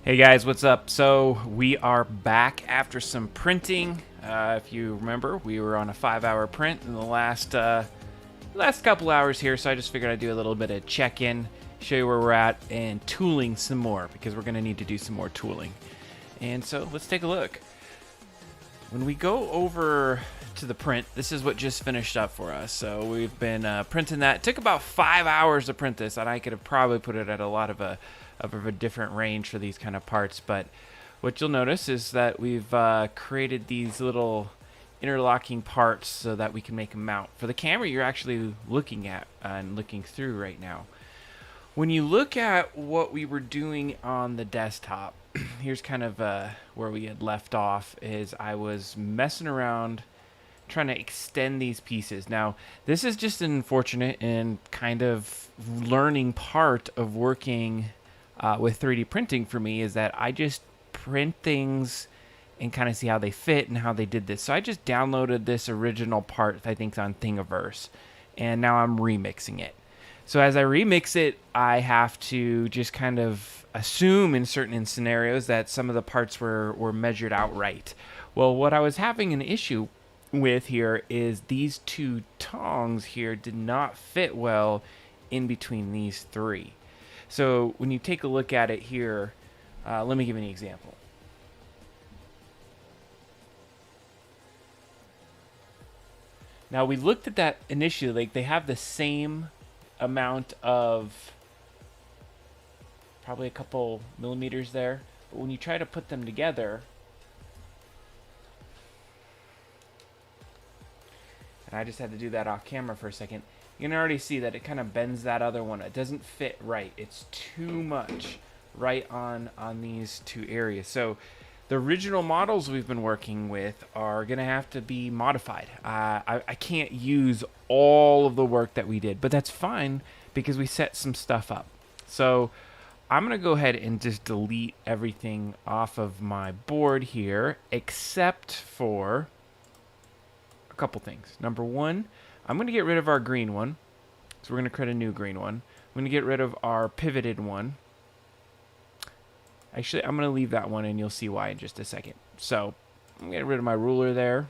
Hey guys, what's up? So we are back after some printing. If you remember, we were on a 5-hour print in the last couple hours here, so I just figured I'd do a little bit of check-in, show you where we're at, and tooling some more, because we're going to need to do some more tooling. And so let's take a look. When we go over to the print, this is what just finished up for us. So we've been printing that. It took about 5 hours to print this, and I could have probably put it at a lot of a different range for these kind of parts. But what you'll notice is that we've created these little interlocking parts so that we can make a mount. For the camera you're actually looking at and looking through right now. When you look at what we were doing on the desktop, here's kind of where we had left off. Is I was messing around trying to extend these pieces. Now, this is just an unfortunate and kind of learning part of working with 3D printing for me, is that I just print things and kind of see how they fit and how they did this. So I just downloaded this original part, I think, on Thingiverse, and now I'm remixing it. So as I remix it, I have to just kind of assume in certain scenarios that some of the parts were measured out right. Well, what I was having an issue with here is these two tongs here did not fit well in between these three. So when you take a look at it here, let me give you an example. Now we looked at that initially, like they have the same amount of, probably a couple millimeters there, but when you try to put them together, and I just had to do that off camera for a second, you can already see that it kind of bends that other one. It doesn't fit right. It's too much right on these two areas. So the original models we've been working with are going to have to be modified. I can't use all of the work that we did, but that's fine because we set some stuff up. So I'm going to go ahead and just delete everything off of my board here, except for a couple things. Number one, I'm going to get rid of our green one. So we're going to create a new green one. I'm going to get rid of our pivoted one. Actually, I'm going to leave that one, and you'll see why in just a second. So I'm getting rid of my ruler there.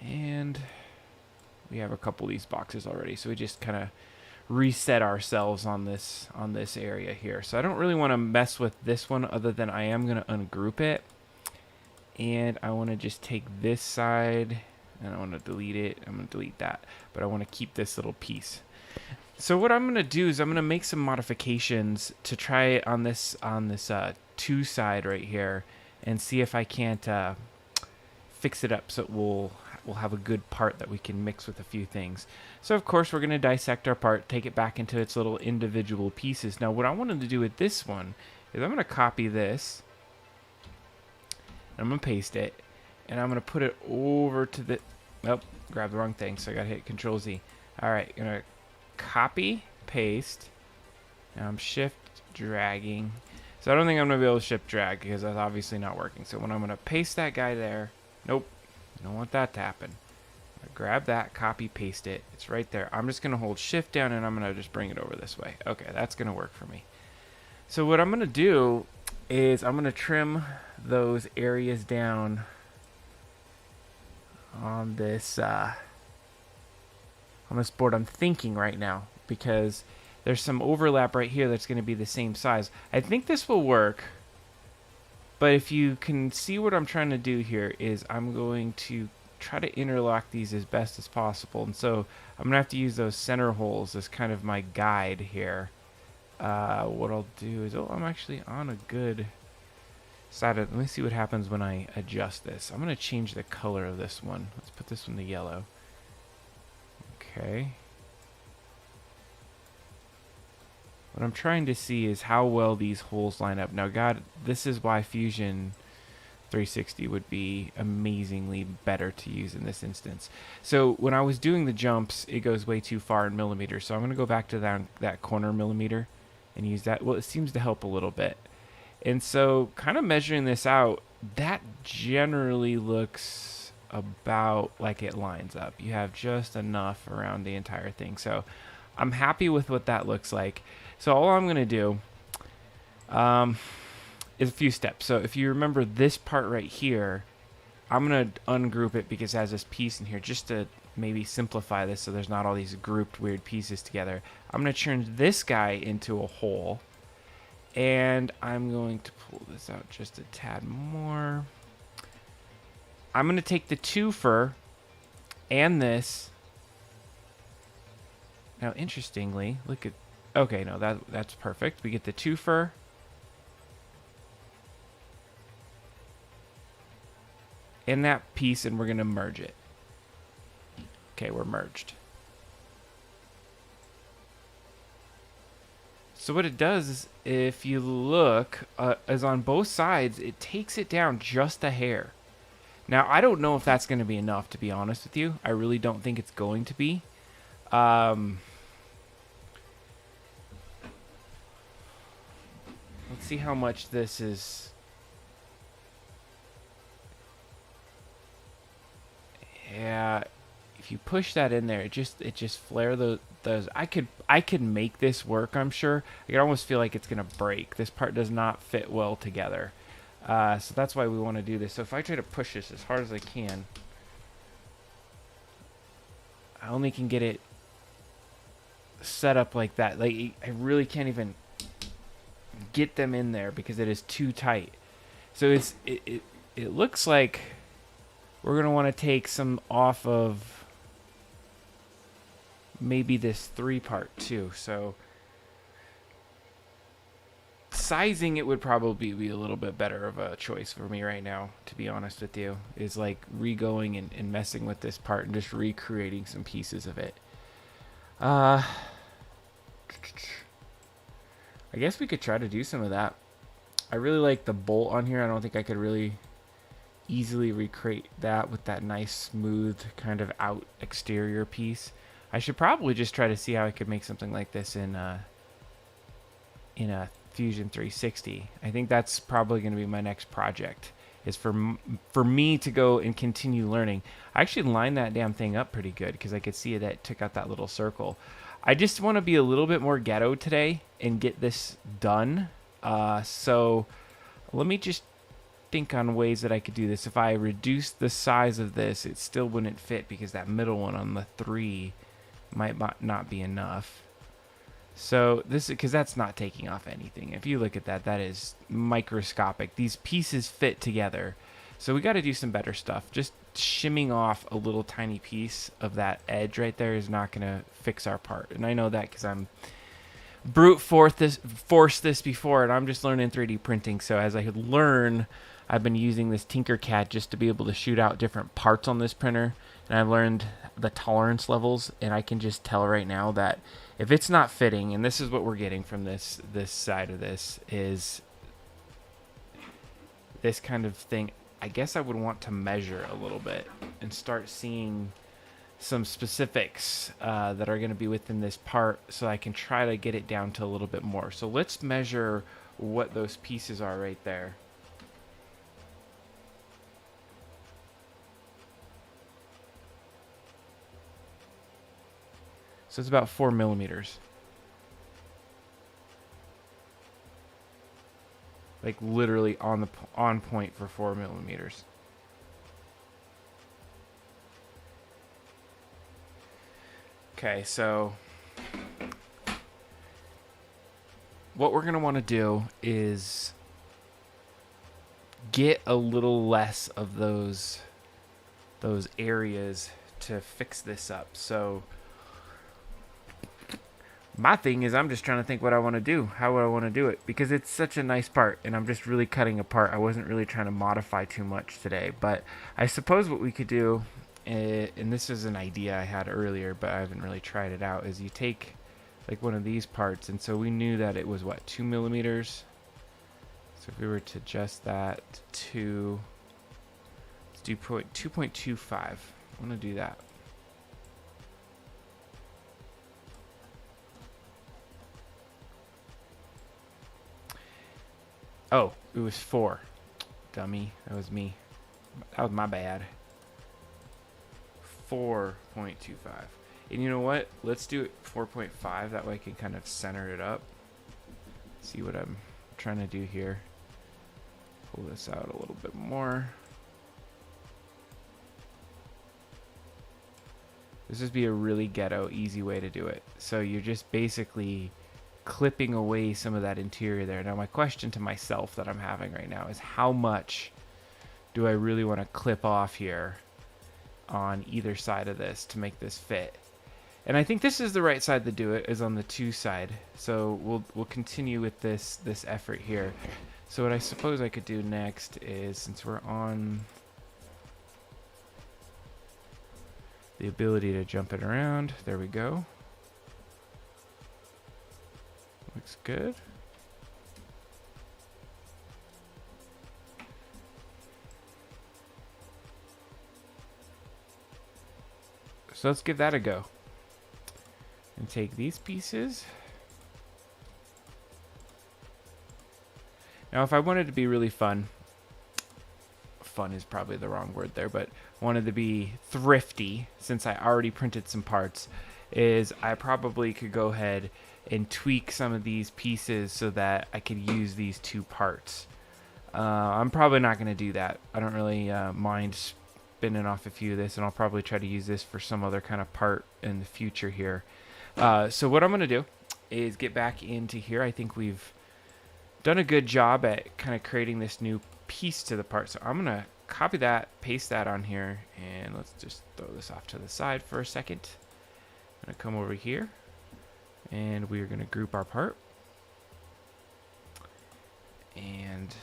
And we have a couple of these boxes already, so we just kind of reset ourselves on this area here. So I don't really want to mess with this one, other than I am going to ungroup it. And I want to just take this side, and I want to delete it. I'm going to delete that, but I want to keep this little piece. So what I'm going to do is I'm going to make some modifications to try it on this 2 side right here, and see if I can't fix it up so we'll have a good part that we can mix with a few things. So of course we're going to dissect our part, take it back into its little individual pieces. Now what I wanted to do with this one is I'm going to copy this, and I'm going to paste it, and I'm going to put it over to the, oh, grab the wrong thing, so I got to hit Control Z. All right, I'm going to copy, paste. Now I'm shift dragging. So I don't think I'm going to be able to shift drag because that's obviously not working. So when I'm going to paste that guy there, nope, I don't want that to happen. I'm going to grab that, copy, paste it. It's right there. I'm just going to hold shift down, and I'm going to just bring it over this way. Okay, that's going to work for me. So what I'm going to do is I'm going to trim those areas down on this board. I'm thinking right now because there's some overlap right here that's going to be the same size. I think this will work, but if you can see what I'm trying to do here is I'm going to try to interlock these as best as possible, and so I'm going to have to use those center holes as kind of my guide here. What I'll do is, I'm actually on a good side of, let me see what happens when I adjust this. I'm going to change the color of this one. Let's put this one to yellow. Okay. What I'm trying to see is how well these holes line up. Now, God, this is why Fusion 360 would be amazingly better to use in this instance. So when I was doing the jumps, it goes way too far in millimeters. So I'm going to go back to that corner millimeter and use that. Well, it seems to help a little bit. And so kind of measuring this out, that generally looks about like it lines up. You have just enough around the entire thing. So I'm happy with what that looks like. So all I'm going to do Is a few steps. So if you remember this part right here, I'm going to ungroup it because it has this piece in here just to maybe simplify this so there's not all these grouped weird pieces together. I'm going to turn this guy into a hole, and I'm going to pull this out just a tad more. I'm going to take the twofer and this. Now, interestingly, look at... Okay, no, that's perfect. We get the twofer. In that piece, and we're going to merge it. Okay, we're merged. So what it does is, if you look, is on both sides, it takes it down just a hair. Now, I don't know if that's going to be enough, to be honest with you. I really don't think it's going to be. Let's see how much this is. Yeah, if you push that in there, it just flare those. I could make this work. I'm sure. I could almost feel like it's gonna break. This part does not fit well together, so that's why we want to do this. So if I try to push this as hard as I can, I only can get it set up like that. Like, I really can't even get them in there because it is too tight. So it looks like we're going to want to take some off of maybe this 3 part too. So sizing it would probably be a little bit better of a choice for me right now, to be honest with you. Is like re-going and messing with this part and just recreating some pieces of it. I guess we could try to do some of that. I really like the bolt on here. I don't think I could really easily recreate that with that nice smooth kind of out exterior piece. I should probably just try to see how I could make something like this in a Fusion 360. I think that's probably going to be my next project, is for me to go and continue learning. I actually lined that damn thing up pretty good because I could see that it took out that little circle. I just want to be a little bit more ghetto today and get this done. So let me just think on ways that I could do this. If I reduce the size of this, it still wouldn't fit because that middle one on the 3 might not be enough. So this, because that's not taking off anything. If you look at that, that is microscopic. These pieces fit together. So we got to do some better stuff. Just shimming off a little tiny piece of that edge right there is not going to fix our part. And I know that because I'm brute force this before, and I'm just learning 3D printing. So as I learn, I've been using this TinkerCAD just to be able to shoot out different parts on this printer, and I've learned the tolerance levels, and I can just tell right now that if it's not fitting, and this is what we're getting from this side of this, is this kind of thing. I guess I would want to measure a little bit and start seeing some specifics that are going to be within this part, so I can try to get it down to a little bit more. So let's measure what those pieces are right there. So it's about 4 millimeters. Like literally on point for 4 millimeters. Okay, so what we're going to want to do is get a little less of those areas to fix this up. So my thing is, I'm just trying to think what I want to do, how I want to do it, because it's such a nice part, and I'm just really cutting apart. I wasn't really trying to modify too much today, but I suppose what we could do, and this is an idea I had earlier, but I haven't really tried it out, is you take like one of these parts, and so we knew that it was, what, 2 millimeters? So if we were to adjust that to, let's do 2.25. I want to do that. Oh, it was 4. Dummy. That was me. That was my bad. 4.25. And you know what? Let's do it 4.5. That way I can kind of center it up. See what I'm trying to do here. Pull this out a little bit more. This would be a really ghetto, easy way to do it. So you're just basically clipping away some of that interior there. Now my question to myself that I'm having right now is how much do I really want to clip off here on either side of this to make this fit? And I think this is the right side to do it, is on the 2 side. So we'll continue with this effort here. So what I suppose I could do next is, since we're on the ability to jump it around, there we go. Looks good. So let's give that a go. And take these pieces. Now if I wanted to be really fun is probably the wrong word there, but wanted to be thrifty, since I already printed some parts, is I probably could go ahead and tweak some of these pieces so that I could use these 2 parts. I'm probably not going to do that. I don't really mind spinning off a few of this, and I'll probably try to use this for some other kind of part in the future here. So what I'm going to do is get back into here. I think we've done a good job at kind of creating this new piece to the part. So I'm going to copy that, paste that on here, and let's just throw this off to the side for a second. I'm going to come over here, and we're going to group our part. And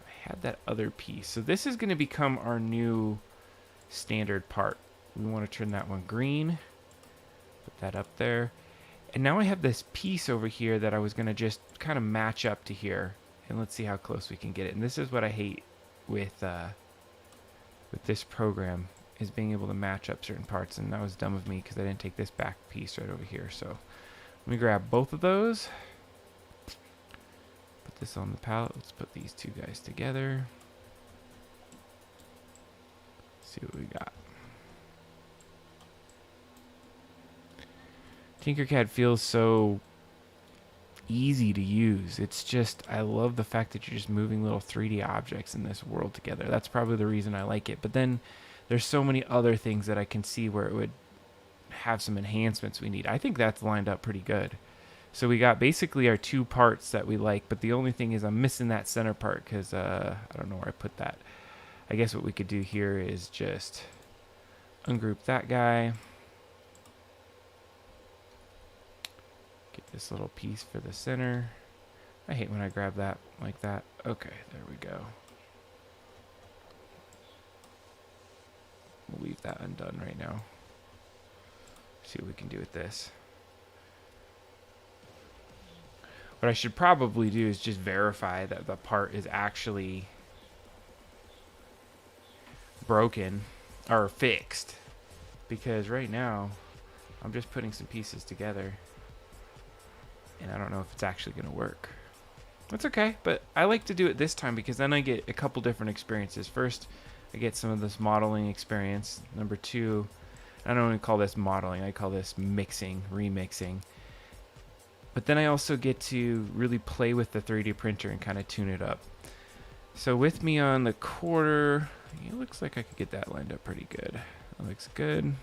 I had that other piece. So this is going to become our new standard part. We want to turn that one green. Put that up there. And now I have this piece over here that I was going to just kind of match up to here. And let's see how close we can get it. And this is what I hate with this program, is being able to match up certain parts. And that was dumb of me because I didn't take this back piece right over here. So let me grab both of those. Put this on the palette. Let's put these 2 guys together. See what we got. TinkerCAD feels so easy to use. It's just, I love the fact that you're just moving little 3D objects in this world together. That's probably the reason I like it. But then there's so many other things that I can see where it would have some enhancements we need. I think that's lined up pretty good. So we got basically our 2 parts that we like, but the only thing is I'm missing that center part because I don't know where I put that. I guess what we could do here is just ungroup that guy. Get this little piece for the center. I hate when I grab that like that. Okay, there we go. We'll leave that undone right now. See what we can do with this. What I should probably do is just verify that the part is actually broken or fixed. Because right now, I'm just putting some pieces together. And I don't know if it's actually going to work. That's okay, but I like to do it this time because then I get a couple different experiences. First, I get some of this modeling experience. Number 2, I don't even call this modeling. I call this mixing, remixing. But then I also get to really play with the 3D printer and kind of tune it up. So with me on the quarter, it looks like I could get that lined up pretty good. That looks good.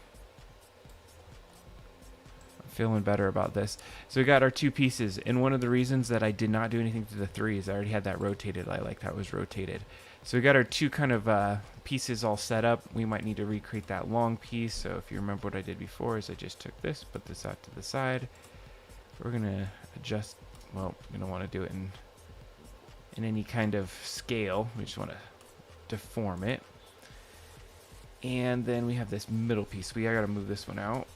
Feeling better about this. So we got our 2 pieces, and one of the reasons that I did not do anything to the 3 is I already had that rotated. I like how it was rotated. So we got our 2 kind of pieces all set up. We might need to recreate that long piece. So if you remember what I did before is I just took this, put this out to the side. We're gonna adjust. Well, we don't want to do it in any kind of scale. We just want to deform it. And then we have this middle piece. I gotta move this one out.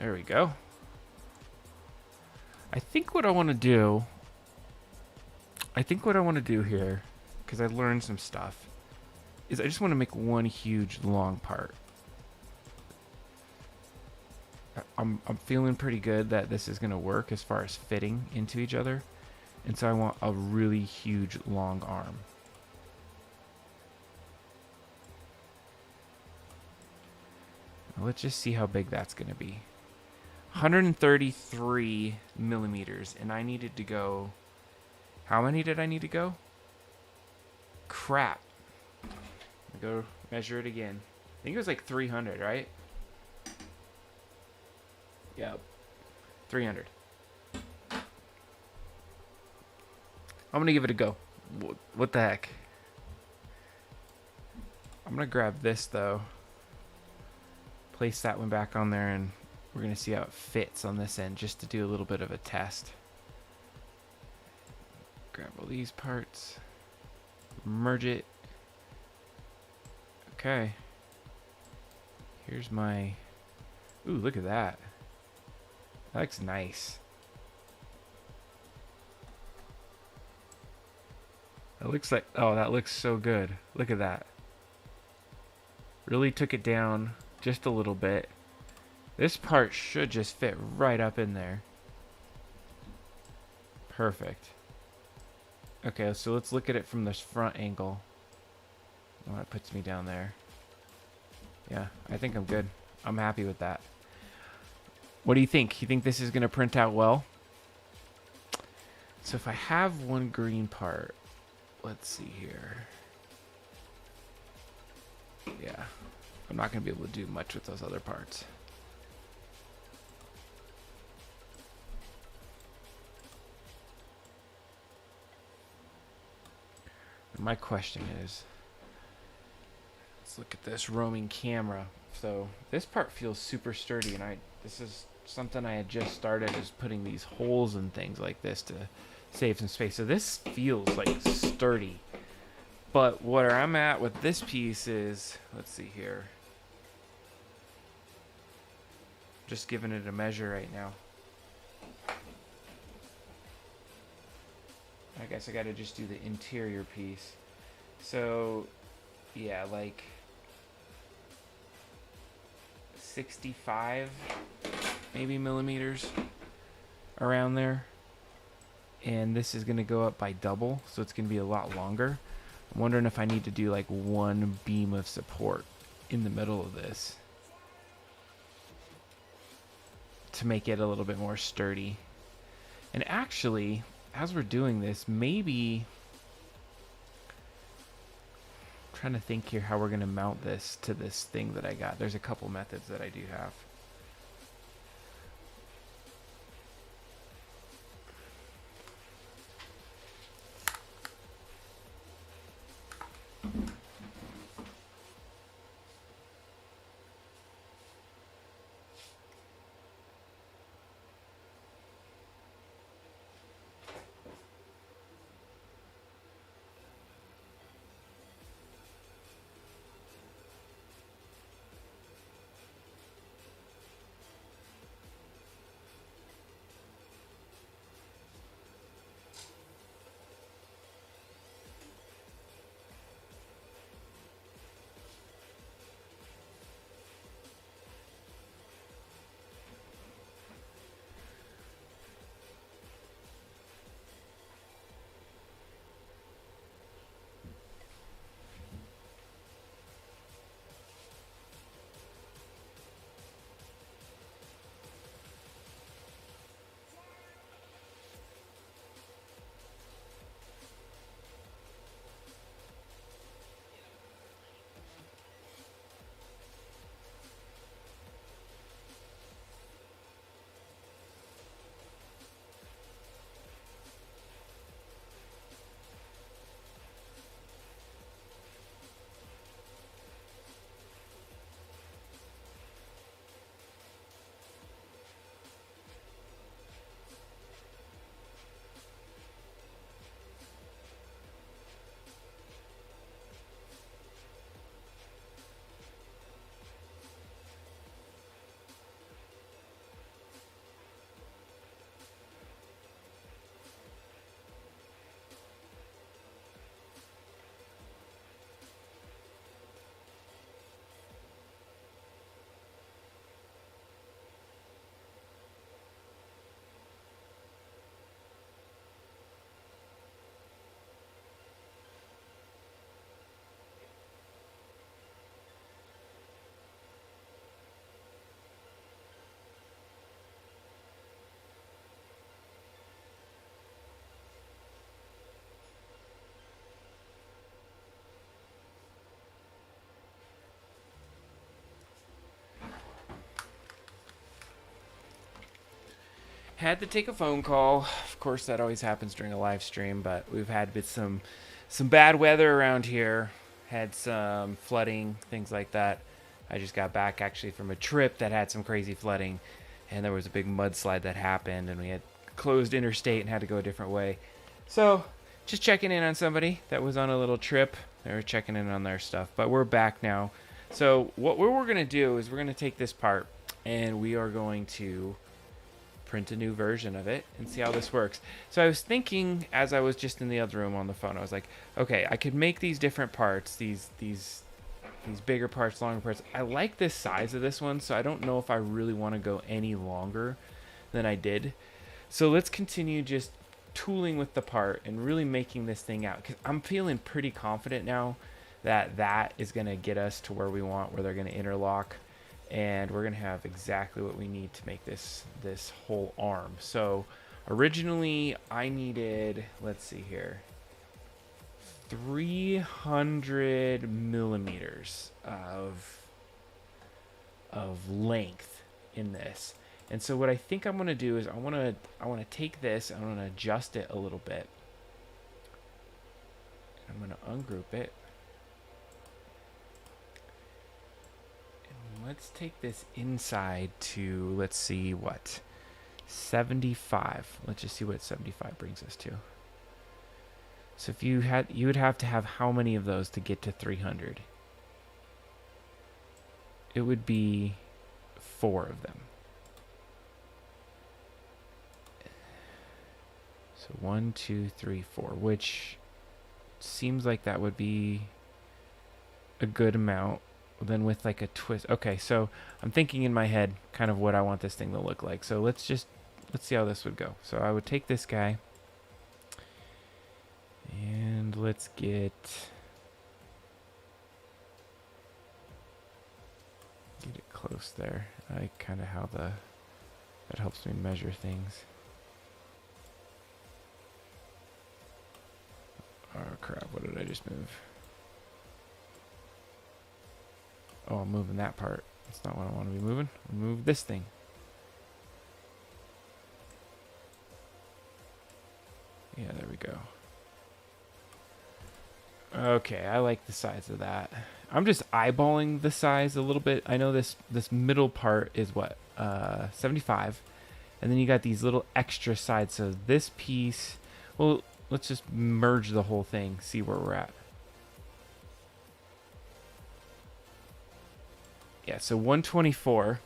There we go. I think what I want to do here, because I learned some stuff, is I just want to make one huge long part. I'm feeling pretty good that this is going to work as far as fitting into each other. And so I want a really huge long arm. Now let's just see how big that's going to be. 133 millimeters, and I needed to go. How many did I need to go? Crap. Go measure it again. I think it was like 300, right? Yep. 300. I'm gonna give it a go. What the heck? I'm gonna grab this though. Place that one back on there, and we're gonna see how it fits on this end, just to do a little bit of a test. Grab all these parts, merge it. Okay. Here's my. Ooh, look at that. That looks nice. That looks like. Oh, that looks so good. Look at that. Really took it down just a little bit. This part should just fit right up in there. Perfect. Okay, so let's look at it from this front angle. Oh, that puts me down there. Yeah, I think I'm good. I'm happy with that. What do you think? You think this is going to print out well? So if I have one green part, let's see here. Yeah, I'm not going to be able to do much with those other parts. My question is, let's look at this roaming camera. So this part feels super sturdy, and this is something I had just started, is putting these holes and things like this to save some space. So this feels like sturdy. But where I'm at with this piece is, let's see here. Just giving it a measure right now. I guess I gotta just do the interior piece. So, yeah, like 65 maybe millimeters around there. And this is gonna go up by double, so it's gonna be a lot longer. I'm wondering if I need to do like one beam of support in the middle of this to make it a little bit more sturdy. And actually, as we're doing this, maybe I'm trying to think here how we're going to mount this to this thing that I got. There's a couple methods that I do have. Had to take a phone call. Of course, that always happens during a live stream, but we've had some bad weather around here. Had some flooding, things like that. I just got back actually from a trip that had some crazy flooding, and there was a big mudslide that happened, and we had closed interstate and had to go a different way. So, just checking in on somebody that was on a little trip. They were checking in on their stuff, but we're back now. So, what we're going to do is we're going to take this part, and we are going to print a new version of it and see how this works. So I was thinking as I was just in the other room on the phone, I was like, okay, I could make these different parts, these bigger parts, longer parts. I like this size of this one, so I don't know if I really want to go any longer than I did. So let's continue just tooling with the part and really making this thing out, because I'm feeling pretty confident now that that is going to get us to where we want, where they're going to interlock. And we're going to have exactly what we need to make this whole arm. So originally I needed, let's see here, 300 millimeters of length in this. And so what I think I'm going to do is I want to take this, I'm going to adjust it a little bit. I'm going to ungroup it. Let's take this inside to, let's see, what, 75. Let's just see what 75 brings us to. So if you would have to have how many of those to get to 300? It would be 4 of them. So 1, 2, 3, 4, which seems like that would be a good amount. Then with like a twist. Okay, so I'm thinking in my head kind of what I want this thing to look like. So let's see how this would go. So I would take this guy and let's get it close there. I like kind of how that helps me measure things. Oh crap, what did I just move? Oh, I'm moving that part. That's not what I want to be moving. Move this thing. Yeah, there we go. Okay, I like the size of that. I'm just eyeballing the size a little bit. I know this middle part is what? 75. And then you got these little extra sides. So this piece, well, let's just merge the whole thing, see where we're at. Yeah, so 124.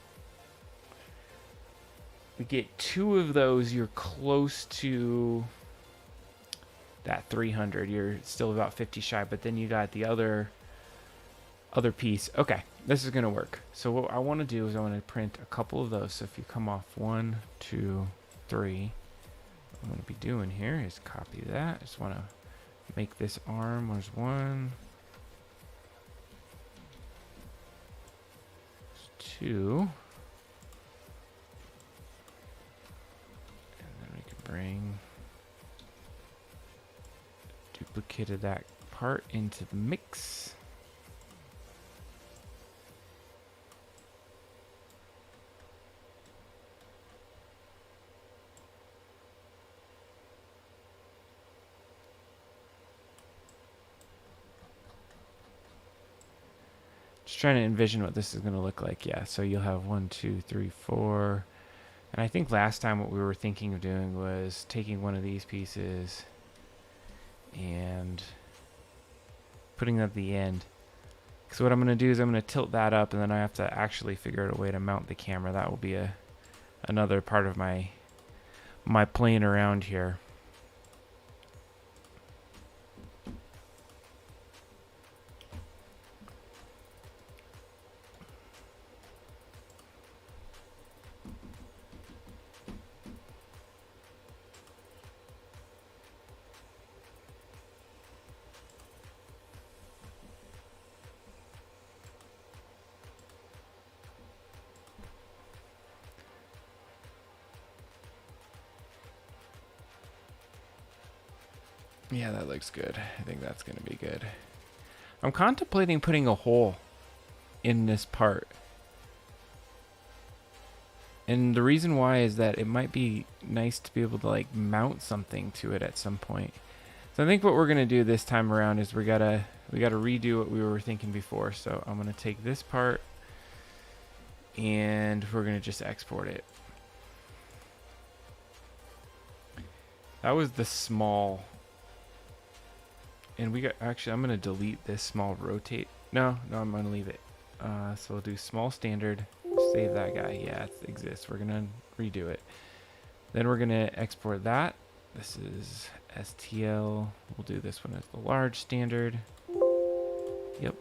We get 2 of those, you're close to that 300. You're still about 50 shy, but then you got the other piece. Okay, this is going to work. So what I want to do is I want to print a couple of those. So if you come off 1, 2, 3, what I'm going to be doing here is copy that. I just want to make this arm. There's 1, 2, and then we can bring duplicate of that part into the mix. Just trying to envision what this is going to look like. Yeah, so you'll have 1, 2, 3, 4. And I think last time what we were thinking of doing was taking one of these pieces and putting it at the end. So what I'm going to do is I'm going to tilt that up, and then I have to actually figure out a way to mount the camera. That will be another part of my playing around here. Yeah, that looks good. I think that's going to be good. I'm contemplating putting a hole in this part. And the reason why is that it might be nice to be able to like mount something to it at some point. So I think what we're gonna do this time around is we gotta redo what we were thinking before. So I'm gonna take this part and we're gonna just export it. That was the small. And we got, actually, I'm going to delete this small rotate. No, I'm going to leave it. So we'll do small standard, save that guy. Yeah, it exists. We're going to redo it. Then we're going to export that. This is STL. We'll do this one as the large standard. Yep.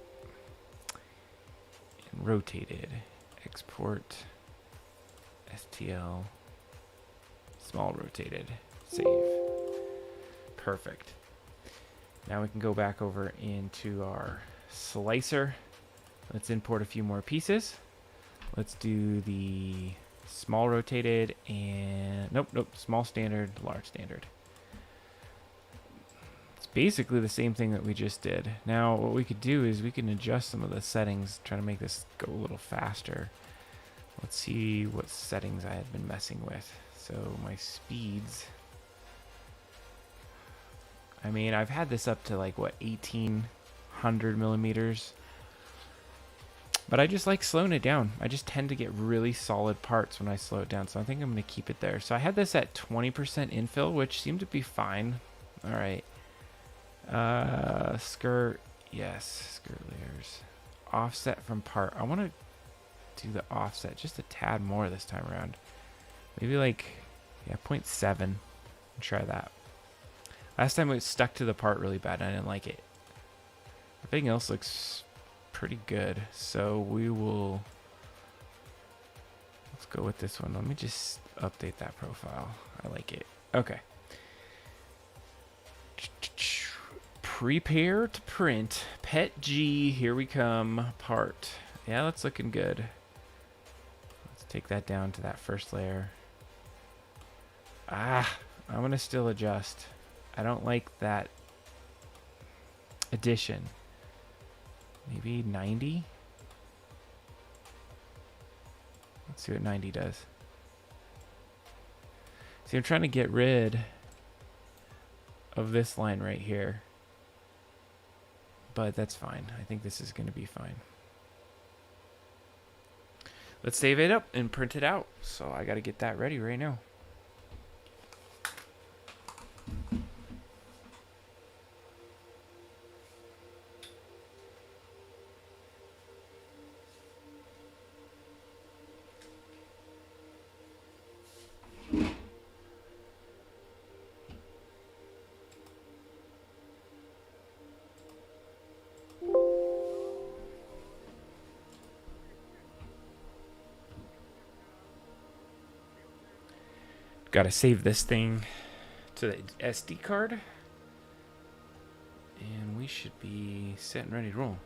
And rotated. Export STL. Small rotated. Save. Perfect. Now we can go back over into our slicer. Let's import a few more pieces. Let's do the small rotated and nope, small standard, large standard. It's basically the same thing that we just did. Now what we could do is we can adjust some of the settings, try to make this go a little faster. Let's see what settings I had been messing with. So my speeds. I mean, I've had this up to like, what, 1800 millimeters. But I just like slowing it down. I just tend to get really solid parts when I slow it down. So I think I'm going to keep it there. So I had this at 20% infill, which seemed to be fine. All right. Skirt. Yes, skirt layers. Offset from part. I want to do the offset just a tad more this time around. Maybe like, yeah, 0.7. Try that. Last time it stuck to the part really bad and I didn't like it. Everything else looks pretty good. So we will, let's go with this one. Let me just update that profile. I like it. Okay. Prepare to print. Pet G, here we come. Part. Yeah, that's looking good. Let's take that down to that first layer. I'm going to still adjust. I don't like that addition. Maybe 90? Let's see what 90 does. See, I'm trying to get rid of this line right here. But that's fine. I think this is going to be fine. Let's save it up and print it out. So I got to get that ready right now. Got to save this thing to the SD card. And we should be set and ready to roll.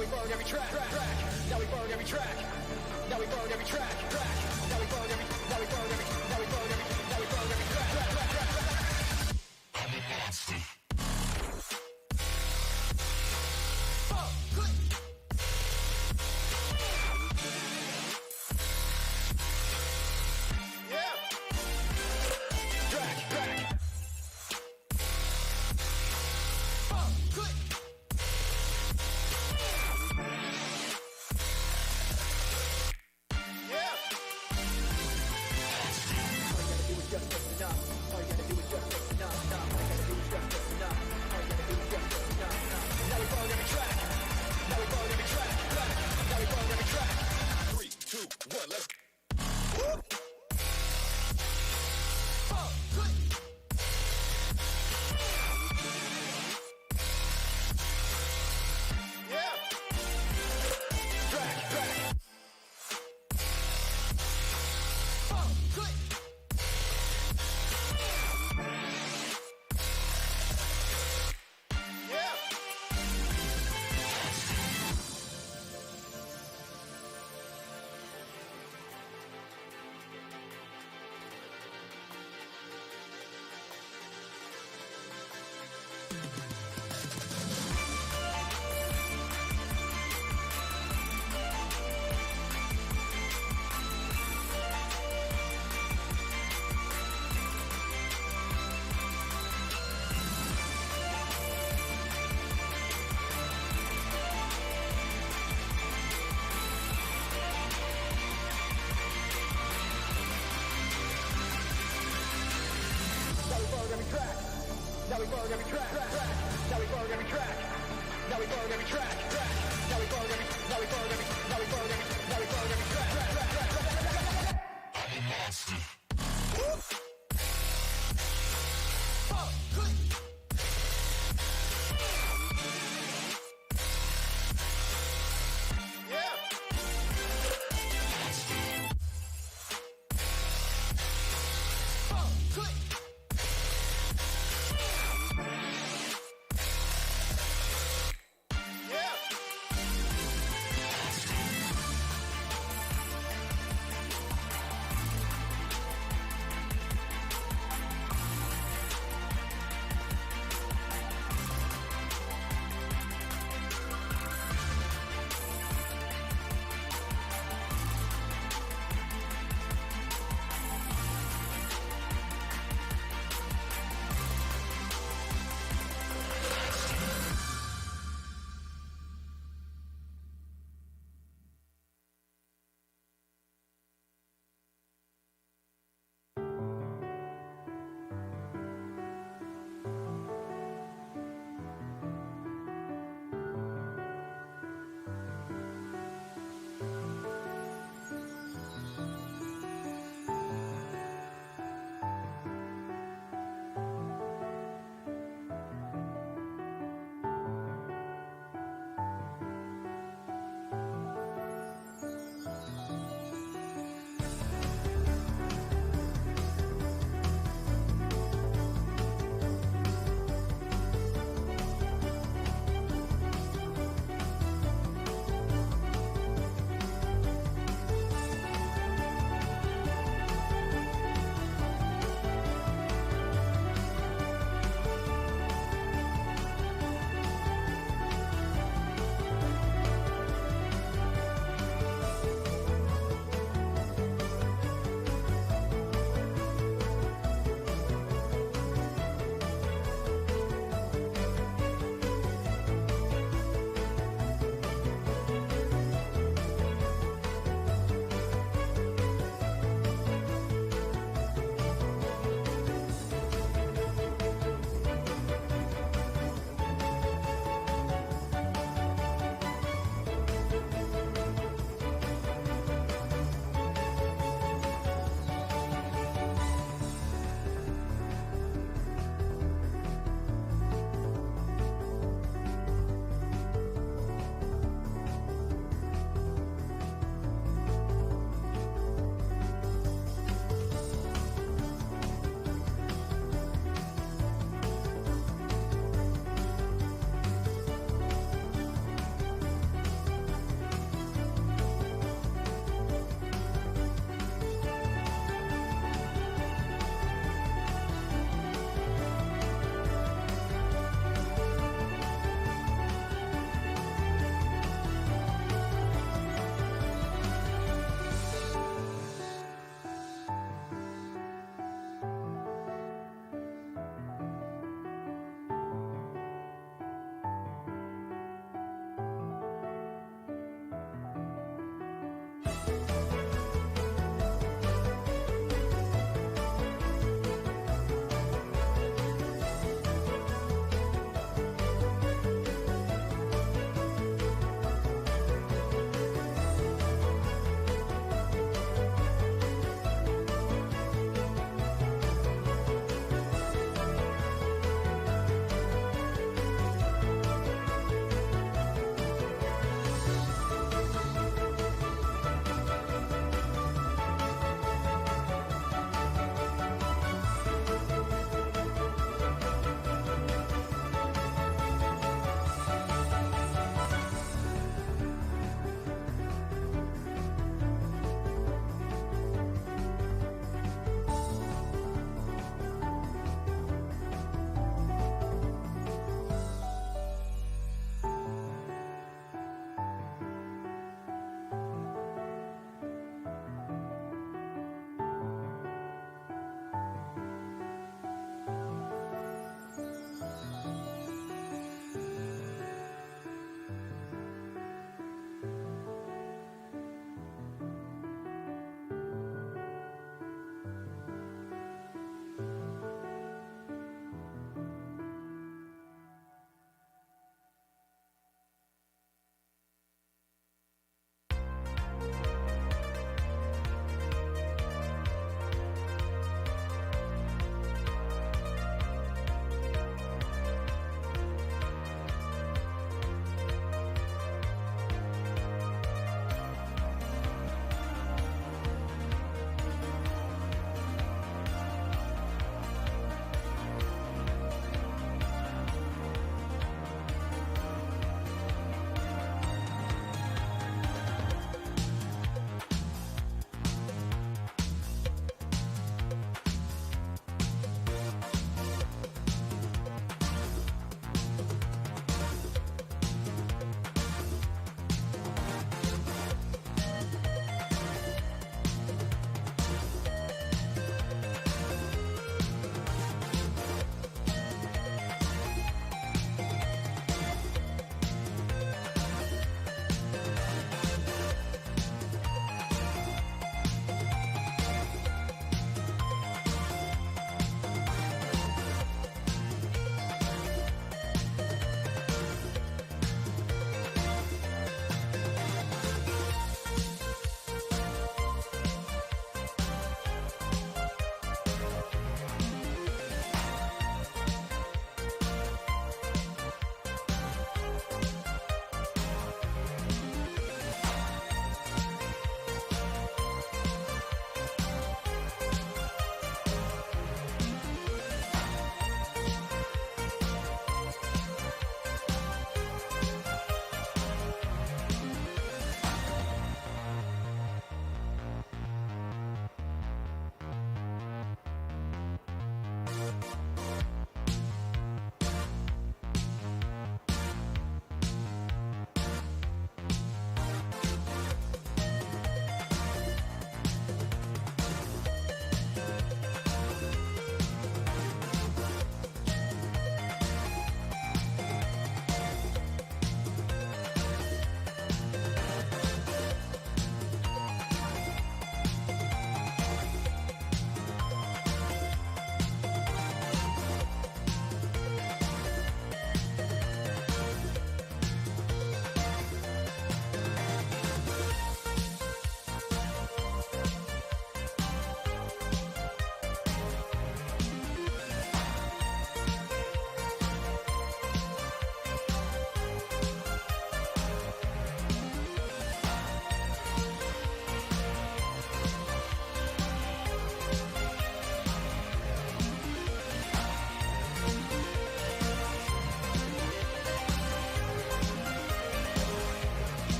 we burn every track. Now we burn every track. Now we burn every track. Now we burn every. Now we burn every. Now we burn every. Now we burn every track. I'm a monster. Now we burn every track. Now we burn every track. Now we burn every track. Now we burn every. Now we burn every. Now we burn every. Now we burn every track. I'm a monster.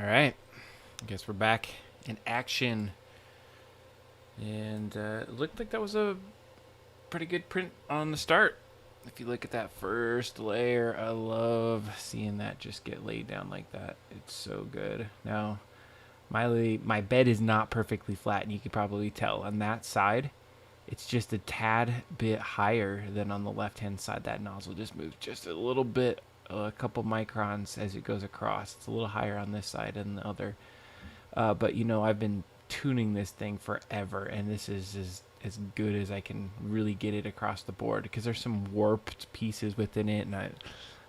All right. I guess we're back in action. And it looked like that was a pretty good print on the start. If you look at that first layer, I love seeing that just get laid down like that. It's so good. Now, my bed is not perfectly flat, and you could probably tell on that side. It's just a tad bit higher than on the left-hand side. That nozzle just moves just a little bit, a couple microns as it goes across. It's a little higher on this side than the other. But, you know, I've been tuning this thing forever, and this is as good as I can really get it across the board, because there's some warped pieces within it, and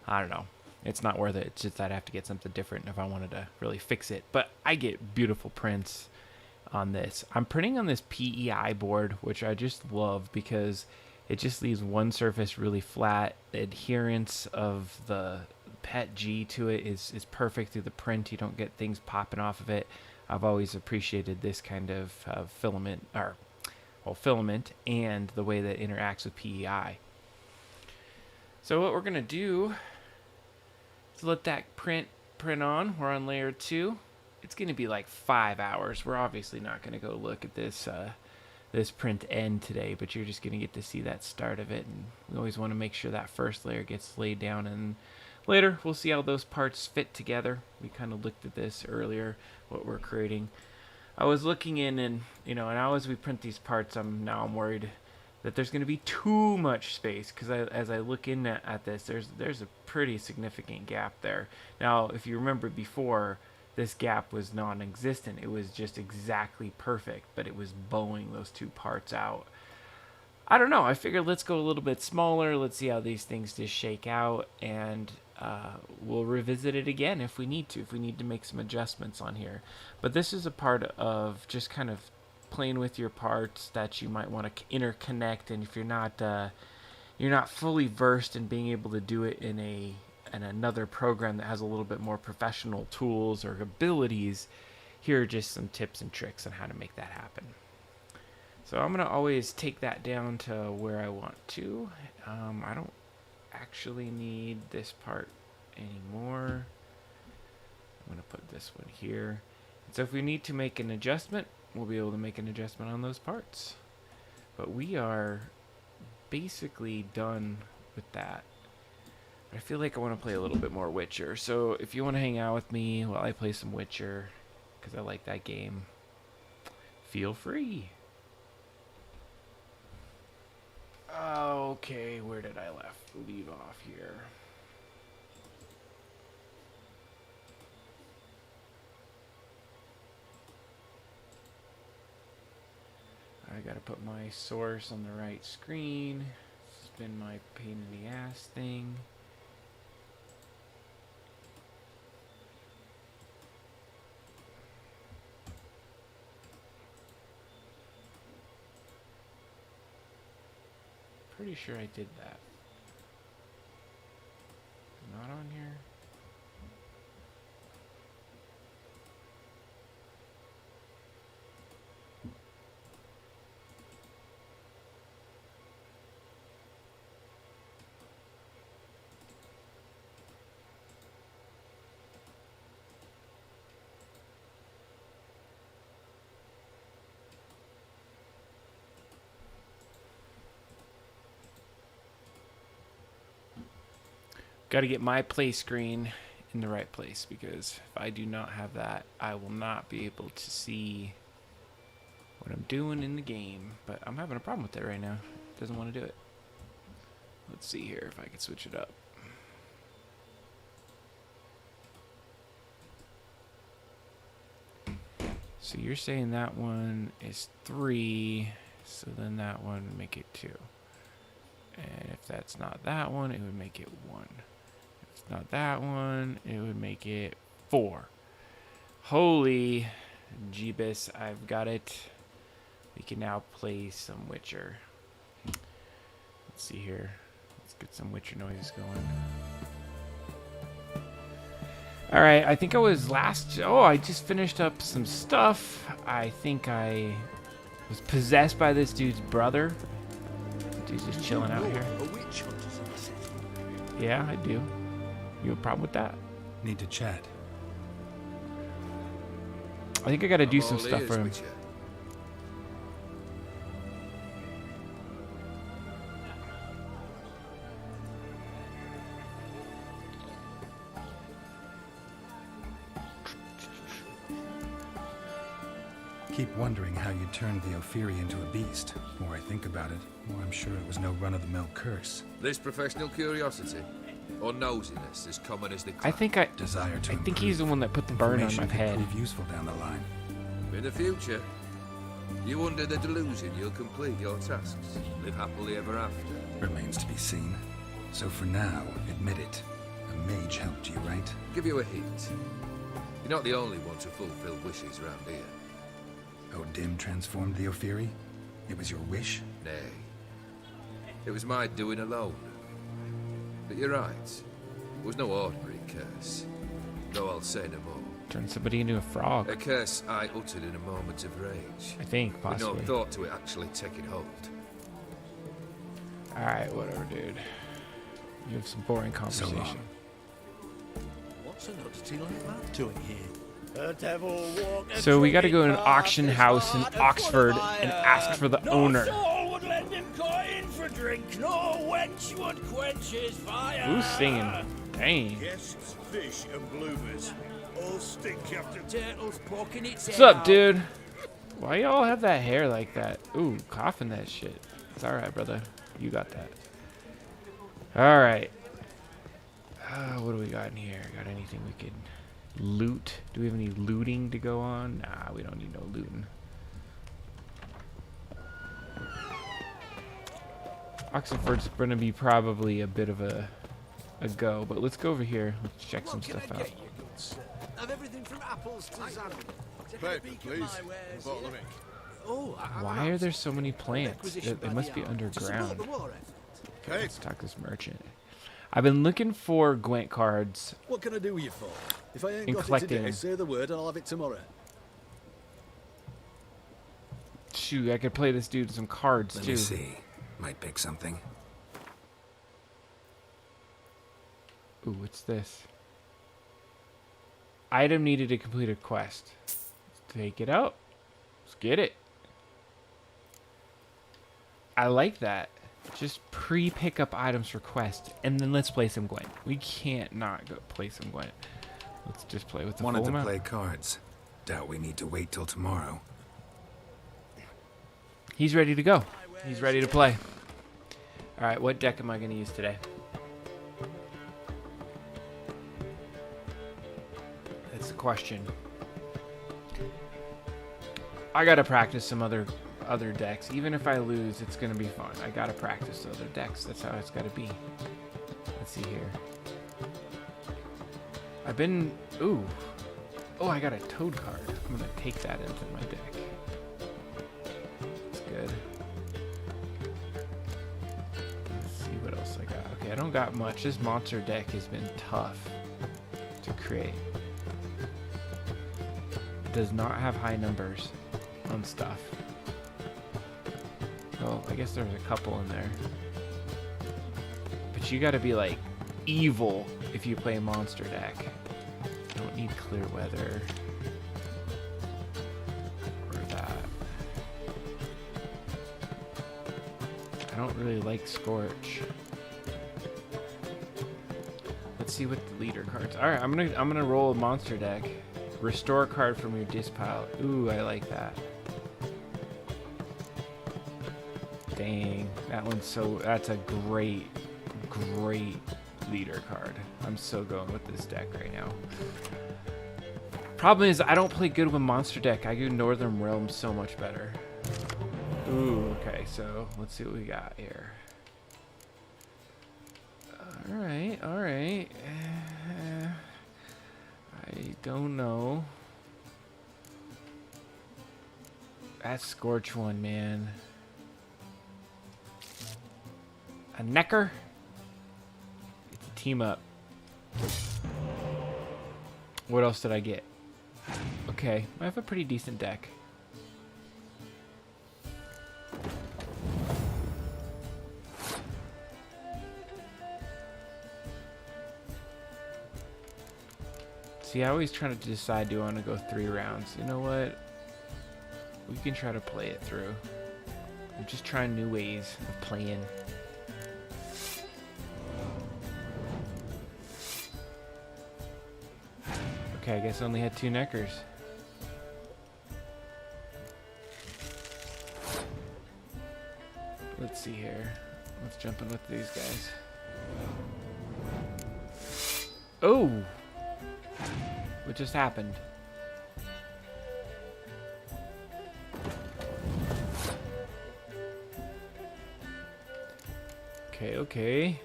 I don't know. It's not worth it. It's just I'd have to get something different if I wanted to really fix it. But I get beautiful prints on this. I'm printing on this PEI board, which I just love because it just leaves one surface really flat. The adherence of the PET G to it is perfect through the print. You don't get things popping off of it. I've always appreciated this kind of filament and the way that it interacts with PEI. So what we're going to do is let that print on. We're on layer 2. It's going to be like 5 hours. We're obviously not going to go look at this this print end today, but you're just going to get to see that start of it. And we always want to make sure that first layer gets laid down, and later we'll see how those parts fit together. We kind of looked at this earlier, what we're creating. I was looking in, and you know, and now as we print these parts, I'm worried that there's going to be too much space, because as I look in at this, there's a pretty significant gap there. Now, if you remember before, this gap was non-existent. It was just exactly perfect, but it was bowing those two parts out. I don't know. I figured let's go a little bit smaller. Let's see how these things just shake out, and we'll revisit it again if we need to. If we need to make some adjustments on here. But this is a part of just kind of playing with your parts that you might want to interconnect, and if you're not fully versed in being able to do it in another program that has a little bit more professional tools or abilities, here are just some tips and tricks on how to make that happen. So I'm going to always take that down to where I want to. I don't actually need this part anymore. I'm going to put this one here. So if we need to make an adjustment, we'll be able to make an adjustment on those parts. But we are basically done with that. I feel like I want to play a little bit more Witcher. So if you want to hang out with me while I play some Witcher, because I like that game, feel free. Okay, where did I leave off here? I gotta put my source on the right screen. This has been my pain in the ass thing. Pretty sure I did that. Not on here. Got to get my play screen in the right place, because if I do not have that, I will not be able to see what I'm doing in the game. But I'm having a problem with it right now. It doesn't want to do it. Let's see here if I can switch it up. So you're saying that one is 3, so then that one would make it 2. And if that's not that one, it would make it 1. If it's not that one, it would make it 4. Holy Jeebus, I've got it. We can now play some Witcher. Let's see here. Let's get some Witcher noises going. Alright, I think I was I just finished up some stuff. I think I was possessed by this dude's brother. Dude's just chilling out here. Yeah, I do. You have a problem with that? Need to chat. I think I gotta do I'm some all stuff ears, for him. Witcher. Keep wondering how you turned the Ophiri into a beast. The more I think about it, the more I'm sure it was no run-of-the-mill curse. This professional curiosity, or nosiness, as common as the I think I Desire to think he's the one that put the burn on my Information could head. prove useful down the line. In the future, you under the delusion you'll complete your tasks, live happily ever after. Remains to be seen. So for now, admit it. A mage helped you, right? Give you a hint. You're not the only one to fulfill wishes round here. Odin transformed the Ophiri? It was your wish? Nay. It was my doing alone. But you're right. It was no ordinary curse. Though I'll say no more. Turn somebody into a frog. A curse I uttered in a moment of rage. I think, With no possibly. thought to it actually taking hold. Alright, whatever, dude. You have some boring So conversation. long. What's an oddity like that doing here? So we gotta go to an auction house in Oxford and ask for the owner. Soul would lend him coin for drink, no wench would quench his fire. Who's singing? Dang. Guests, fish, and bloomers. All stink after Turtle's poking its What's head up, out. dude? Why y'all have that hair like that? Ooh, coughing that shit. It's alright, brother. You got that. Alright. What do we got in here? Got anything we could loot? Do we have any looting to go on? Nah, we don't need no looting. Oxford's gonna be probably a bit of a go, but let's go over here. Let's check some What can I stuff out. get you, good sir? Have everything from apples to salmon. Take a paper, peek at please. my wares Bottle of here. ink. Oh, Why are there so many plants? Acquisition They by must the be hour. To support underground. the war effort. Cake. Let's talk to this merchant. I've been looking for Gwent cards. What can I do with you for? If I ain't And got it collecting today, them. say the word and I'll have it tomorrow. Shoot, I could play this dude some cards Let too. me see. Might pick something. Ooh, what's this? Item needed to complete a quest. Let's take it out. Let's get it. I like that. Just pre-pick up items for quest, and then let's play some Gwent. We can't not go play some Gwent. Let's just play with the Wanted full to amount. play cards. Doubt we need to wait till tomorrow. He's ready to go. He's ready to play. All right, what deck am I going to use today? That's the question. I got to practice some other decks. Even if I lose, it's going to be fun. I got to practice other decks. That's how it's got to be. Let's see here. I've been... Ooh. Oh, I got a Toad card. I'm going to take that into my deck. That's good. Let's see what else I got. Okay, I don't got much. This monster deck has been tough to create. It does not have high numbers on stuff. Oh, I guess there's a couple in there. But you gotta be like evil if you play a monster deck. You don't need clear weather. Or that. I don't really like Scorch. Let's see what the leader cards. Alright, I'm gonna roll a monster deck. Restore a card from your disc pile. Ooh, I like that. Dang, that one's so... That's a great, great leader card. I'm so going with this deck right now. Problem is, I don't play good with monster deck. I do Northern Realms so much better. Ooh, okay, so let's see what we got here. Alright, alright. I don't know. That Scorch one, man. A Necker? It's a team up. What else did I get? Okay, I have a pretty decent deck. See, I always try to decide, do I want to go 3 rounds? You know what? We can try to play it through. I'm just trying new ways of playing. Okay, I guess I only had 2 neckers. Let's see here. Let's jump in with these guys. Oh! What just happened? Okay, okay.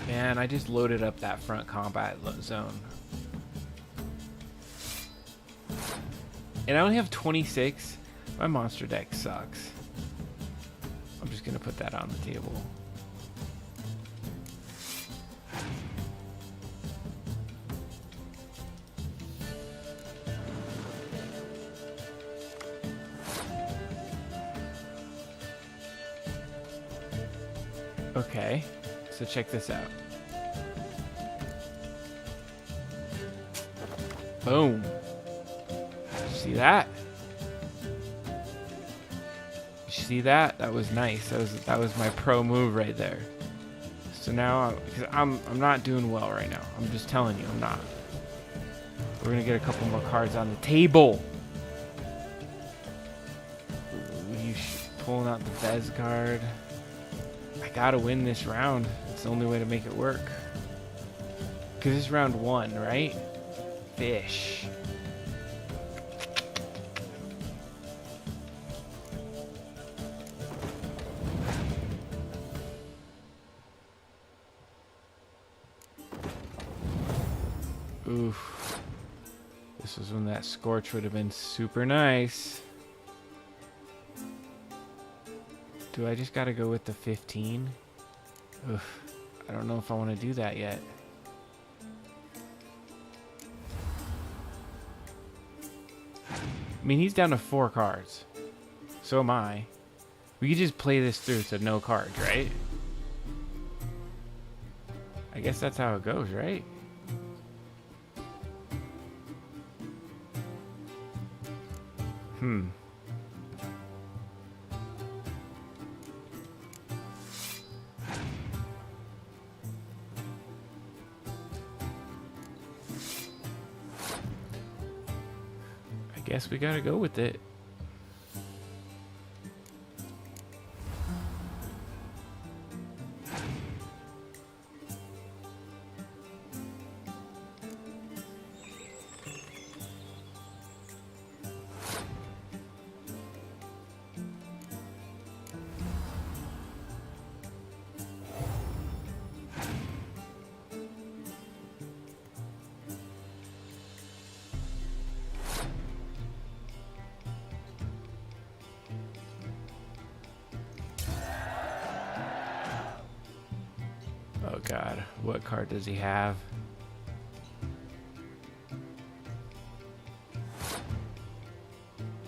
Man, I just loaded up that front combat zone. And I only have 26. My monster deck sucks. I'm just gonna put that on the table. Okay, so check this out. Boom. See that? You see that? That was nice. That was my pro move right there. So now, because I'm not doing well right now. I'm just telling you, I'm not. We're gonna get a couple more cards on the table. Ooh, pulling out the Vez card. I gotta win this round. It's the only way to make it work. Because it's round 1, right? Fish. Oof. This was when that Scorch would have been super nice. Do I just gotta go with the 15? Oof. I don't know if I want to do that yet. I mean, he's down to 4 cards. So am I. We could just play this through to no cards, right? I guess that's how it goes, right? I guess we gotta go with it. Oh god, what card does he have?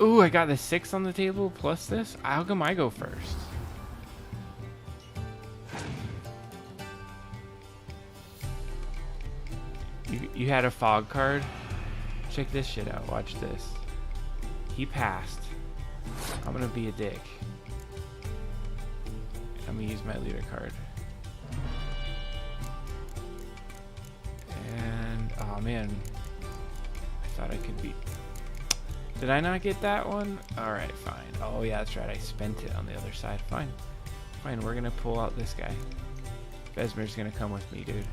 Ooh, I got the 6 on the table plus this? How come I go first? You had a fog card? Check this shit out, watch this. He passed. I'm gonna be a dick. I'm gonna use my leader card. And, oh man. I thought I could beat. Did I not get that one? Alright, fine. Oh yeah, that's right. I spent it on the other side. Fine. Fine, we're gonna pull out this guy. Vesmer's gonna come with me, dude.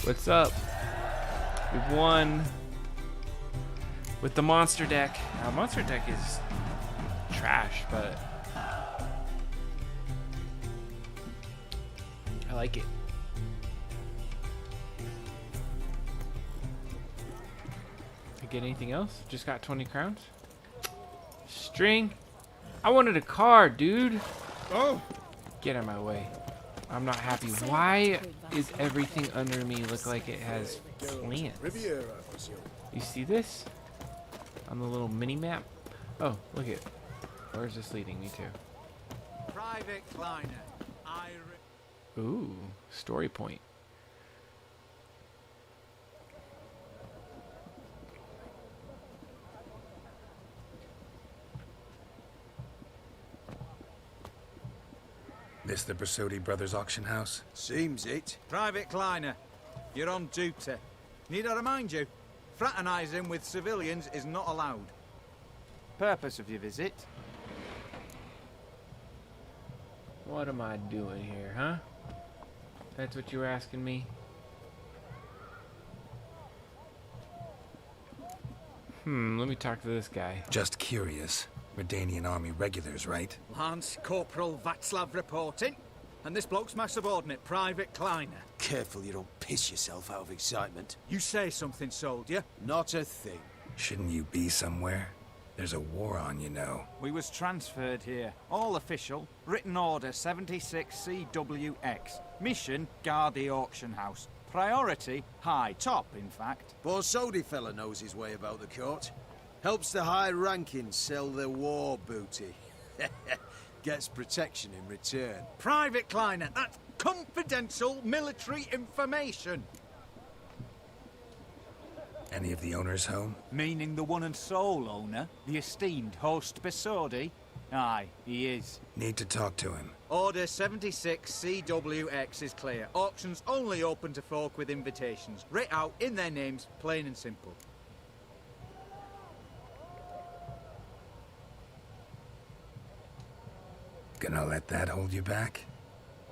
What's up? We've won with the monster deck. Now, monster deck is trash, but I like it. I get anything else? Just got 20 crowns? String? I wanted a card, dude. Oh! Get out of my way. I'm not happy. Why is everything under me look like it has plants? Riviera, monsieur. You see this? On the little mini map? Oh, look at. Where's this leading me to? Private Kleiner. Ooh, story point. This the Bersodi Brothers auction house? Seems it. Private Kleiner, you're on duty. Need I remind you, fraternising with civilians is not allowed. Purpose of your visit? What am I doing here, huh? That's what you were asking me? Let me talk to this guy. Just curious. Redanian Army regulars, right? Lance Corporal Václav reporting. And this bloke's my subordinate, Private Kleiner. Careful you don't piss yourself out of excitement. You say something, soldier. Not a thing. Shouldn't you be somewhere? There's a war on, you know. We was transferred here. All official. Written order 76 CWX. Mission, guard the auction house. Priority, high. Top, in fact. Borsodi fella knows his way about the court. Helps the high rankings sell their war booty. Gets protection in return. Private Kleiner, that's confidential military information. Any of the owners home? Meaning the one and sole owner, the esteemed host Bersodi? Aye, he is. Need to talk to him. Order 76 CWX is clear. Auctions only open to folk with invitations. Writ out in their names, plain and simple. Gonna let that hold you back?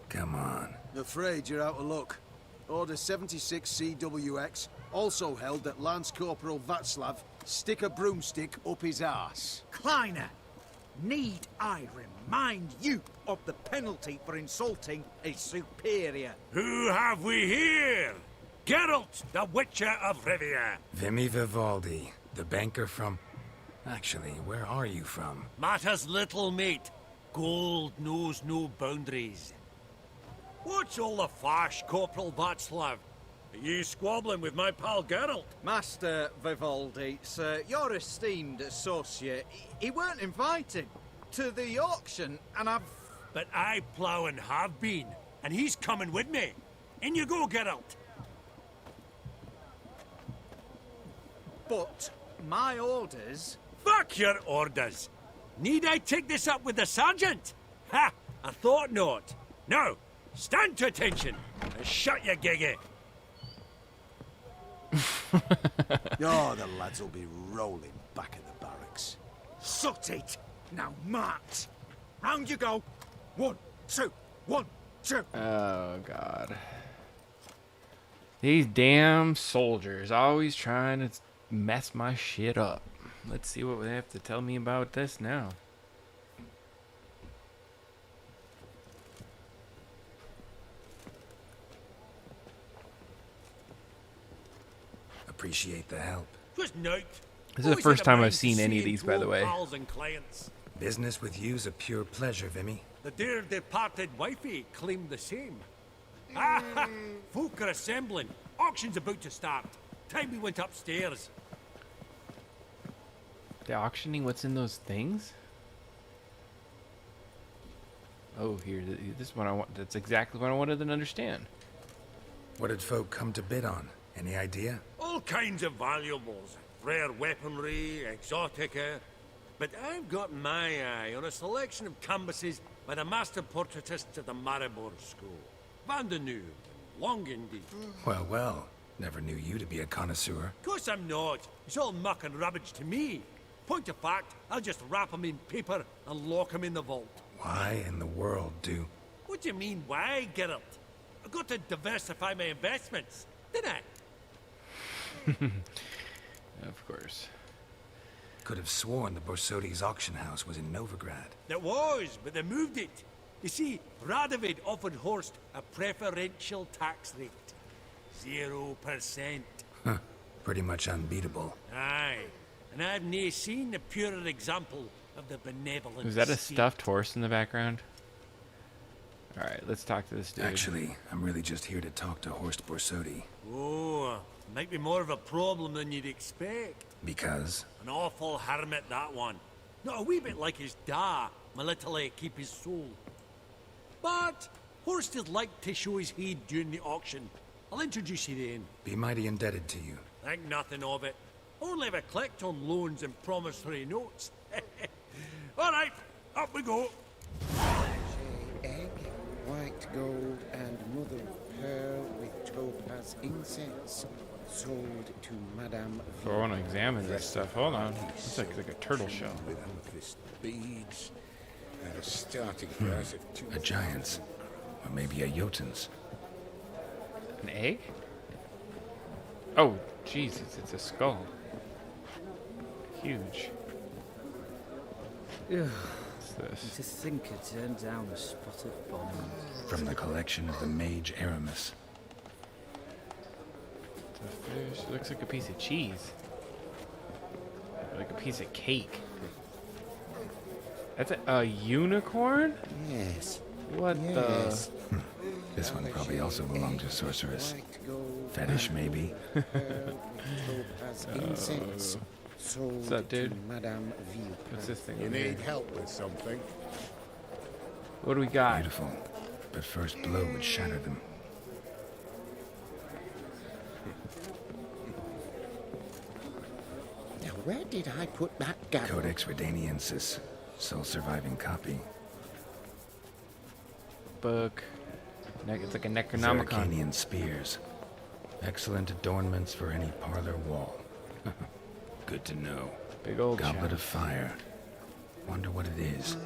Come on. Afraid you're out of luck. Order 76 CWX also held that Lance Corporal Václav stick a broomstick up his arse. Kleiner, need I remind you of the penalty for insulting a superior? Who have we here? Geralt, the Witcher of Rivia. Vimy Vivaldi, the banker from... Actually, where are you from? Matters little, mate. Gold knows no boundaries. What's all the fash, Corporal Václav? Are you squabbling with my pal Geralt? Master Vivaldi, sir, your esteemed associate, he weren't invited to the auction, and I've... But I plough and have been, and he's coming with me. In you go, Geralt. But my orders... Fuck your orders. Need I take this up with the sergeant? Ha! I thought not. Now, stand to attention and shut your giggy. Oh, the lads will be rolling back at the barracks. Sot it! Now march! Round you go! 1, 2, 1, 2! Oh, God. These damn soldiers always trying to mess my shit up. Let's see what they have to tell me about this now. Appreciate the help. Just note. This is the first time I've seen any of these, by the way. Pals and clients. Business with you's a pure pleasure, Vimy. The dear departed wifey claimed the same. Ah, folk are assembling. Auction's about to start. Time we went upstairs. They're auctioning what's in those things? Oh, here, this is what I want. That's exactly what I wanted to understand. What did folk come to bid on? Any idea? All kinds of valuables. Rare weaponry, exotica. But I've got my eye on a selection of canvases by the master portraitists of the Maribor School. Van de Nieuw, long indeed. Well, well. Never knew you to be a connoisseur. Of course I'm not. It's all muck and rubbish to me. Point of fact, I'll just wrap 'em in paper and lock 'em in the vault. Why in the world do... What do you mean, why, Geralt? I've got to diversify my investments, didn't I? Of course. Could have sworn the Borsodi's auction house was in Novigrad. It was, but they moved it. You see, Radovid offered Horst a preferential tax rate. 0%. Huh. Pretty much unbeatable. Aye. And I've nae seen a purer example of the benevolent Is that a state. stuffed horse in the background? Alright, let's talk to this dude. Actually, I'm really just here to talk to Horst Borsodi. Oh, might be more of a problem than you'd expect. Because? An awful hermit, that one. Not a wee bit like his da, my little keep his soul. But Horst would like to show his head during the auction. I'll introduce you then. Be mighty indebted to you. Think nothing of it. Only ever collect on loans and promissory notes. All right, up we go. Egg, white gold, and mother of pearl with topaz incense. Sold to Madame So I want to examine this stuff. Hold on. It's like a turtle shell. With amethyst beads and a starting price of two. A giant's. Or maybe a Jotun's. An egg? Oh, Jesus, it's a skull. Huge. What's this? To think I turned down a spot of bombs. From the collection of the mage Aramis. It's a fish. It looks like a piece of cheese. Like a piece of cake. That's a unicorn? Yes. What Yes. This one probably also belonged to Sorceress. White gold, Fetish, maybe. pearl with topaz incense. Sold What's up, dude? to Madame What's this thing? You over here? need help with something? What do we got? Beautiful. But first blow would shatter them. Now, where did I put that gavel? Codex Redaniensis. Sole surviving copy. Book. It's like a Necronomicon. Zeracanian spears. Excellent adornments for any parlor wall. Good to know. Big old Goblet shot. of fire. Wonder what it is.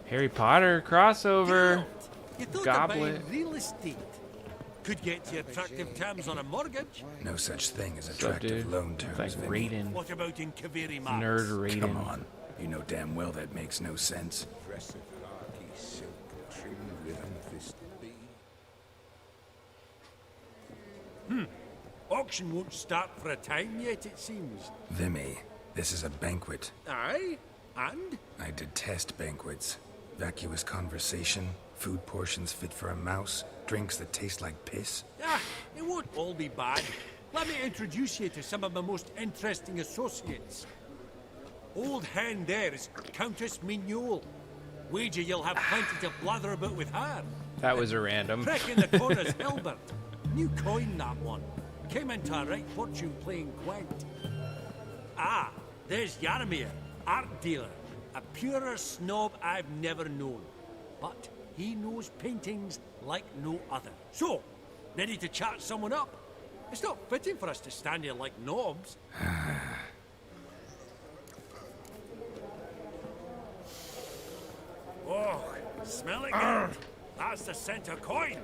Harry Potter crossover. You thought Goblet. of buying real estate. Could get you attractive terms on a mortgage. No such thing as What's up, attractive dude? loan It's terms, like Vinny. Raiden. What about in Kaveri Max? Nerd Raiden. Come on. You know damn well that makes no sense. Dress of larky silk trimmed with amethyst beads. Auction won't start for a time yet, it seems. Vimy, this is a banquet. Aye? And? I detest banquets. Vacuous conversation, food portions fit for a mouse, drinks that taste like piss. Ah, it won't all be bad. Let me introduce you to some of my most interesting associates. Old hen there is Countess Mignole. Wager you'll have plenty to blather about with her. That was a random. Prick in the corner's Hilbert. New coin, that one. Came into a right fortune playing Gwent. Ah, there's Yaromir, art dealer. A purer snob I've never known. But he knows paintings like no other. So, ready to chat someone up? It's not fitting for us to stand here like knobs. Oh, smell it good. That's the center coin.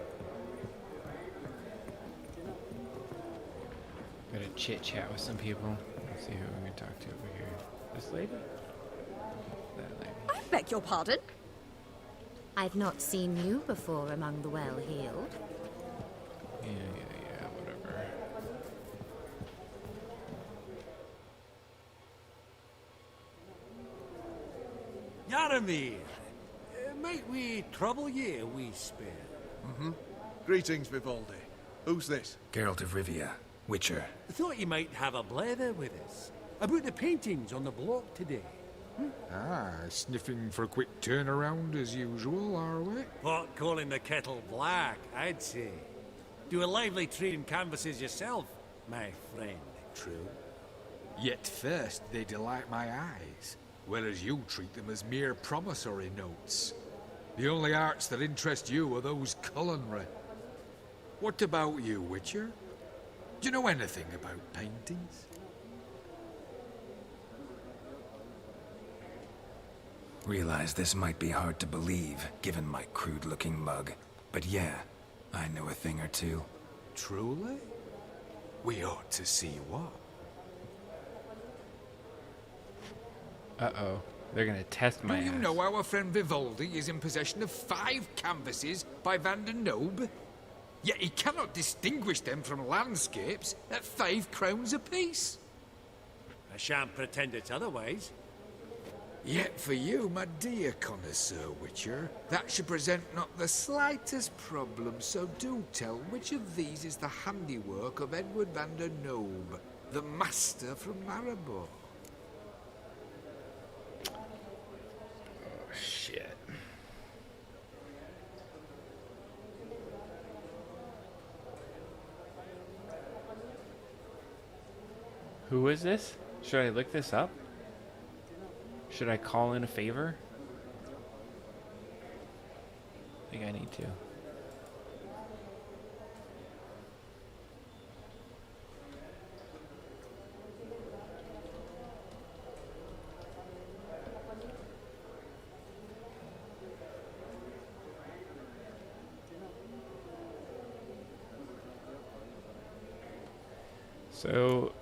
Gotta chit chat with some people. Let's see who we're gonna talk to over here. This lady? That lady. I beg your pardon? I've not seen you before among the well-heeled. Yeah, whatever. Yaromir, might we trouble ye a wee spell? Greetings, Vivaldi. Who's this? Geralt of Rivia, Witcher. Thought you might have a blether with us. About the paintings on the block today. Ah, sniffing for a quick turnaround as usual, are we? Pot calling the kettle black, I'd say. Do a lively trade in canvases yourself, my friend. True. Yet first they delight my eyes, whereas you treat them as mere promissory notes. The only arts that interest you are those culinary. What about you, Witcher? Do you know anything about paintings? Realize this might be hard to believe, given my crude-looking mug. But yeah, I know a thing or two. Truly? We ought to see what. Uh-oh. They're gonna test my Do you ass. know our friend Vivaldi is in possession of 5 canvases by Van der Nobe? Yet he cannot distinguish them from landscapes at 5 crowns apiece. I shan't pretend it's otherwise. Yet for you, my dear connoisseur Witcher, that should present not the slightest problem, so do tell which of these is the handiwork of Edward van der Nobe, the master from Maribor. Shit. Who is this? Should I look this up? Should I call in a favor? I think I need to. So,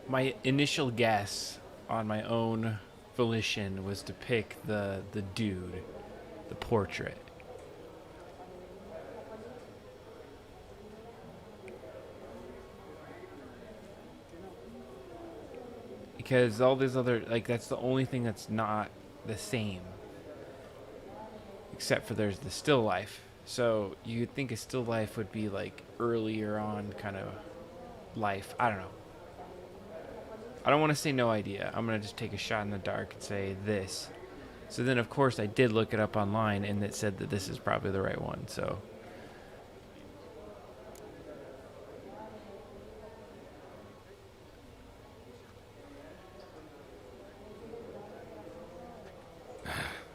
my initial guess on my own volition was to pick the dude, the portrait. Because all these other, like, that's the only thing that's not the same. Except for there's the still life. So, you'd think a still life would be, like, earlier on kind of life. I don't know. I don't want to say no idea. I'm going to just take a shot in the dark and say this. So then, of course, I did look it up online, and it said that this is probably the right one, so...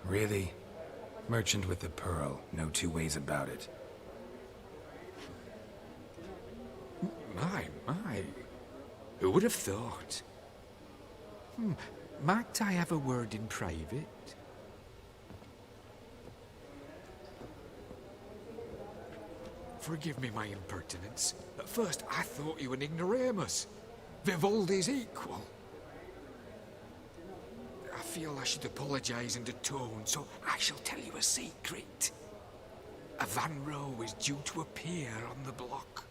Really? Merchant with the pearl. No two ways about it. My. Who would have thought? Might I have a word in private? Forgive me my impertinence. At first, I thought you an ignoramus. Vivaldi's equal. I feel I should apologize and atone, so I shall tell you a secret. A Van Row is due to appear on the block.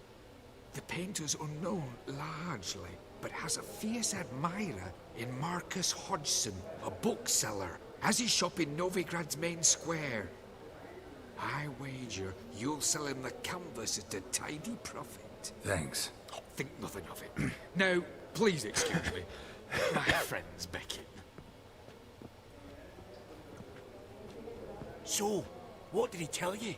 The painter's unknown largely, but has a fierce admirer in Marcus Hodgson, a bookseller, has his shop in Novigrad's main square. I wager you'll sell him the canvas at a tidy profit. Thanks. Oh, think nothing of it. Now, please excuse me. My friend's becking. So, what did he tell you?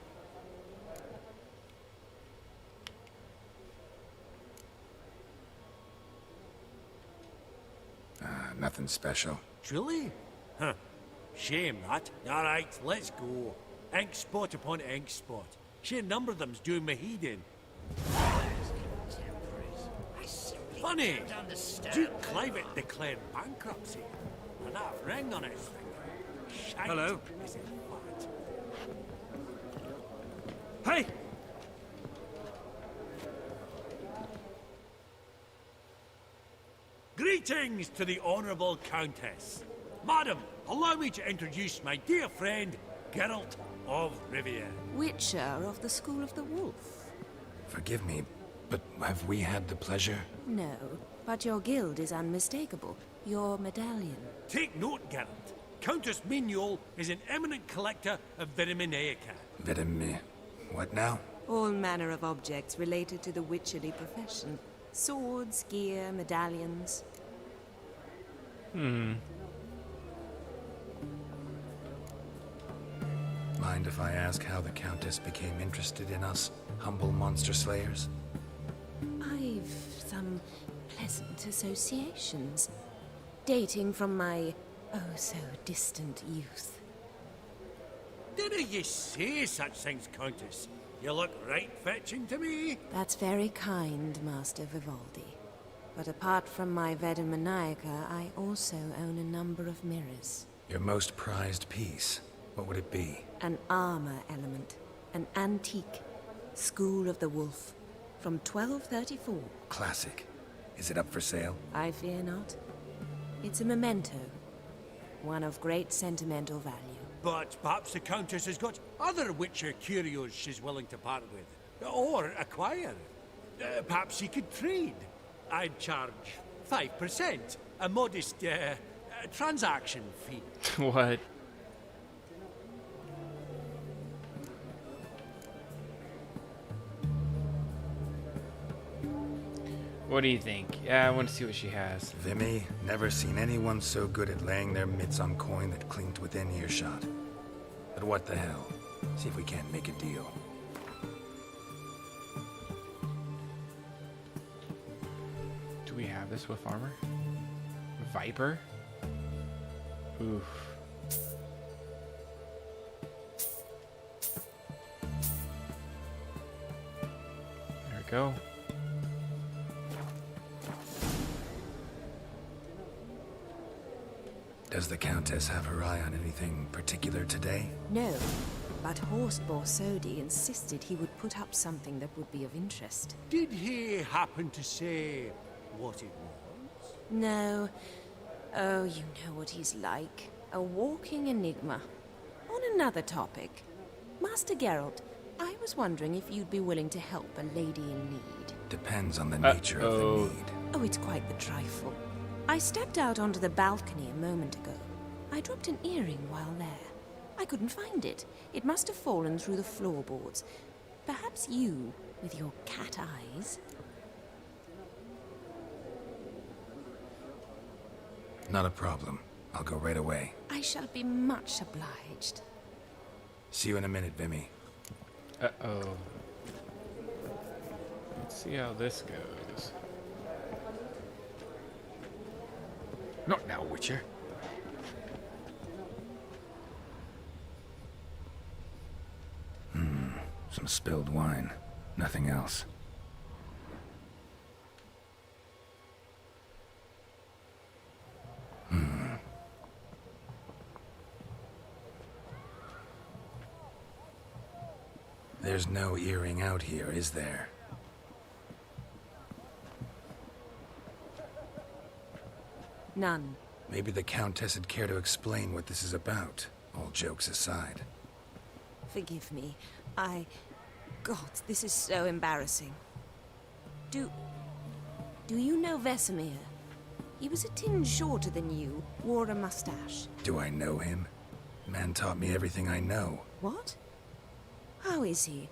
Nothing special. Truly? Huh. Shame that. Alright, let's go. Ink spot upon ink spot. Sheer number of them's doing me heed in. Funny! Duke Clivet declared bankruptcy. And that ring on his finger. Shite. Hello? Is it fat? Hey! Greetings to the Honourable Countess. Madam, allow me to introduce my dear friend, Geralt of Rivia. Witcher of the School of the Wolf. Forgive me, but have we had the pleasure? No, but your guild is unmistakable. Your medallion. Take note, Geralt. Countess Mignol is an eminent collector of Vitaminaica. What now? All manner of objects related to the witcherly profession. Swords, gear, medallions. Mind if I ask how the Countess became interested in us, humble monster slayers? I've some pleasant associations, dating from my oh-so-distant youth. Didn't you say such things, Countess? You look right fetching to me. That's very kind, Master Vivaldi. But apart from my Veda Maniaca, I also own a number of mirrors. Your most prized piece, what would it be? An armor element. An antique. School of the Wolf. From 1234. Classic. Is it up for sale? I fear not. It's a memento. One of great sentimental value. But perhaps the Countess has got other Witcher curios she's willing to part with. Or acquire. Perhaps she could trade. I'd charge 5%. A modest, transaction fee. What? What do you think? Yeah, I want to see what she has. Vimy, never seen anyone so good at laying their mitts on coin that clinked within earshot. But what the hell? See if we can't make a deal. Do we have the Swift armor. Viper. Oof. There we go. Does the Countess have her eye on anything particular today? No, but Horst Borsodi insisted he would put up something that would be of interest. Did he happen to say what it was? No. Oh, you know what he's like. A walking enigma. On another topic. Master Geralt, I was wondering if you'd be willing to help a lady in need. Depends on the nature of the need. Oh, it's quite the trifle. I stepped out onto the balcony a moment ago. I dropped an earring while there. I couldn't find it. It must have fallen through the floorboards. Perhaps you, with your cat eyes... Not a problem. I'll go right away. I shall be much obliged. See you in a minute, Vimy. Uh-oh. Let's see how this goes. Not now, Witcher. Some spilled wine. Nothing else. There's no earring out here, is there? None. Maybe the Countess would care to explain what this is about, all jokes aside. Forgive me. God, this is so embarrassing. Do you know Vesemir? He was a tinge shorter than you, wore a mustache. Do I know him? Man taught me everything I know. What? How is he,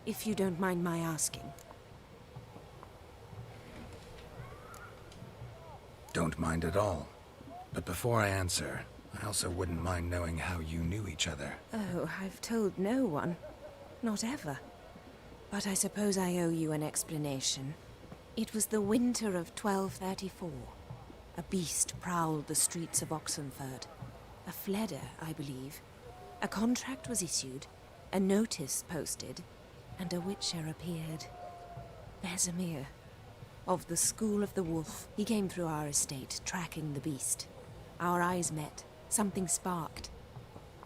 if you don't mind my asking? Don't mind at all. But before I answer, I also wouldn't mind knowing how you knew each other. Oh, I've told no one. Not ever. But I suppose I owe you an explanation. It was the winter of 1234. A beast prowled the streets of Oxenford. A fledder, I believe. A contract was issued, a notice posted, and a witcher appeared. Vesemir. Of the School of the Wolf. He came through our estate, tracking the beast. Our eyes met. Something sparked.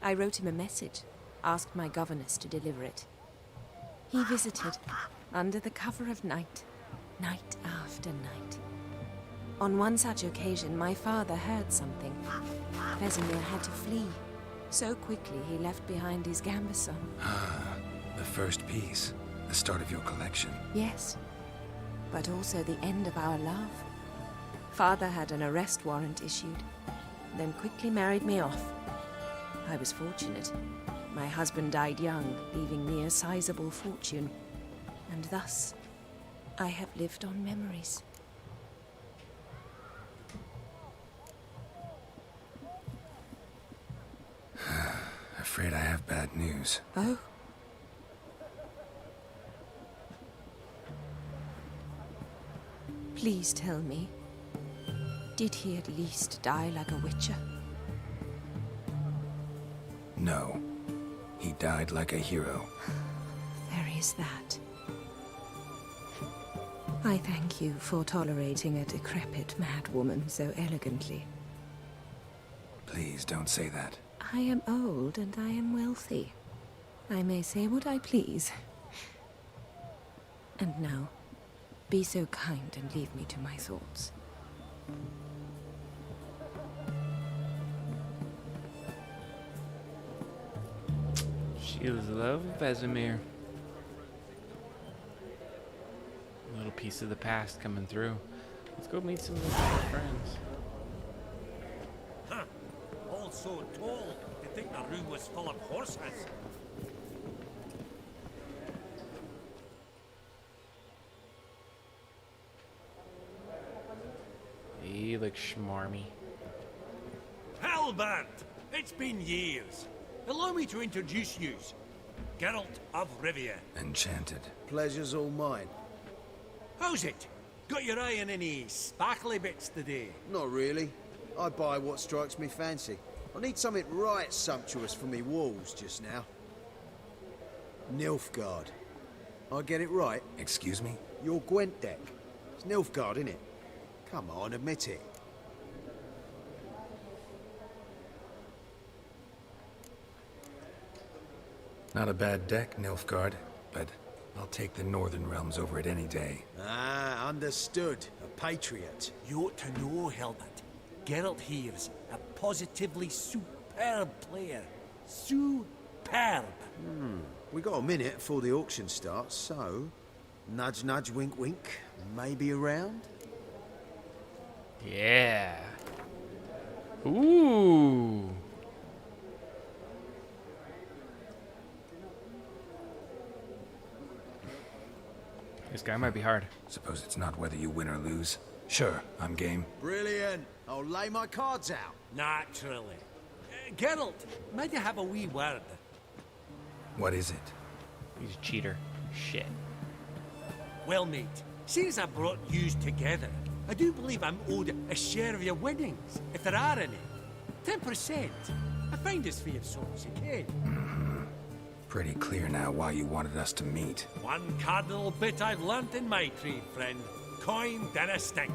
I wrote him a message, asked my governess to deliver it. He visited, under the cover of night, night after night. On one such occasion, my father heard something. Vesemir had to flee. So quickly, he left behind his gambeson. Ah, the first piece. The start of your collection. Yes, but also the end of our love. Father had an arrest warrant issued, then quickly married me off. I was fortunate. My husband died young, leaving me a sizable fortune. And thus, I have lived on memories. Afraid I have bad news. Oh? Please tell me, did he at least die like a witcher? No. He died like a hero. There is that. I thank you for tolerating a decrepit madwoman so elegantly. Please don't say that. I am old and I am wealthy. I may say what I please. And now, be so kind and leave me to my thoughts. She was love Vesemir. A little piece of the past coming through. Let's go meet some of those old friends. Huh. All so tall, you'd think the room was full of horses. He looks schmarmy. Halbert! It's been years. Allow me to introduce you. Geralt of Rivia. Enchanted. Pleasure's all mine. How's it? Got your eye on any sparkly bits today? Not really. I buy what strikes me fancy. I need something right sumptuous for me walls just now. Nilfgaard. I get it right? Excuse me? Your Gwent deck. It's Nilfgaard, innit? Come on, admit it. Not a bad deck, Nilfgaard, but I'll take the Northern Realms over it any day. Ah, understood. A patriot. You ought to know, Hilbert. Geralt here's a positively superb player. Superb. We got a minute before the auction starts, so... Nudge, nudge, wink, wink. Maybe around? Yeah. Ooh. This guy might be hard. Suppose it's not whether you win or lose. Sure, I'm game. Brilliant. I'll lay my cards out. Naturally. Geralt, might you have a wee word? What is it? He's a cheater. Shit. Well, mate, since I brought yous together, I do believe I'm owed a share of your winnings, if there are any. 10%. I find this for your souls, okay? Pretty clear now why you wanted us to meet. One cardinal bit I've learnt in my trade, friend. Coin dinna stink.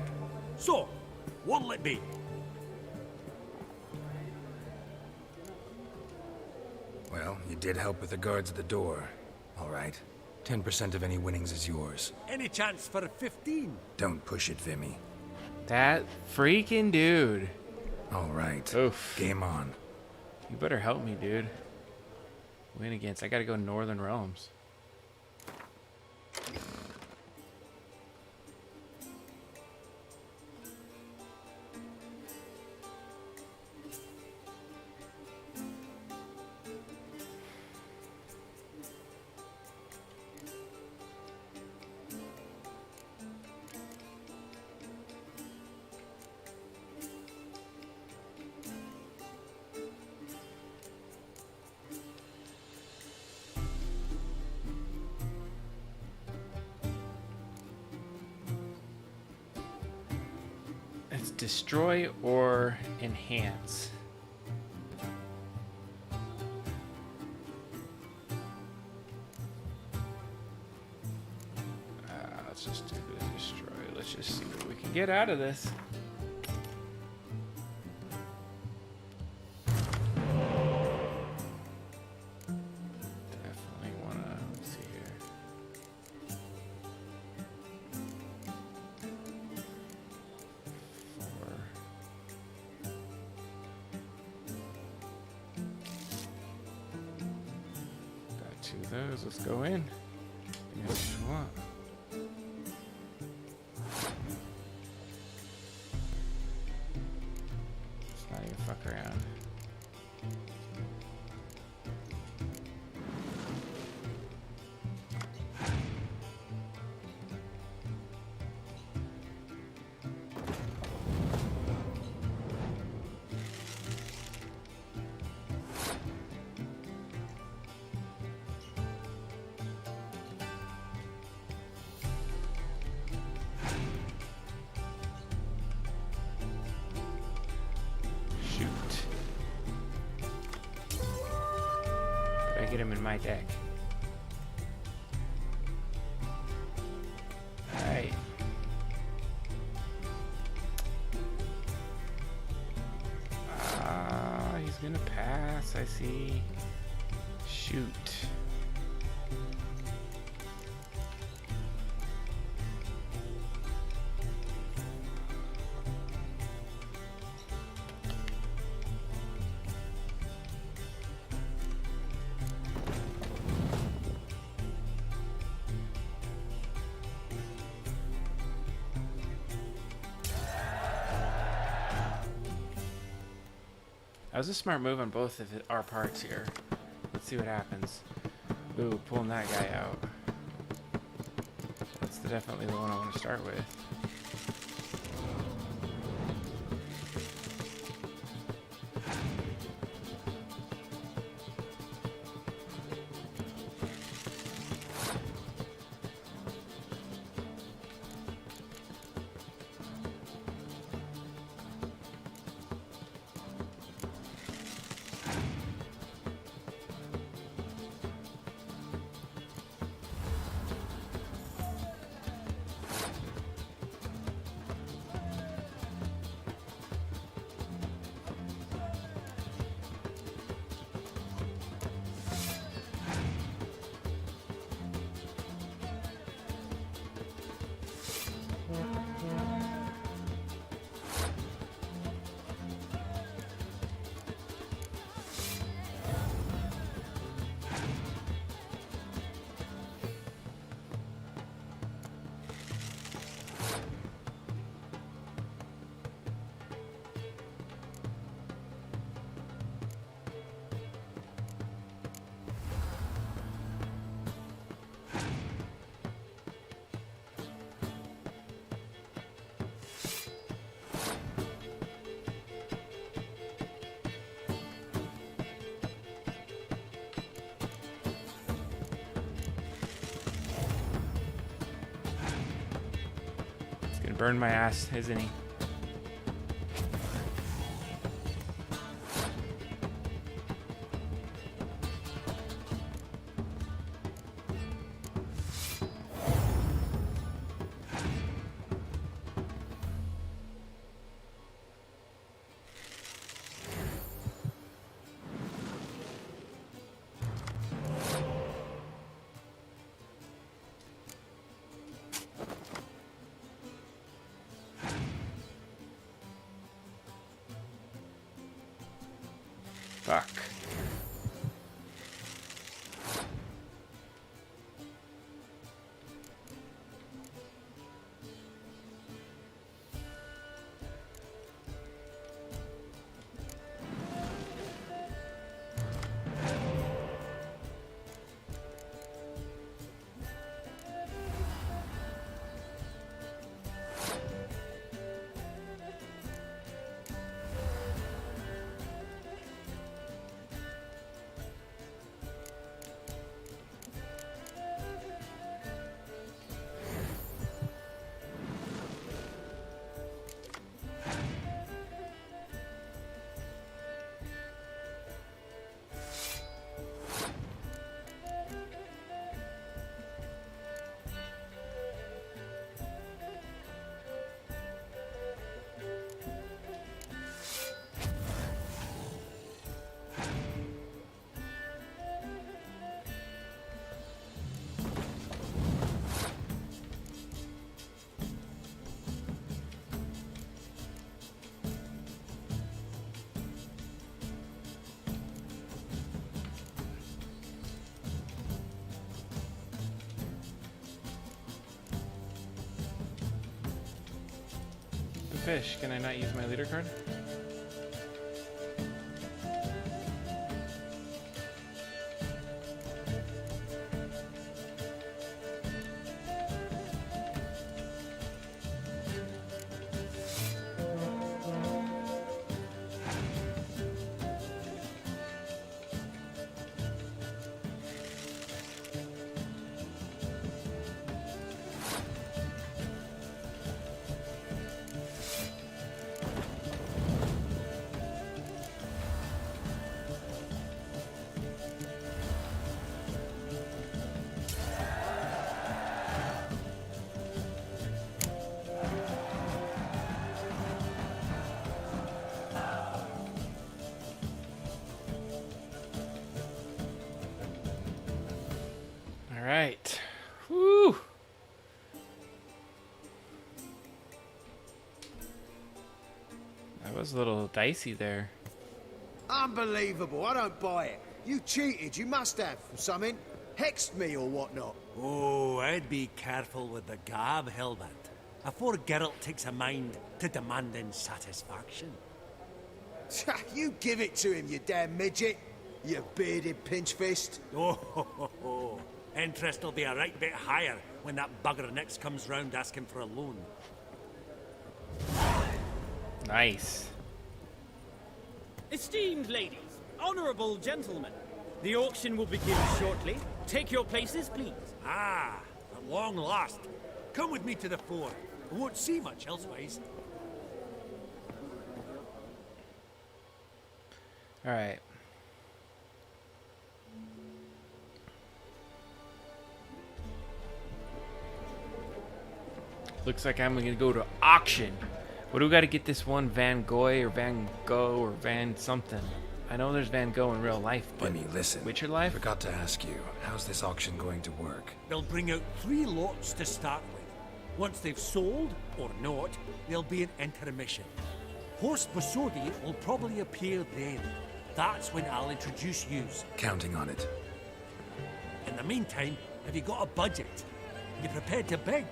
So, what'll it be? Well, you did help with the guards at the door. All right. 10% of any winnings is yours. Any chance for a 15? Don't push it, Vimy. That freaking dude. All right. Oof. Game on. You better help me, dude. Win against. I gotta go Northern Realms. It's destroy or enhance. Let's just do the destroy. Let's just see what we can get out of this. Definitely wanna, let's see here. Got two of those. Let's go in. That's what you want. Let's not even fuck around. Get him in my deck. Alright. He's gonna pass, I see. Shoot. That was a smart move on both of our parts here. Let's see what happens. Ooh, pulling that guy out. That's definitely the one I want to start with. burn my ass, isn't he? Fuck. Fish, can I not use my leader card? Right. Woo! That was a little dicey there. Unbelievable, I don't buy it. You cheated, you must have, or something. Hexed me or whatnot. Oh, I'd be careful with the gab, Hilbert. Afore Geralt takes a mind to demanding satisfaction. You give it to him, you damn midget. You bearded pinchfist. Oh. Interest will be a right bit higher when that bugger next comes round asking for a loan. Nice. Esteemed ladies, honorable gentlemen, the auction will begin shortly. Take your places, please. Ah, at long last. Come with me to the fore. I won't see much elsewise. All right. Looks like I'm gonna go to auction. What do we got to get this one Van Gogh or Van Gogh or Van something? I know there's Van Gogh in real life, but Jimmy, listen. Witcher life? Forgot to ask you, how's this auction going to work? They'll bring out 3 lots to start with. Once they've sold, or not, there'll be an intermission. Horst Bosodi will probably appear then. That's when I'll introduce yous. Counting on it. In the meantime, have you got a budget? You prepared to bid?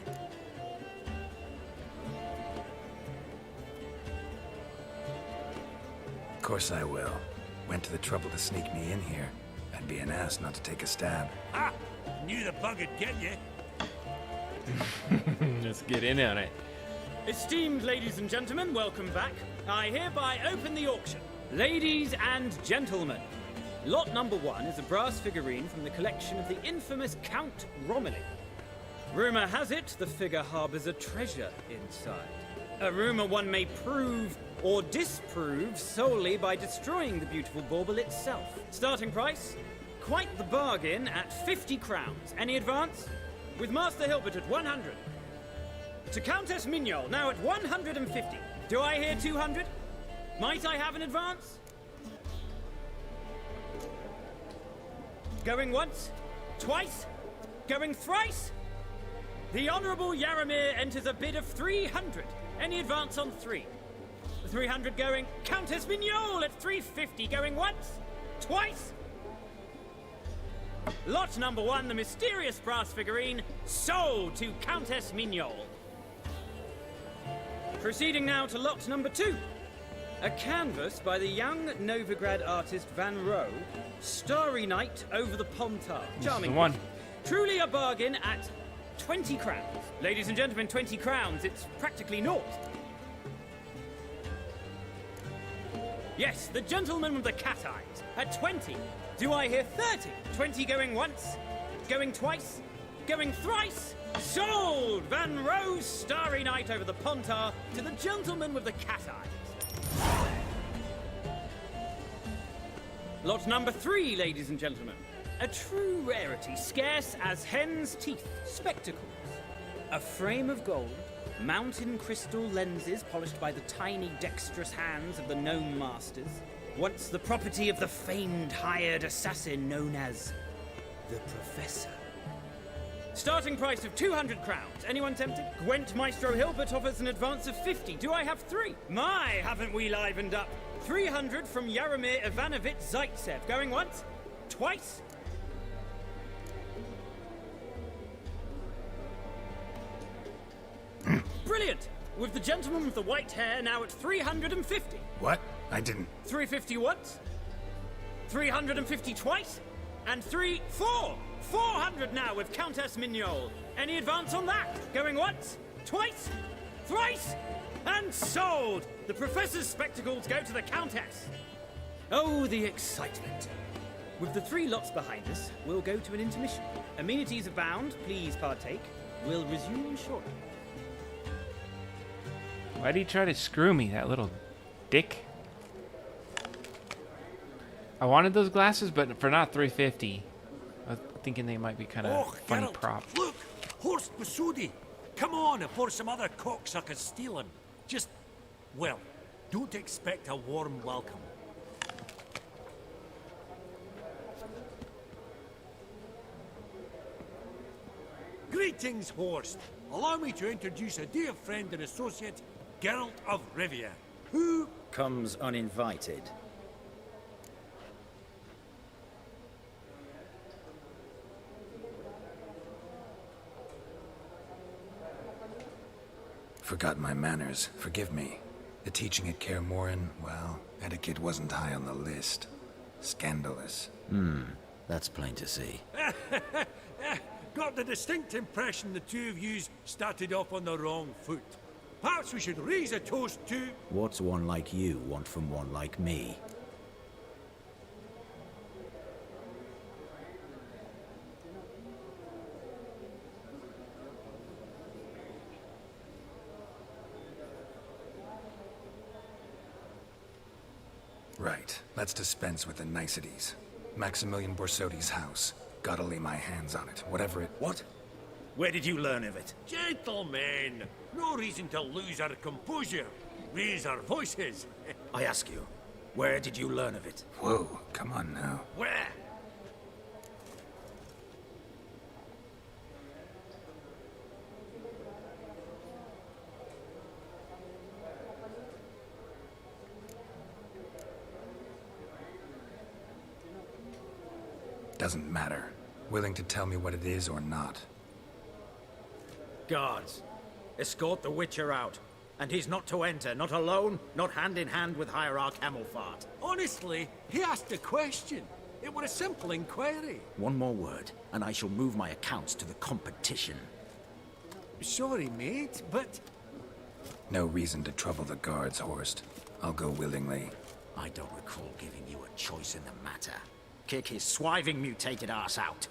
Of course I will. Went to the trouble to sneak me in here. I'd be an ass not to take a stab. Ah! Knew the bug'd get you. Let's get in on it. Esteemed ladies and gentlemen, welcome back. I hereby open the auction. Ladies and gentlemen, lot number 1 is a brass figurine from the collection of the infamous Count Romilly. Rumor has it the figure harbors a treasure inside. A rumor one may prove or disprove solely by destroying the beautiful bauble itself. Starting price? Quite the bargain at 50 crowns. Any advance? With Master Hilbert at 100. To Countess Mignol, now at 150. Do I hear 200? Might I have an advance? Going once? Twice? Going thrice? The Honourable Yaramir enters a bid of 300. Any advance on 3? 300 going. Countess Mignol at 350. Going once? Twice? Lot number 1, the mysterious brass figurine, sold to Countess Mignol. Proceeding now to lot number 2. A canvas by the young Novigrad artist Van Rohe, Starry Night over the Pontar. Charming. One. Truly a bargain at 20 crowns. Ladies and gentlemen, 20 crowns. It's practically naught. Yes, the gentleman with the cat eyes at 20. Do I hear 30? 20 going once, going twice, going thrice. Sold! Van Rohe's Starry Night over the Pontar to the gentleman with the cat eyes. Lot number 3, ladies and gentlemen. A true rarity, scarce as hen's teeth. Spectacles. A frame of gold, mountain crystal lenses polished by the tiny dexterous hands of the gnome masters. Once the property of the famed hired assassin known as the Professor. Starting price of 200 crowns. Anyone tempted? Gwent Maestro Hilbert offers an advance of 50. Do I have 3? My, haven't we livened up? 300 from Yaramir Ivanovich Zaitsev. Going once? Twice? Brilliant! With the gentleman with the white hair now at 350. What? I didn't... 350 once? 350 twice? And 400 now with Countess Mignol. Any advance on that? Going once? Twice? Thrice? And sold! The Professor's spectacles go to the Countess. Oh, the excitement. With the 3 lots behind us, we'll go to an intermission. Amenities abound, please partake. We'll resume shortly. Why'd he try to screw me, that little dick? I wanted those glasses, but for not 350. I was thinking they might be kind of funny Geralt, prop. Look! Horst Masudi! Come on before some other cocksuckers steal him. Just, well, don't expect a warm welcome. Greetings, Horst. Allow me to introduce a dear friend and associate, Geralt of Rivia, who comes uninvited. Forgot my manners. Forgive me. The teaching at Kaer Morhen, well, etiquette wasn't high on the list. Scandalous. That's plain to see. got the distinct impression the two of yous started off on the wrong foot. Perhaps we should raise a toast to... What's one like you want from one like me? Right. Let's dispense with the niceties. Maximilian Borsodi's house. Gotta lay my hands on it, whatever it... What? Where did you learn of it? Gentlemen, no reason to lose our composure. Raise our voices. I ask you, where did you learn of it? Whoa, come on now. Where? Doesn't matter. Willing to tell me what it is or not. Guards, escort the Witcher out. And he's not to enter, not alone, not hand in hand with Hierarch Hamelfart. Honestly, he asked a question. It was a simple inquiry. One more word, and I shall move my accounts to the competition. Sorry, mate, but... No reason to trouble the guards, Horst. I'll go willingly. I don't recall giving you a choice in the matter. Kick his swiving mutated ass out.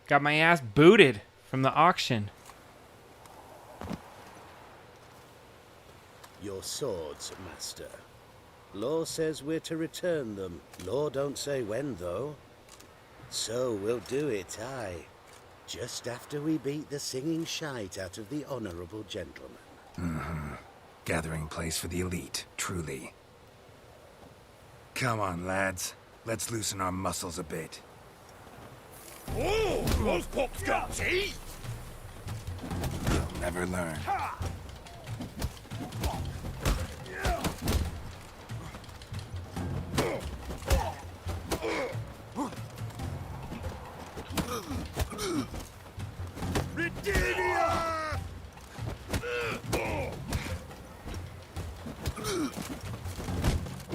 Got my ass booted from the auction. Your swords, master. Law says we're to return them. Law don't say when, though. So we'll do it, aye. Just after we beat the singing shite out of the honourable gentleman. Mm-hmm. Gathering place for the elite, truly. Come on, lads. Let's loosen our muscles a bit. Oh, those pups got teeth! You'll never learn.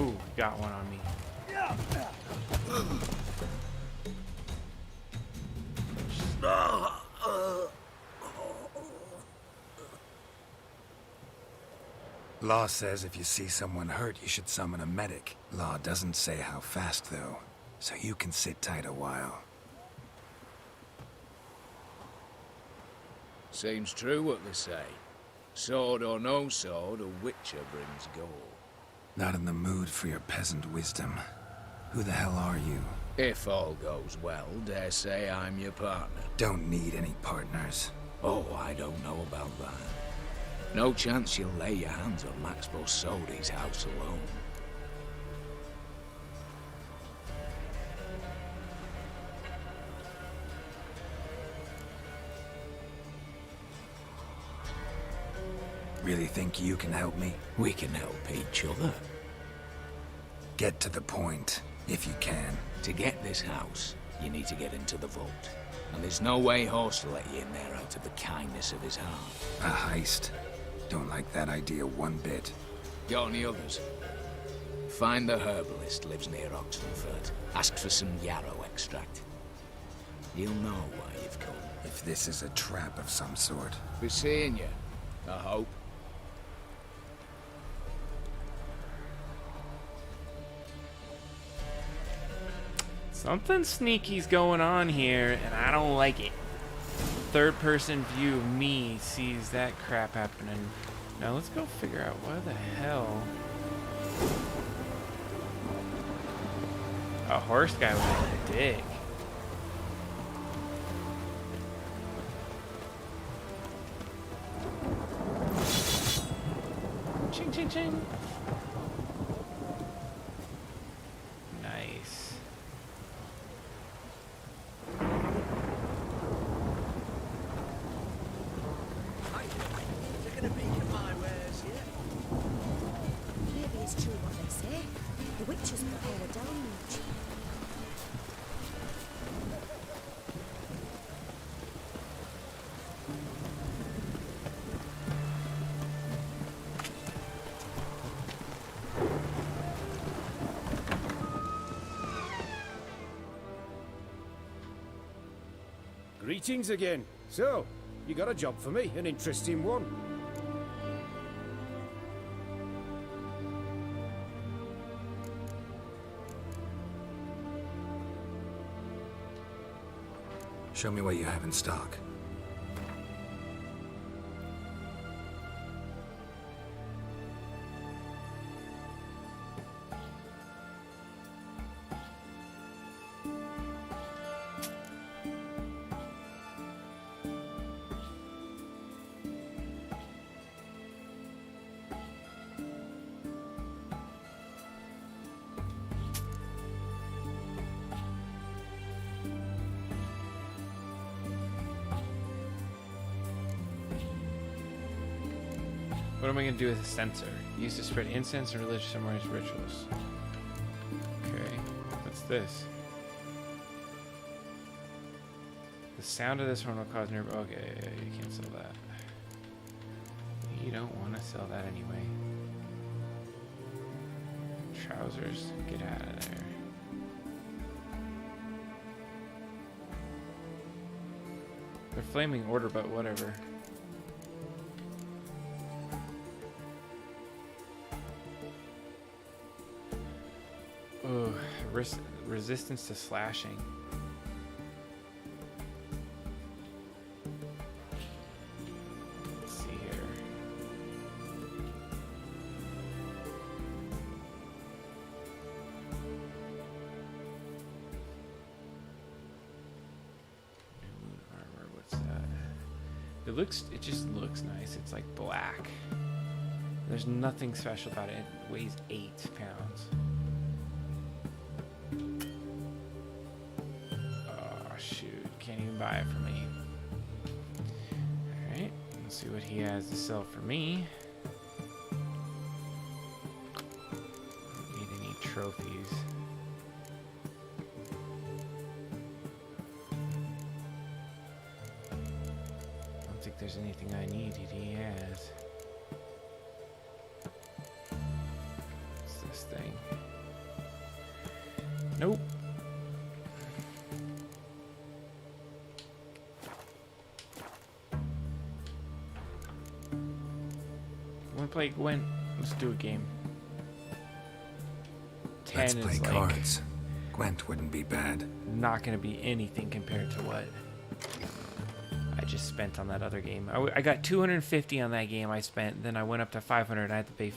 Ooh, got one on me. Law says if you see someone hurt, you should summon a medic. Law doesn't say how fast, though, so you can sit tight a while. Seems true what they say. Sword or no sword, a witcher brings gold. Not in the mood for your peasant wisdom. Who the hell are you? If all goes well, dare say I'm your partner. Don't need any partners. Oh, I don't know about that. No chance you'll lay your hands on Max Bosodi's house alone. Really think you can help me? We can help each other. Get to the point, if you can. To get this house, you need to get into the vault. And there's no way Horst will let you in there out of the kindness of his heart. A heist? Don't like that idea one bit. Got any others? Find the herbalist lives near Oxenfurt. Ask for some yarrow extract. He'll know why you've come. If this is a trap of some sort. Be seeing you, I hope. Something sneaky's going on here, and I don't like it. Third-person view of me sees that crap happening. Now let's go figure out what the hell. A horse guy was a dick. Ching, ching, ching. Nice. Maybe it's true what they say. The witches prepare a deluge. Greetings again. So, you got a job for me, an interesting one. Show me what you have in stock. What am I going to do with a censer? Use to spread incense and religious ceremonies rituals. Okay, what's this? The sound of this one will cause nerve. Okay, you can't sell that. You don't want to sell that anyway. Trousers, get out of there. They're flaming order, but whatever. Oh, resistance to slashing. It just looks nice. It's like black. There's nothing special about it. It weighs 8 pounds. Oh, shoot. Can't even buy it for me. Alright. Let's see what he has to sell for me. Don't need any trophies. I don't think there's anything I need he has. Thing. Nope. Wanna play Gwent? Let's do a game. 10 Let's is play like cards. Gwent wouldn't be bad. not gonna be anything compared to what I just spent on that other game. I got 250 on that game I spent, then I went up to 500. I had to pay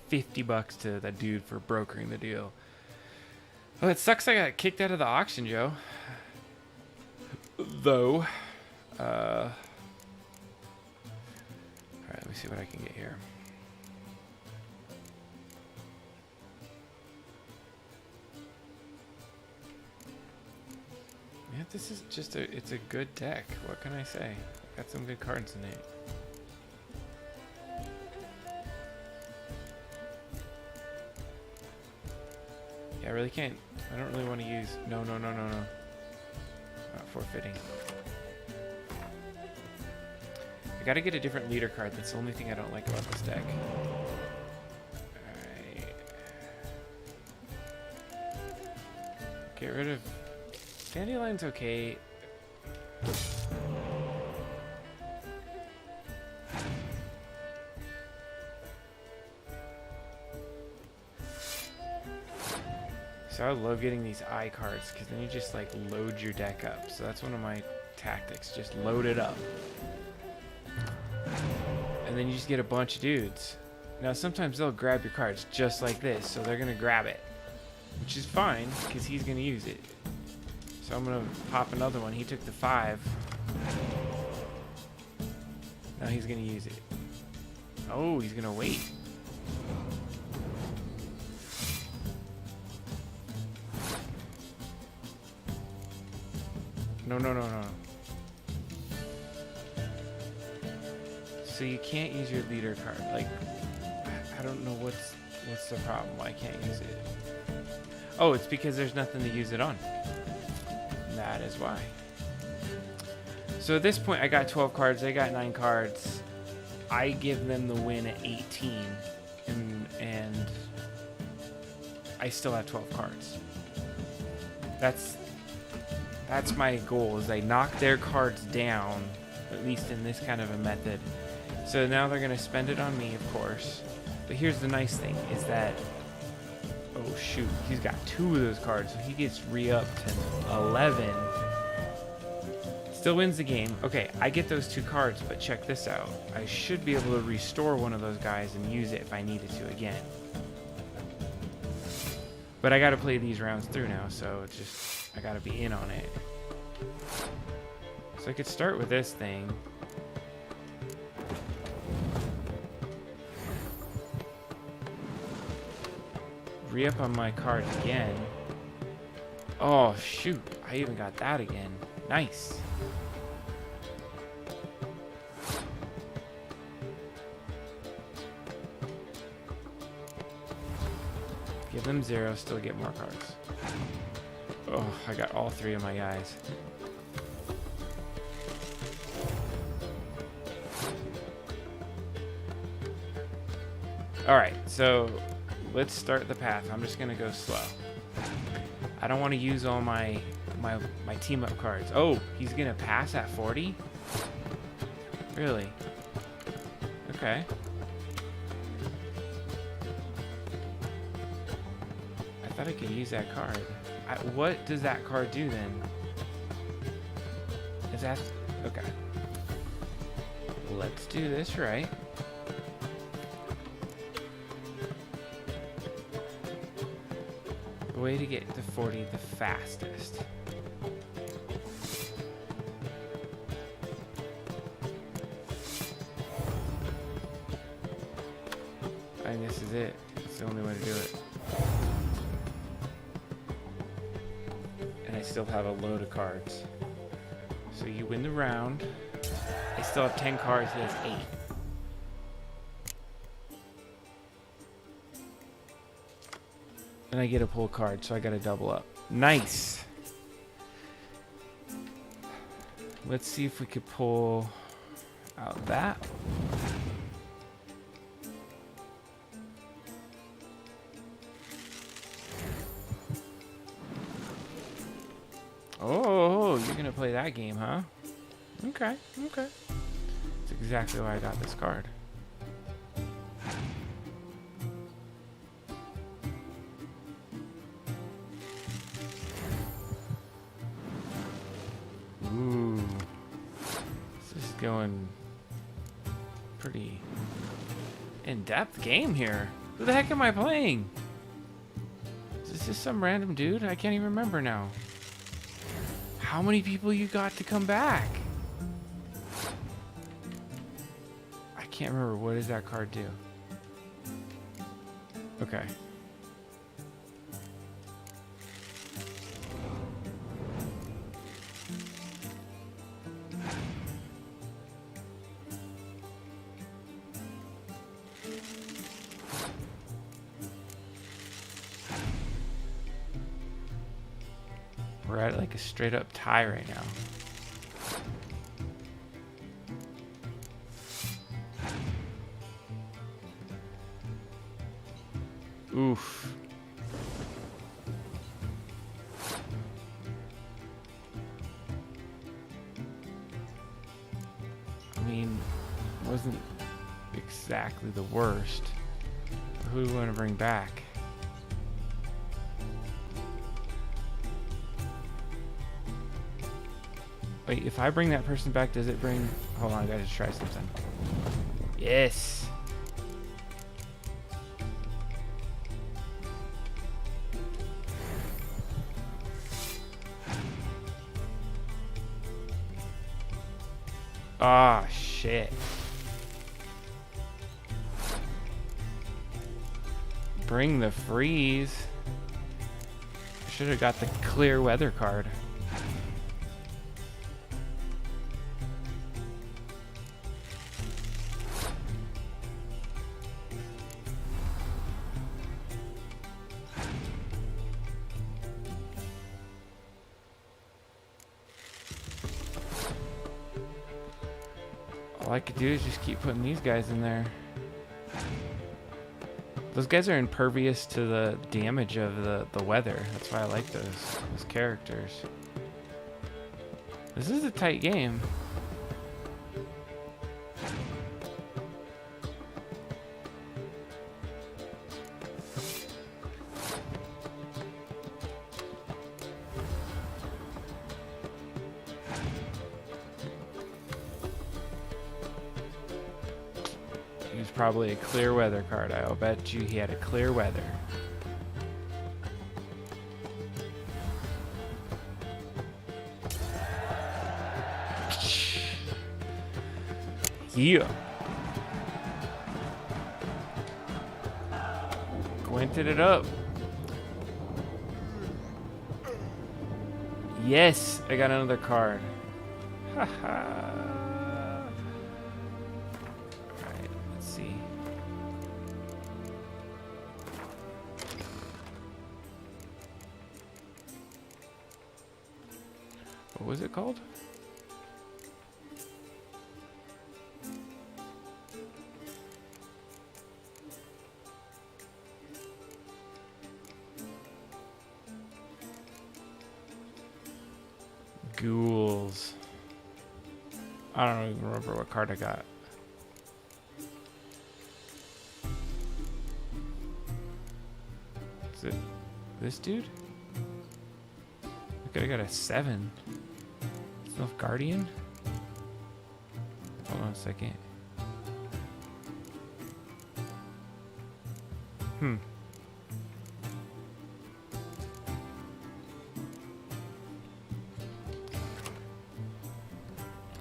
$50 to that dude for brokering the deal. Well, it sucks I got kicked out of the auction, Joe. Though, alright, let me see what I can get here. Yeah, this is just it's a good deck. What can I say? Got some good cards in it. Yeah, I really can't. I don't really want to use. No. Not forfeiting. I gotta get a different leader card. That's the only thing I don't like about this deck. Alright. Get rid of. Dandelion's okay. So I love getting these eye cards because then you just like load your deck up. So that's one of my tactics. Just load it up. And then you just get a bunch of dudes. Now sometimes they'll grab your cards just like this. So they're going to grab it. Which is fine because he's going to use it. So I'm going to pop another one. He took the 5. Now he's going to use it. Oh, he's going to wait. No. So you can't use your leader card. Like, I don't know what's the problem. Why I can't use it. Oh, it's because there's nothing to use it on. That is why. So at this point, I got 12 cards. They got 9 cards. I give them the win at 18, and I still have 12 cards. That's my goal, is I knock their cards down, at least in this kind of a method. So now they're going to spend it on me, of course. But here's the nice thing, is that, oh shoot, he's got 2 of those cards, so he gets re-upped to 11. Still wins the game. Okay, I get those 2 cards, but check this out. I should be able to restore one of those guys and use it if I needed to again. But I got to play these rounds through now, so it's just... I gotta be in on it. So I could start with this thing. Re-up on my cards again. Oh, shoot. I even got that again. Nice. Give them 0, still get more cards. Oh, I got all 3 of my guys. Alright, so let's start the path. I'm just gonna go slow. I don't want to use all my team up cards. Oh, he's gonna pass at 40? Really? Okay. I thought I could use that card. What does that card do then? Is that... Okay. Let's do this right. The way to get to 40 the fastest. is it. It's the only way to do it. And I still have a load of cards. So you win the round. I still have 10 cards. He has 8. And I get a pull card, so I gotta double up. Nice. Let's see if we could pull out that. Oh, you're gonna play that game, huh? Okay, okay. That's exactly why I got this card. Ooh. This is going pretty in-depth game here. Who the heck am I playing? Is this just some random dude? I can't even remember now. How many people you got to come back? I can't remember. What does that card do? Okay. We're at like a straight up tie right now. Oof. I mean, wasn't exactly the worst. Who do we want to bring back? Wait, if I bring that person back, does it bring... Hold on, I gotta just try something. Yes! Ah, shit. Bring the freeze. I should have got the clear weather card. All I could do is just keep putting these guys in there. Those guys are impervious to the damage of the weather. That's why I like those characters. This is a tight game. Probably a clear weather card. I'll bet you he had a clear weather. Yeah. Quinted it up. Yes, I got another card. Haha. What was it called? Ghouls. I don't even remember what card I got. Is it this dude? I got a 7. Self Guardian? Hold on a second.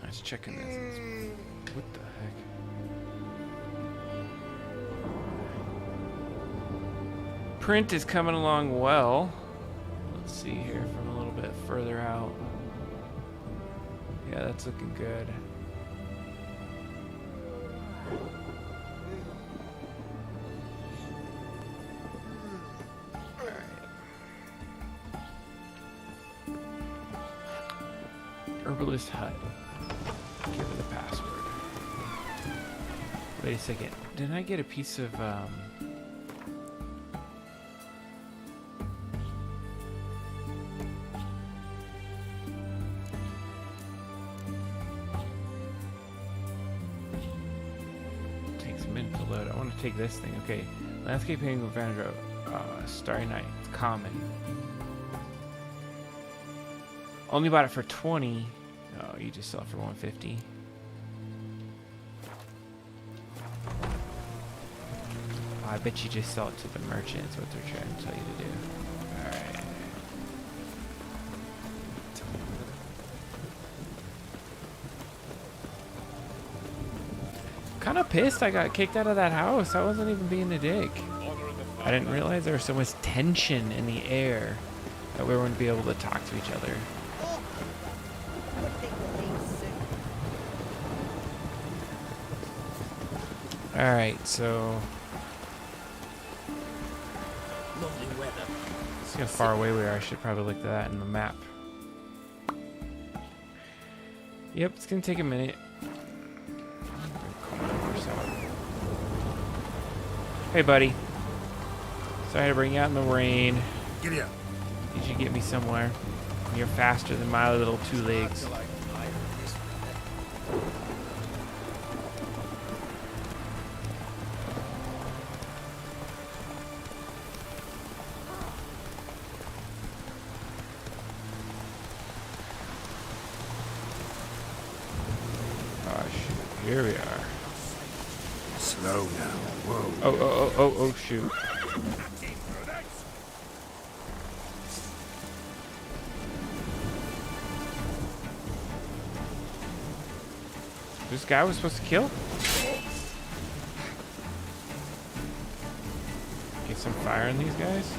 Let's check in this. What the heck? Print is coming along well. Let's see here from a little bit further out. Yeah, that's looking good. Herbalist hut. Give her the password. Wait a second. Didn't I get a piece of takes a minute to load. I want to take this thing. Okay. Landscape painting with Vandro. Starry Night. It's common. Only bought it for 20. Oh, you just sell it for 150. Oh, I bet you just sell it to the merchant. That's what they're trying to tell you to do. Alright. Kind of pissed I got kicked out of that house. I wasn't even being a dick. I didn't realize there was so much tension in the air that we wouldn't be able to talk to each other. Alright, so Lovely weather. see how far away we are. I should probably look at that in the map. Yep, it's gonna take a minute. Hey, buddy. Sorry to bring you out in the rain. Giddy up. Did you get me somewhere? You're faster than my little two legs. Oh, shoot. Here we are. Slow now. Whoa. Oh, shoot. This guy was supposed to kill? Get some fire in these guys?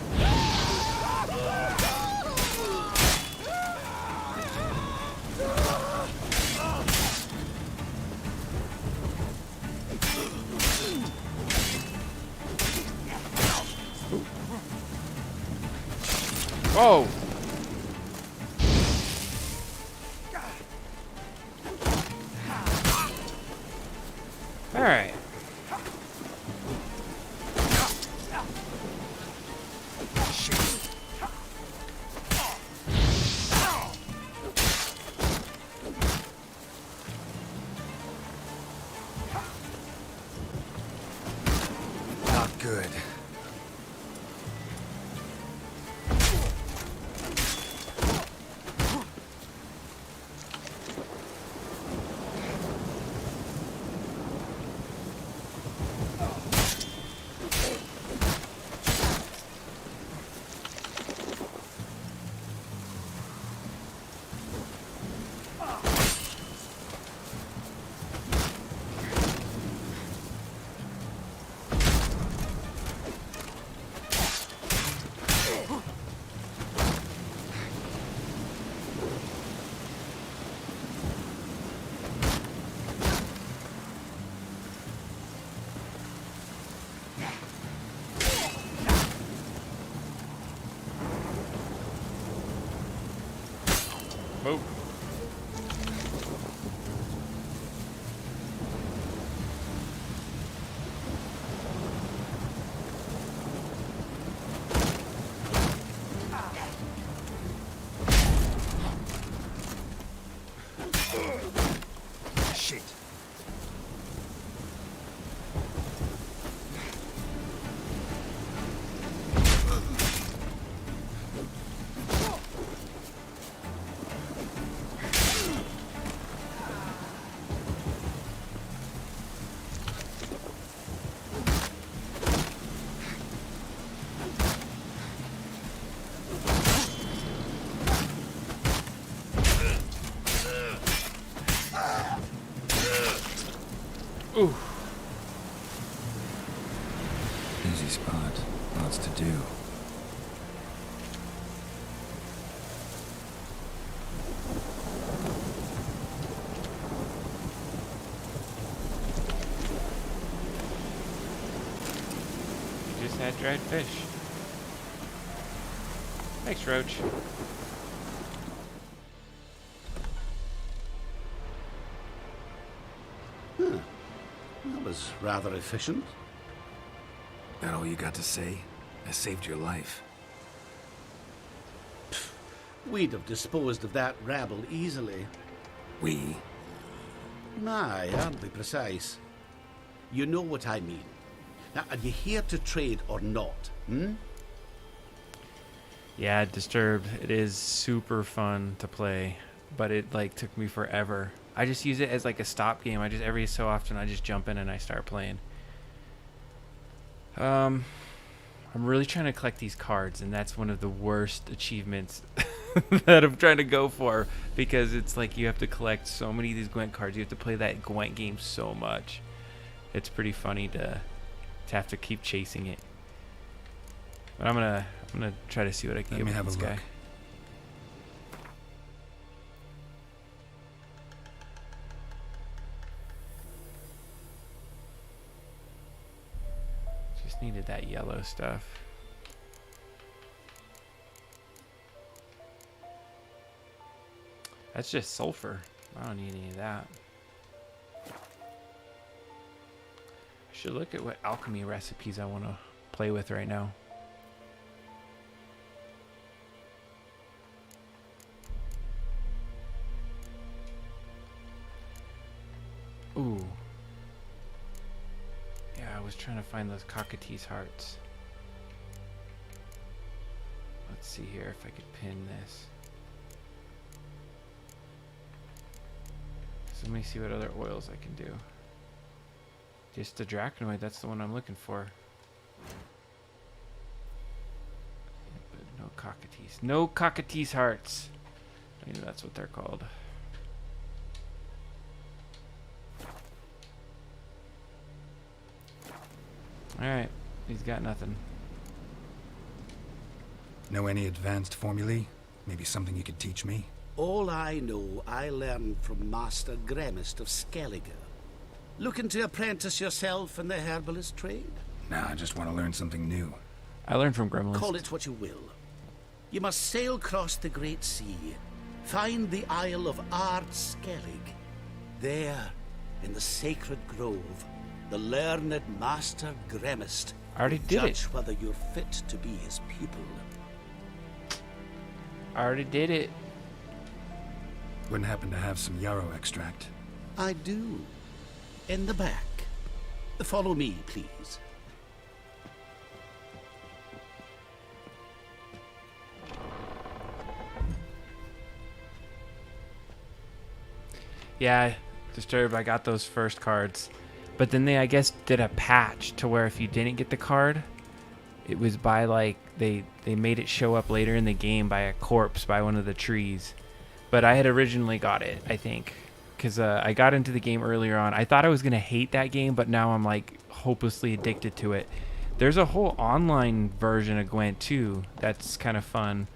Whoa! Alright. Not good. Move. Shit. Ooh. Easy spot. Lots else to do. You just had dried fish. Thanks, Roach. That was rather efficient. That all you got to say? I saved your life. We'd have disposed of that rabble easily. We? Aye, hardly precise. You know what I mean. Now, are you here to trade or not, hmm? Yeah, Disturbed. It is super fun to play, but it like took me forever. I just use it as like a stop game. Every so often I just jump in and I start playing. I'm really trying to collect these cards, and that's one of the worst achievements that I'm trying to go for, because it's like you have to collect so many of these Gwent cards. You have to play that Gwent game so much. It's pretty funny to have to keep chasing it. But I'm gonna try to see what I can get with this guy. Just needed that yellow stuff. That's just sulfur. I don't need any of that. I should look at what alchemy recipes I want to play with right now. Ooh. Yeah, I was trying to find those cockatice hearts. Let's see here if I could pin this. So let me see what other oils I can do. Just the Dracanoid, that's the one I'm looking for. But no cockatice. No cockatice hearts. I mean, that's what they're called. Alright, he's got nothing. Know any advanced formulae? Maybe something you could teach me? All I know, I learned from Master Gremist of Skellige. Looking to apprentice yourself in the herbalist trade? Nah, I just want to learn something new. I learned from Gremlins. Call it what you will. You must sail across the great sea, find the Isle of Ard Skellig. There, in the sacred grove, the learned Master Gremist I already will did judge it. whether you're fit to be his pupil. I already did it. Wouldn't happen to have some yarrow extract. I do. In the back. Follow me, please. Yeah, Disturbed, I got those first cards. But then they, I guess, did a patch to where if you didn't get the card, it was by, like, they made it show up later in the game by a corpse by one of the trees. But I had originally got it, I think, because I got into the game earlier on. I thought I was going to hate that game, but now I'm, like, hopelessly addicted to it. There's a whole online version of Gwent, too, that's kind of fun.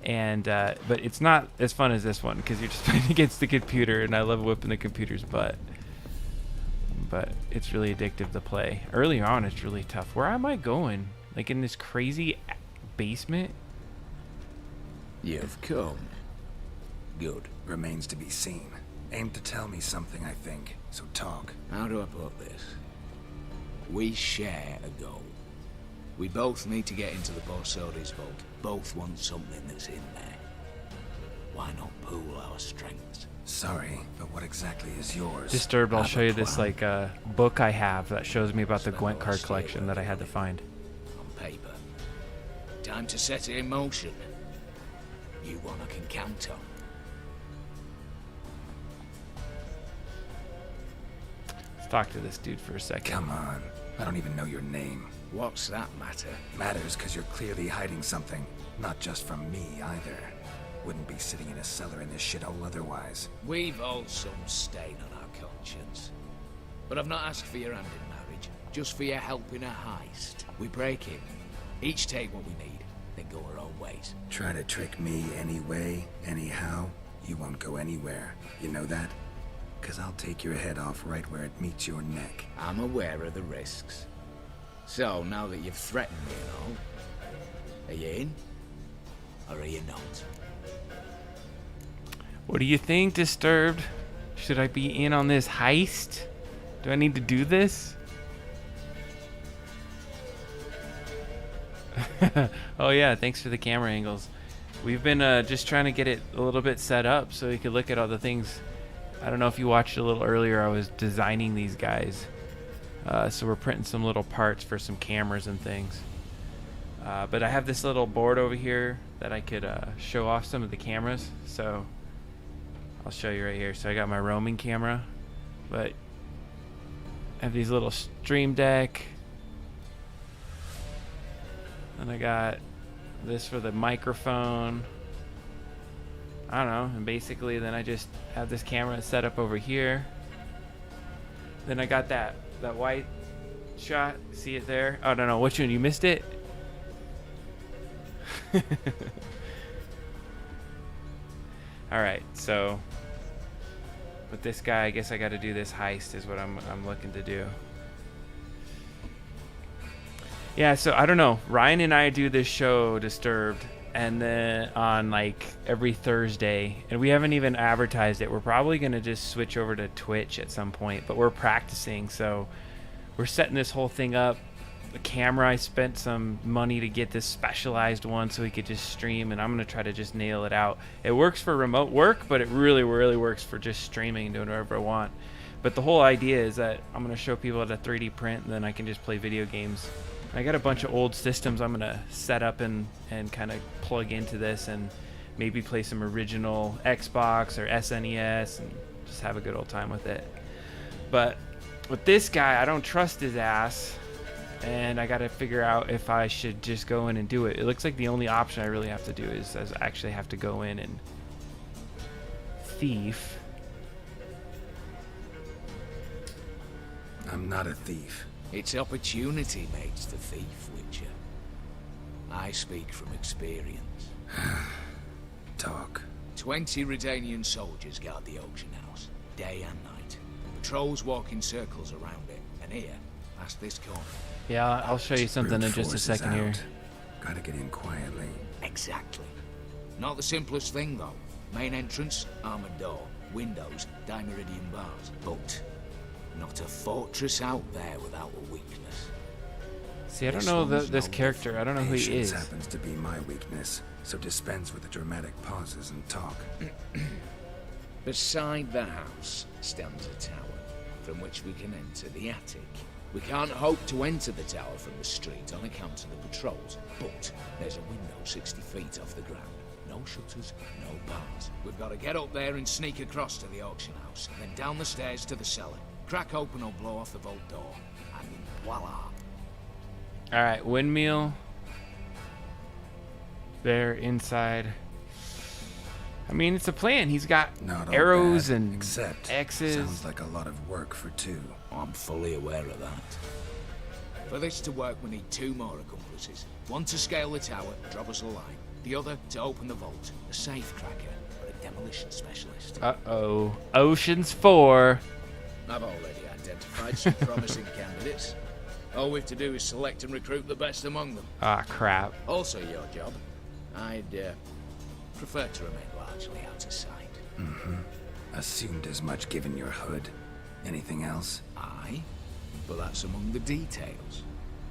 And but it's not as fun as this one, because you're just playing against the computer, and I love whipping the computer's butt. But it's really addictive to play. Early on, it's really tough. Where am I going? Like in this crazy basement? You've come. Good. Remains to be seen. Aim to tell me something, I think. So talk. How do I put this? We share a goal. We both need to get into the Borsodi's vault. Both want something that's in there. Why not pool our strengths? Sorry, but what exactly is yours? Disturbed, I'll show you this like book I have that shows me about the Gwent card collection that I had to find. On paper. Time to set it in motion. You one I can count on. Let's talk to this dude for a second. Come on. I don't even know your name. What's that matter? Matters because you're clearly hiding something. Not just from me, either. Wouldn't be sitting in a cellar in this shithole otherwise. We've all some stain on our conscience. But I've not asked for your hand in marriage, just for your help in a heist. We break it, Each take what we need, then go our own ways. Try to trick me anyway, anyhow, you won't go anywhere. You know that? 'Cause I'll take your head off right where it meets your neck. I'm aware of the risks. So, now that you've threatened me and all, are you in? Or are you not? What do you think, Disturbed? Should I be in on this heist? Do I need to do this? Oh yeah, thanks for the camera angles. We've been just trying to get it a little bit set up so we could look at all the things. I don't know if you watched a little earlier, I was designing these guys. So we're printing some little parts for some cameras and things. But I have this little board over here that I could show off some of the cameras. So I'll show you right here. So I got my roaming camera, but I have these little stream deck. And I got this for the microphone. I don't know, and basically then I just have this camera set up over here. Then I got that white shot. See it there? Oh, no, which one? You missed it? Alright, so with this guy, I guess I got to do this heist is what I'm looking to do. Yeah, so I don't know. Ryan and I do this show, Disturbed, and then on like every Thursday, and we haven't even advertised it. We're probably going to just switch over to Twitch at some point, but we're practicing, so we're setting this whole thing up. The camera, I spent some money to get this specialized one so we could just stream, and I'm going to try to just nail it out. It works for remote work, but it really, really works for just streaming and doing whatever I want. But the whole idea is that I'm going to show people how to 3D print, and then I can just play video games. I got a bunch of old systems I'm going to set up and kind of plug into this and maybe play some original Xbox or SNES and just have a good old time with it. But with this guy, I don't trust his ass, and I got to figure out if I should just go in and do it. It looks like the only option I really have to do is I actually have to go in and thief. I'm not a thief. It's opportunity makes the thief, Witcher. I speak from experience. Talk. 20 Redanian soldiers guard the auction house, day and night. Patrols walk in circles around it, and here, past this corner. Yeah, I'll show you something in just a second here. Gotta get in quietly. Exactly. Not the simplest thing, though. Main entrance, armored door. Windows, dimeridian bars. But not a fortress out there without a weakness. See, I don't know this character. I don't know who he is. Happens to be my weakness, so dispense with the dramatic pauses and talk. Beside the house stands a tower, from which we can enter the attic. We can't hope to enter the tower from the street on account of the patrols, but there's a window 60 feet off the ground. No shutters, no bars. We've got to get up there and sneak across to the auction house, and then down the stairs to the cellar. Crack open or blow off the vault door, and voila. Alright, windmill. There, inside. I mean, it's a plan. He's got arrows and except X's. Sounds like a lot of work for two. I'm fully aware of that. For this to work, we need 2 more accomplices. One to scale the tower, drop us a line. The other to open the vault, a safe cracker, or a demolition specialist. Uh-oh. Ocean's 4. I've already identified some promising candidates. All we have to do is select and recruit the best among them. Ah, crap. Also your job. I'd prefer to remain largely out of sight. Mm-hmm. Assumed as much given your hood. Anything else? Aye, but that's among the details,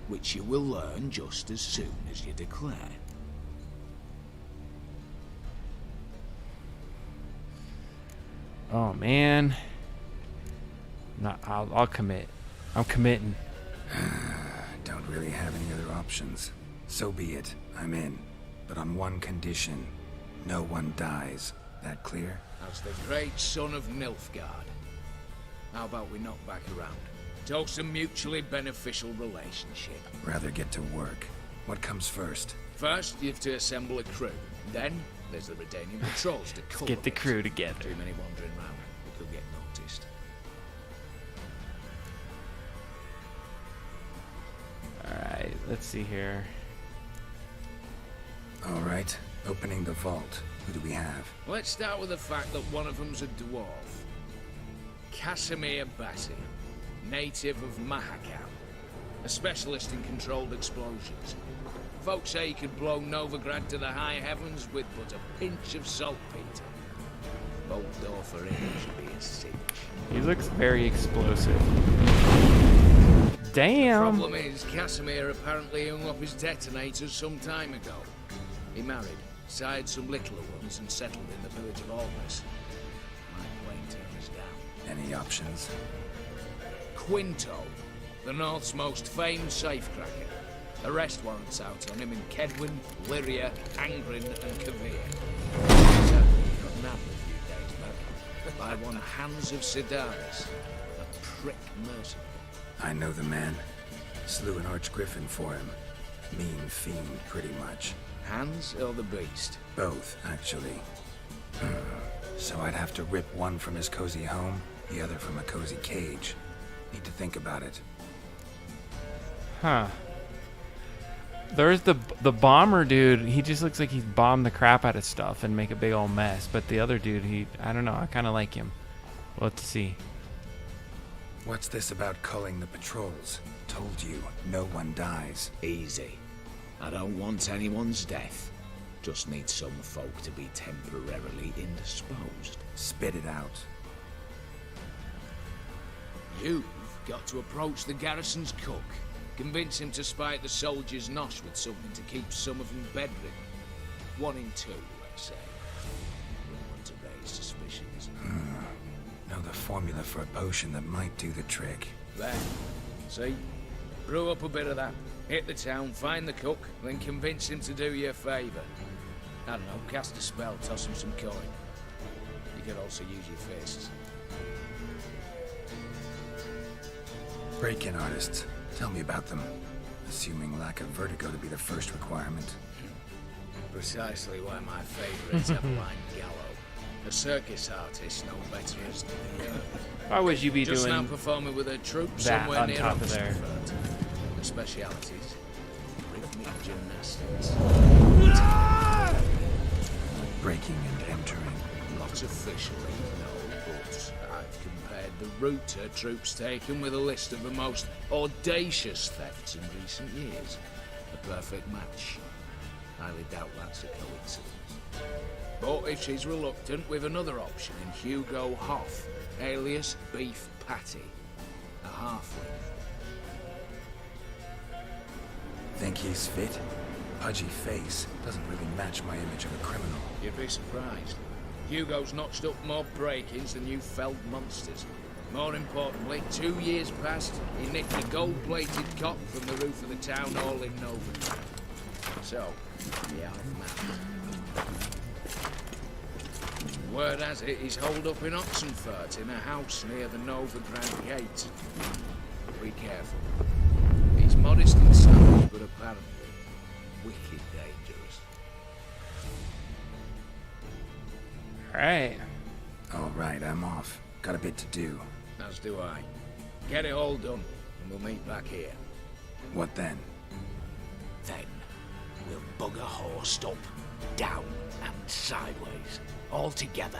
which you will learn just as soon as you declare. Oh, man. No, I'll commit. I'm committing. Don't really have any other options. So be it. I'm in. But on one condition. No one dies. That clear? As the great son of Nilfgaard. How about we knock back around? Toast a mutually beneficial relationship. Rather get to work. What comes first? First, you have to assemble a crew. Then, there's the Redanian patrols to cover. Get the crew together. Too many wandering round. We could get noticed. Alright, let's see here. right, opening the vault. Who do we have? Let's start with the fact that one of them's a dwarf. Casimir Bassi, native of Mahakam, a specialist in controlled explosions. Folks say he could blow Novigrad to the high heavens with but a pinch of saltpeter. Bolt door for him should be a cinch. He looks very explosive. Damn. The problem is, Casimir apparently hung up his detonators some time ago. He married, sired some littler ones, and settled in the village of Almas. My plane turns down. Any options? Quinto, the North's most famed safecracker. Arrest warrants out on him in Kedwin, Lyria, Angrin, and Kavir. Sadly, he got nabbed a few days back by one Hans of Sidaris, a prick mercenary. I know the man. Slew an archgriffin for him. Mean fiend, pretty much. Hans or the beast? Both, actually. So I'd have to rip one from his cozy home, the other from a cozy cage. Need to think about it. Huh. There's the bomber dude. He just looks like he's bombed the crap out of stuff and make a big old mess. But the other dude, I don't know. I kind of like him. We'll have to see. What's this about culling the patrols? Told you, no one dies. Easy. I don't want anyone's death. Just need some folk to be temporarily indisposed. Spit it out. You've got to approach the garrison's cook. Convince him to spike the soldiers' nosh with something to keep some of them bedridden. 1 in 2, let's say. We don't want to raise suspicions. Know the formula for a potion that might do the trick. There. See? Brew up a bit of that. Hit the town, find the cook, then convince him to do you a favour. I don't know, cast a spell, toss him some coin. You could also use your fists. Break-in artists. Tell me about them. Assuming lack of vertigo to be the first requirement. Precisely why my favourites have blind Gallo. A circus artist, no better as the earth. Why would you be just doing now performing with a troupe that somewhere on near top of there? The specialities: rhythmic gymnastics, breaking and entering. Not officially, no, but I've compared the route her troops taken with a list of the most audacious thefts in recent years. A perfect match. Highly doubt that's a coincidence. But if she's reluctant, we've another option in Hugo Hoff, alias Beef Patty, a halfling. Think he's fit? Pudgy face doesn't really match my image of a criminal. You'd be surprised. Hugo's notched up more break-ins than you felled monsters. More importantly, 2 years past, he nicked a gold-plated cop from the roof of the town hall in Novigrad. So, yeah, man. Word has it, he's holed up in Oxenfurt in a house near the Novigrad gate. Be careful. He's modest and savage, but apparently wicked dangerous. All right, I'm off. Got a bit to do. As do I. Get it all done, and we'll meet back here. What then? Then we'll bugger horsed up, down and sideways, all together.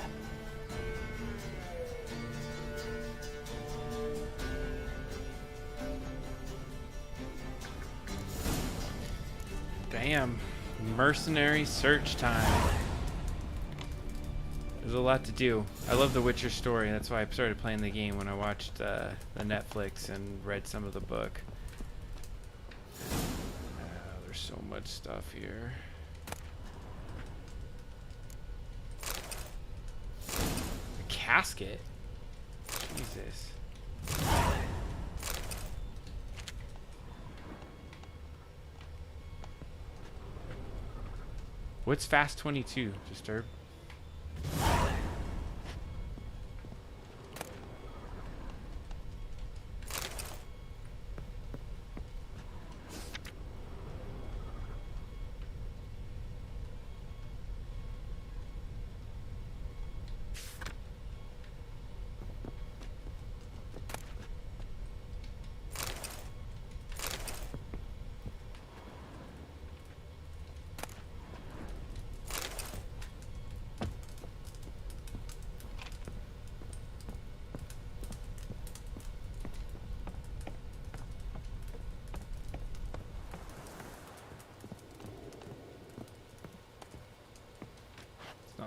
Damn. Mercenary search time. There's a lot to do. I love the Witcher story. That's why I started playing the game when I watched the Netflix and read some of the book. There's so much stuff here. A casket? Jesus. What's Fast 22, Disturb?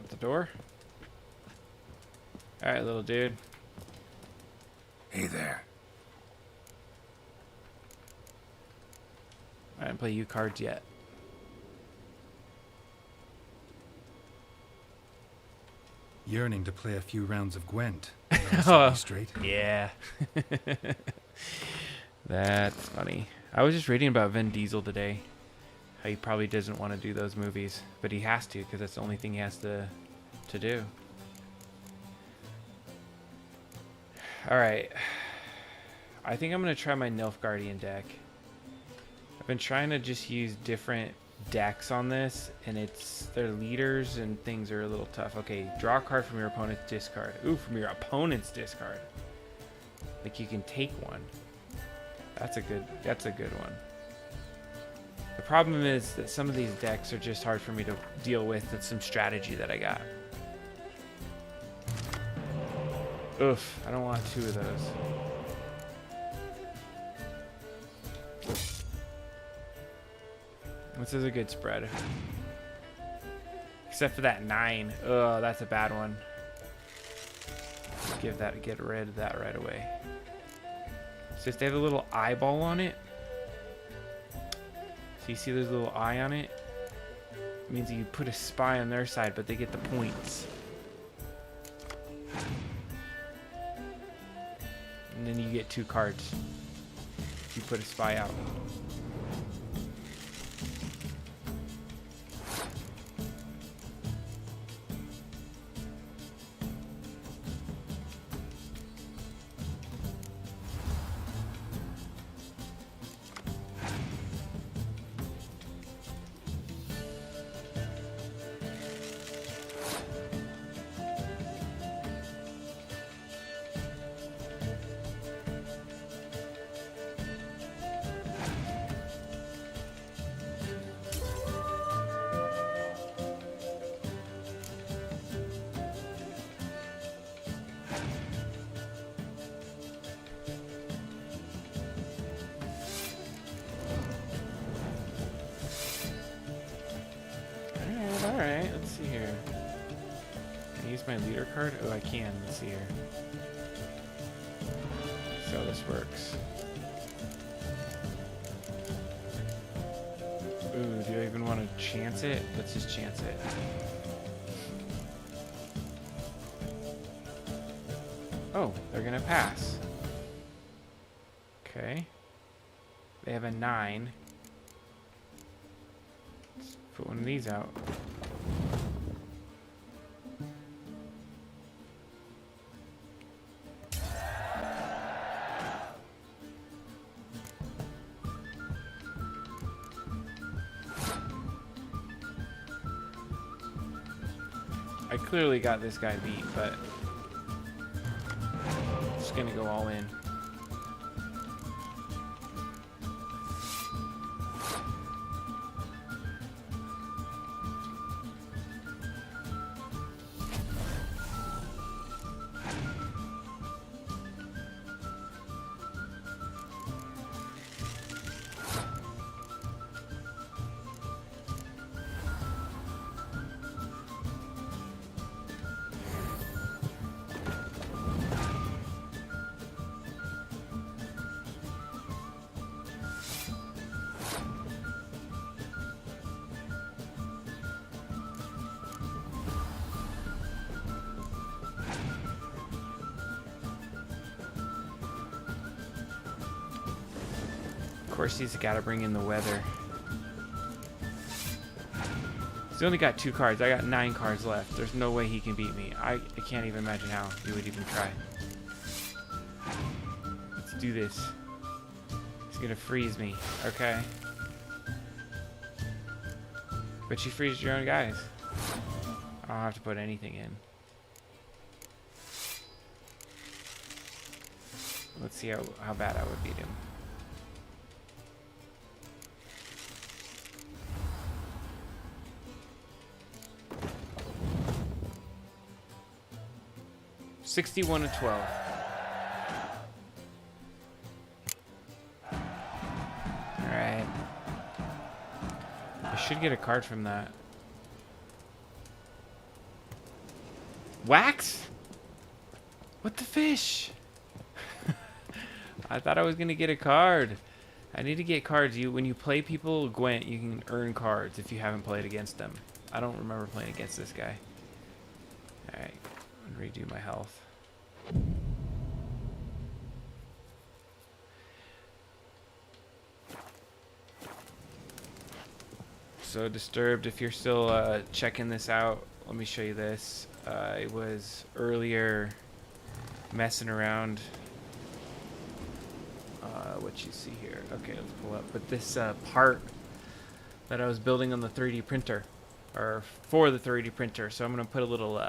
Out the door. Alright, little dude. Hey there. I didn't play you cards yet. Yearning to play a few rounds of Gwent. Oh, Straight. yeah. That's funny. I was just reading about Vin Diesel today. How he probably doesn't want to do those movies, but he has to because that's the only thing he has to do. All right. I think I'm going to try my Nilfgaardian deck. I've been trying to just use different decks on this, and their leaders and things are a little tough. Okay, draw a card from your opponent's discard. Ooh, from your opponent's discard. Like you can take one. That's a good one. The problem is that some of these decks are just hard for me to deal with. It's some strategy that I got. Oof, I don't want two of those. This is a good spread. Except for that 9. Ugh, that's a bad one. Get rid of that right away. So if they have a little eyeball on it. So you see there's a little eye on it? It means you put a spy on their side, but they get the points. And then you get 2 cards. If you put a spy out. Alright, let's see here. Can I use my leader card? Oh, I can. Let's see here. See how this works. Ooh, do I even want to chance it? Let's just chance it. Oh, they're gonna pass. Okay. They have a 9. Let's put one of these out. I clearly got this guy beat, but I'm just gonna go all in. Of course, he's got to bring in the weather. He's only got 2 cards. I got 9 cards left. There's no way he can beat me. I can't even imagine how he would even try. Let's do this. He's gonna freeze me. Okay. But you freeze your own guys. I don't have to put anything in. Let's see how bad I would beat him. $61 to 12. Alright. I should get a card from that. Wax? What the fish? I thought I was gonna get a card. I need to get cards. When you play people Gwent, you can earn cards if you haven't played against them. I don't remember playing against this guy. Alright, redo my health. So Disturbed, if you're still checking this out, let me show you this. I was earlier messing around. What you see here. Okay, let's pull up. But this part that I was building on the 3D printer, or for the 3D printer. So I'm going to put a little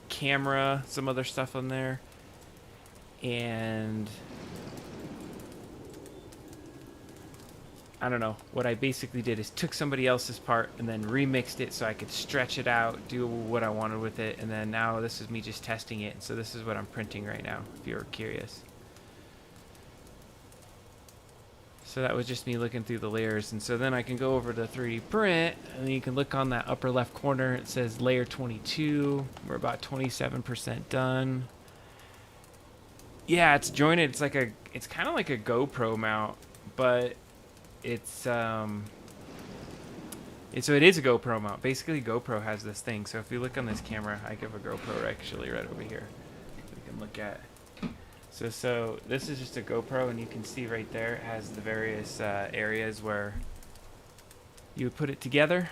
camera, some other stuff on there. And I don't know. What I basically did is took somebody else's part and then remixed it so I could stretch it out, do what I wanted with it. And then now this is me just testing it. So this is what I'm printing right now, if you're curious. So that was just me looking through the layers. And so then I can go over to 3D print, and then you can look on that upper left corner. It says layer 22. We're about 27% done. Yeah, it's jointed. It's kind of like a GoPro mount, but it's so it is a GoPro mount. Basically, GoPro has this thing. So if you look on this camera, I have a GoPro actually right over here. We can look at. So this is just a GoPro, and you can see right there it has the various areas where you would put it together.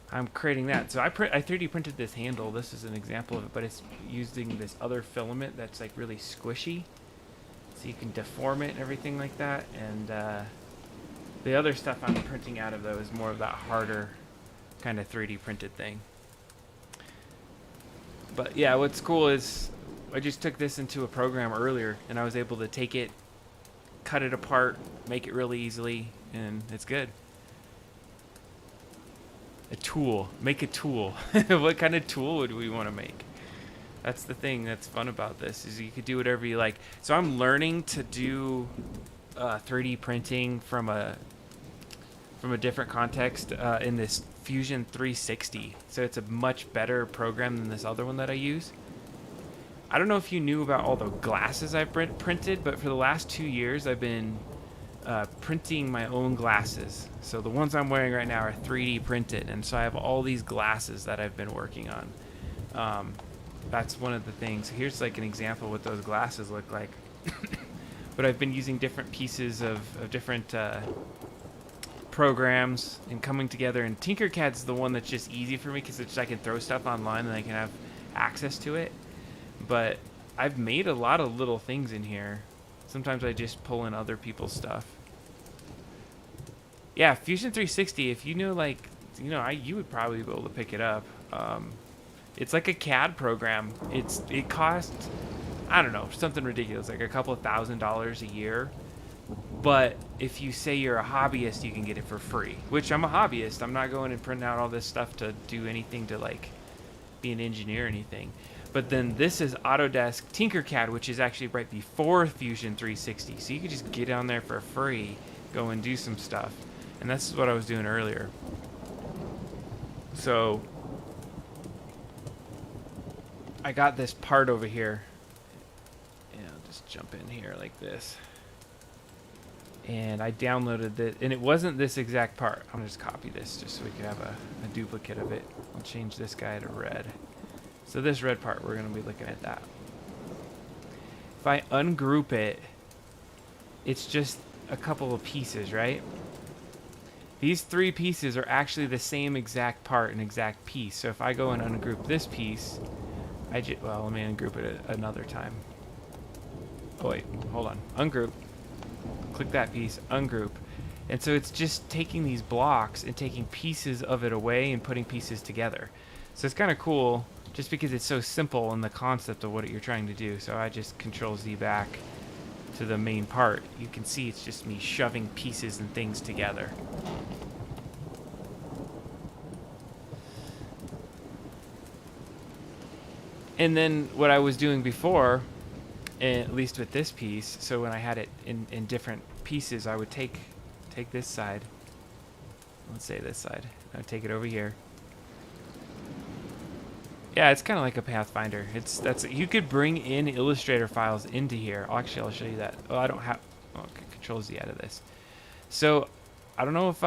I'm creating that. So I 3D printed this handle. This is an example of it, but it's using this other filament that's like really squishy. So you can deform it and everything like that. And the other stuff I'm printing out of, though, is more of that harder kind of 3D printed thing. But yeah, what's cool is I just took this into a program earlier, and I was able to take it, cut it apart, make it really easily, and it's good. A tool. Make a tool. What kind of tool would we want to make? That's the thing that's fun about this, is you could do whatever you like. So I'm learning to do 3D printing from a different context in this Fusion 360. So it's a much better program than this other one that I use. I don't know if you knew about all the glasses I've printed, but for the last 2 years I've been printing my own glasses. So the ones I'm wearing right now are 3D printed, and so I have all these glasses that I've been working on. That's one of the things. Here's like an example of what those glasses look like. But I've been using different pieces of different programs and coming together, and TinkerCAD's the one that's just easy for me because it's I can throw stuff online and I can have access to it. But I've made a lot of little things in here. Sometimes I just pull in other people's stuff. Yeah, Fusion 360, if you know, like, you would probably be able to pick it up. It's like a CAD program. It costs, I don't know, something ridiculous, like a couple of $1,000s a year. But if you say you're a hobbyist, you can get it for free. Which I'm a hobbyist. I'm not going and printing out all this stuff to do anything to like be an engineer or anything. But then this is Autodesk TinkerCAD, which is actually right before Fusion 360. So you could just get on there for free, go and do some stuff. And that's what I was doing earlier. So I got this part over here. And I'll just jump in here like this. And I downloaded it, and it wasn't this exact part. I'm gonna just copy this just so we can have a duplicate of it. I'll change this guy to red. So this red part, we're gonna be looking at that. If I ungroup it, it's just a couple of pieces, right? These 3 pieces are actually the same exact part, an exact piece. So if I go and ungroup this piece, well, let me ungroup it another time. Oh wait, hold on, ungroup. Click that piece, ungroup. And so it's just taking these blocks and taking pieces of it away and putting pieces together. So it's kind of cool just because it's so simple in the concept of what you're trying to do. So I just Control Z back to the main part. You can see it's just me shoving pieces and things together. And then what I was doing before, at least with this piece, so when I had it in different pieces, I would take this side, let's say this side, I would take it over here, Yeah, it's kind of like a Pathfinder. You could bring in Illustrator files into here. Actually, I'll show you that. Oh, I don't have. Oh, okay, Control Z out of this. So, I don't know if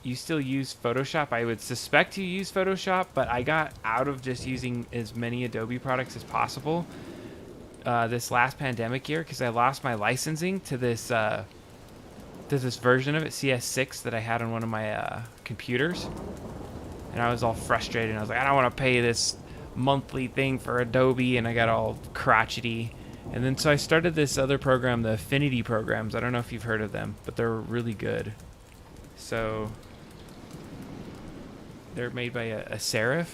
you still use Photoshop. I would suspect you use Photoshop, but I got out of just using as many Adobe products as possible this last pandemic year because I lost my licensing to this version of it, CS6, that I had on one of my computers. And I was all frustrated, and I was like, I don't want to pay this monthly thing for Adobe, and I got all crotchety. And then so I started this other program, the Affinity programs. I don't know if you've heard of them, but they're really good. So they're made by a Serif.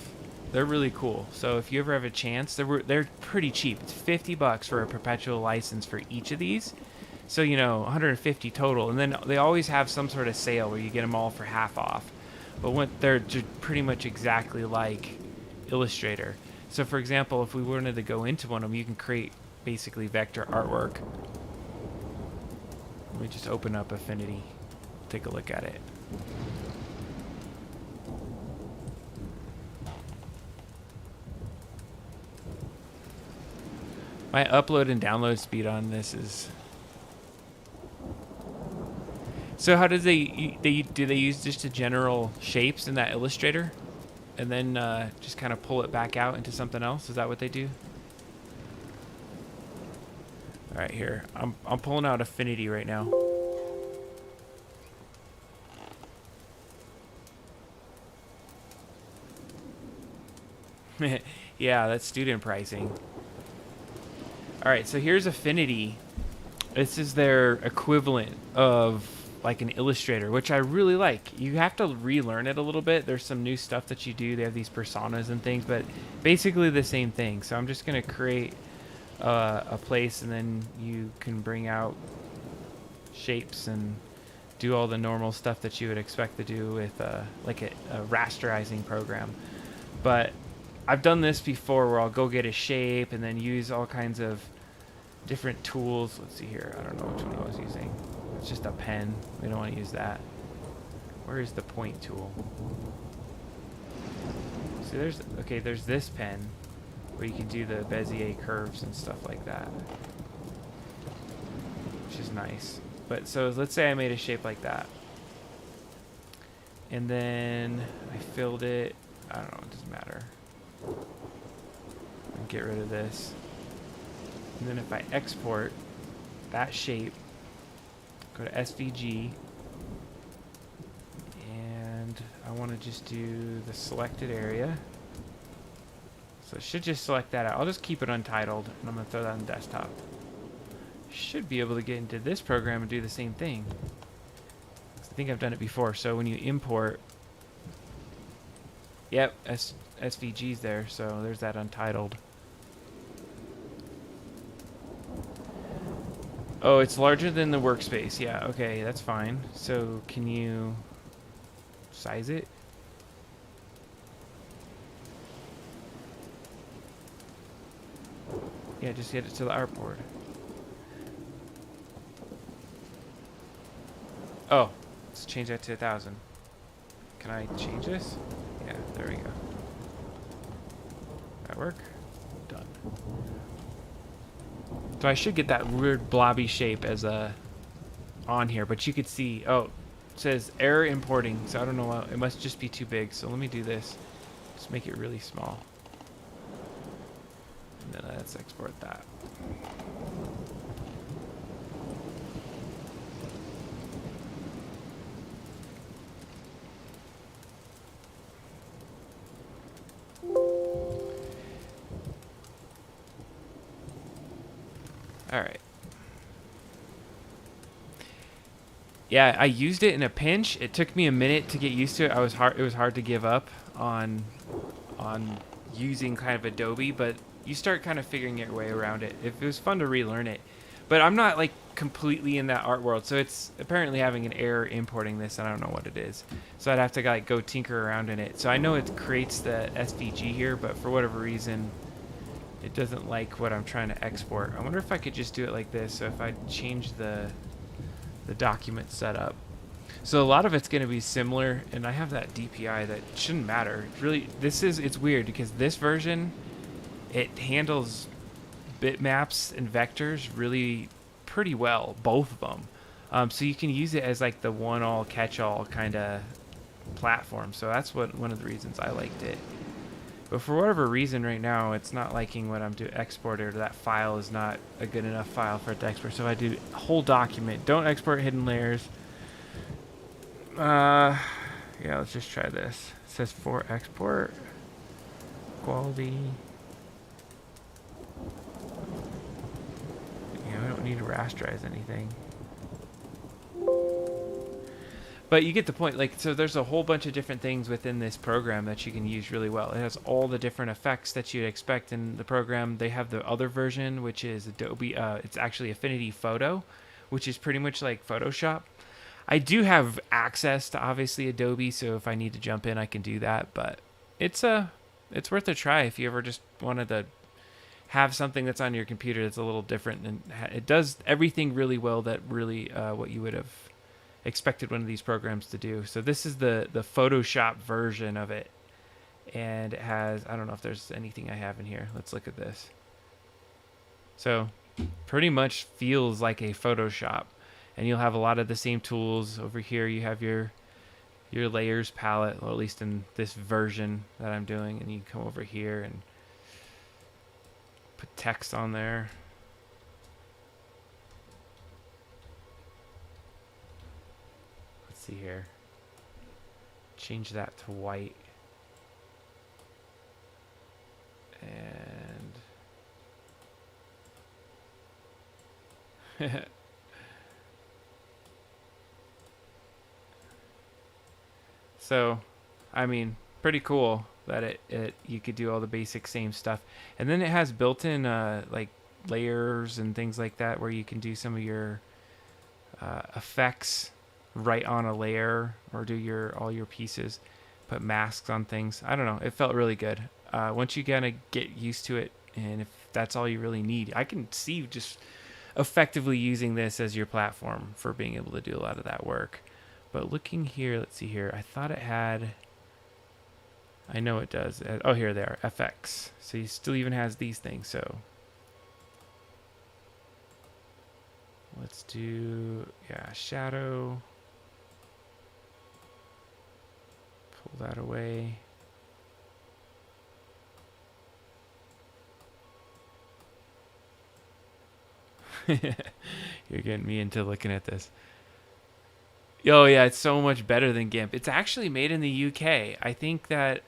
They're really cool. So if you ever have a chance, they're pretty cheap. It's $50 for a perpetual license for each of these. So, you know, 150 total. And then they always have some sort of sale where you get them all for half off. But they're pretty much exactly like Illustrator. So for example, if we wanted to go into one of them, you can create basically vector artwork. Let me just open up Affinity. Take a look at it. My upload and download speed on this is... So how does do they use just the general shapes in that Illustrator, and then just kind of pull it back out into something else? Is that what they do? All right, here I'm pulling out Affinity right now. Yeah, that's student pricing. All right, so here's Affinity. This is their equivalent of like an Illustrator, which I really like. You have to relearn it a little bit. There's some new stuff that you do. They have these personas and things, but basically the same thing. So I'm just going to create a place, and then you can bring out shapes and do all the normal stuff that you would expect to do with like a rasterizing program. But I've done this before where I'll go get a shape and then use all kinds of different tools. Let's see here. I don't know which one I was using. It's just a pen. We don't want to use that. Where is the point tool? See, there's this pen where you can do the Bezier curves and stuff like that, which is nice. But so let's say I made a shape like that, and then I filled it. I don't know. It doesn't matter. I'll get rid of this, and then if I export that shape, go to SVG, and I want to just do the selected area. So it should just select that out. I'll just keep it untitled, and I'm going to throw that on desktop. Should be able to get into this program and do the same thing. I think I've done it before. So when you import, yep, SVG's there, so there's that untitled. Oh, it's larger than the workspace. Yeah, okay, that's fine. So can you size it? Yeah, just get it to the artboard. Oh, let's change that to 1,000. Can I change this? Yeah, there we go. That work? Done. So I should get that weird blobby shape as a on here, but you could see, oh, it says error importing, so I don't know why, it must just be too big. So let me do this. Just make it really small. And then let's export that. All right. Yeah, I used it in a pinch. It took me a minute to get used to it. It was hard to give up on using kind of Adobe, but you start kind of figuring your way around it. It was fun to relearn it. But I'm not like completely in that art world, so it's apparently having an error importing this, and I don't know what it is. So I'd have to like go tinker around in it. So I know it creates the SVG here, but for whatever reason, it doesn't like what I'm trying to export. I wonder if I could just do it like this. So if I change the document setup, So a lot of it's going to be similar, and I have that DPI that shouldn't matter. Really, it's weird because this version, it handles bitmaps and vectors really pretty well, both of them. So you can use it as like the one-all catch-all kind of platform. So that's one of the reasons I liked it. But for whatever reason right now, it's not liking what I'm doing. Export it, or that file is not a good enough file for it to export. So if I do whole document, don't export hidden layers. Yeah, let's just try this. It says for export quality. Yeah, we don't need to rasterize anything. But you get the point. Like, so there's a whole bunch of different things within this program that you can use really well. It has all the different effects that you'd expect in the program. They have the other version, which is Adobe. It's actually Affinity Photo, which is pretty much like Photoshop. I do have access to obviously Adobe, so if I need to jump in, I can do that. But it's worth a try if you ever just wanted to have something that's on your computer that's a little different, and it does everything really well that really what you would have expected one of these programs to do. So this is the Photoshop version of it, and it has, I don't know if there's anything I have in here. Let's look at this. So pretty much feels like a Photoshop, and you'll have a lot of the same tools. Over here you have your layers palette, or at least in this version that I'm doing, and you can come over here and put text on there. Let's see here. Change that to white. And so, I mean, pretty cool that it you could do all the basic same stuff. And then it has built-in like layers and things like that where you can do some of your effects right on a layer, or do all your pieces, put masks on things. I don't know, it felt really good. Once you kind of get used to it, and if that's all you really need, I can see just effectively using this as your platform for being able to do a lot of that work. But looking here, let's see here, I thought it had, I know it does. Oh, here they are, FX. So it still even has these things. So let's do, yeah, shadow. Pull that away. You're getting me into looking at this. Oh yeah, it's so much better than GIMP. It's actually made in the UK. I think that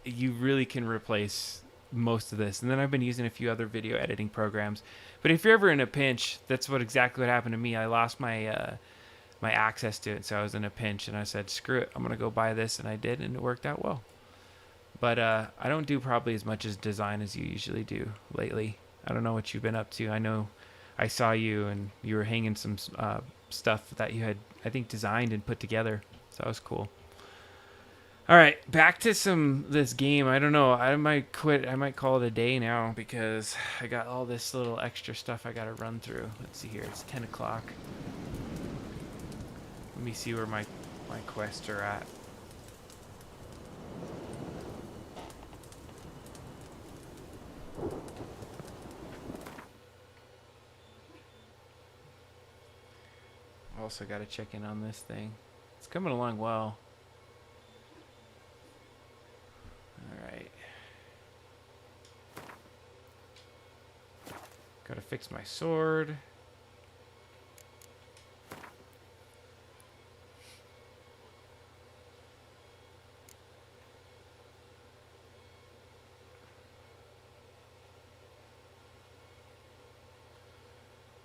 you really can replace most of this. And then I've been using a few other video editing programs. But if you're ever in a pinch, that's exactly what happened to me. I lost my my access to it, so I was in a pinch, and I said, screw it, I'm gonna go buy this, and I did, and it worked out well. But I don't do probably as much as design as you usually do lately. I don't know what you've been up to. I know I saw you, and you were hanging some stuff that you had, I think, designed and put together. So that was cool. All right, back to this game. I don't know. I might quit. I might call it a day now because I got all this little extra stuff I got to run through. Let's see here. It's 10 o'clock. Let me see where my quests are at. Also got to check in on this thing. It's coming along well. Alright. Gotta fix my sword.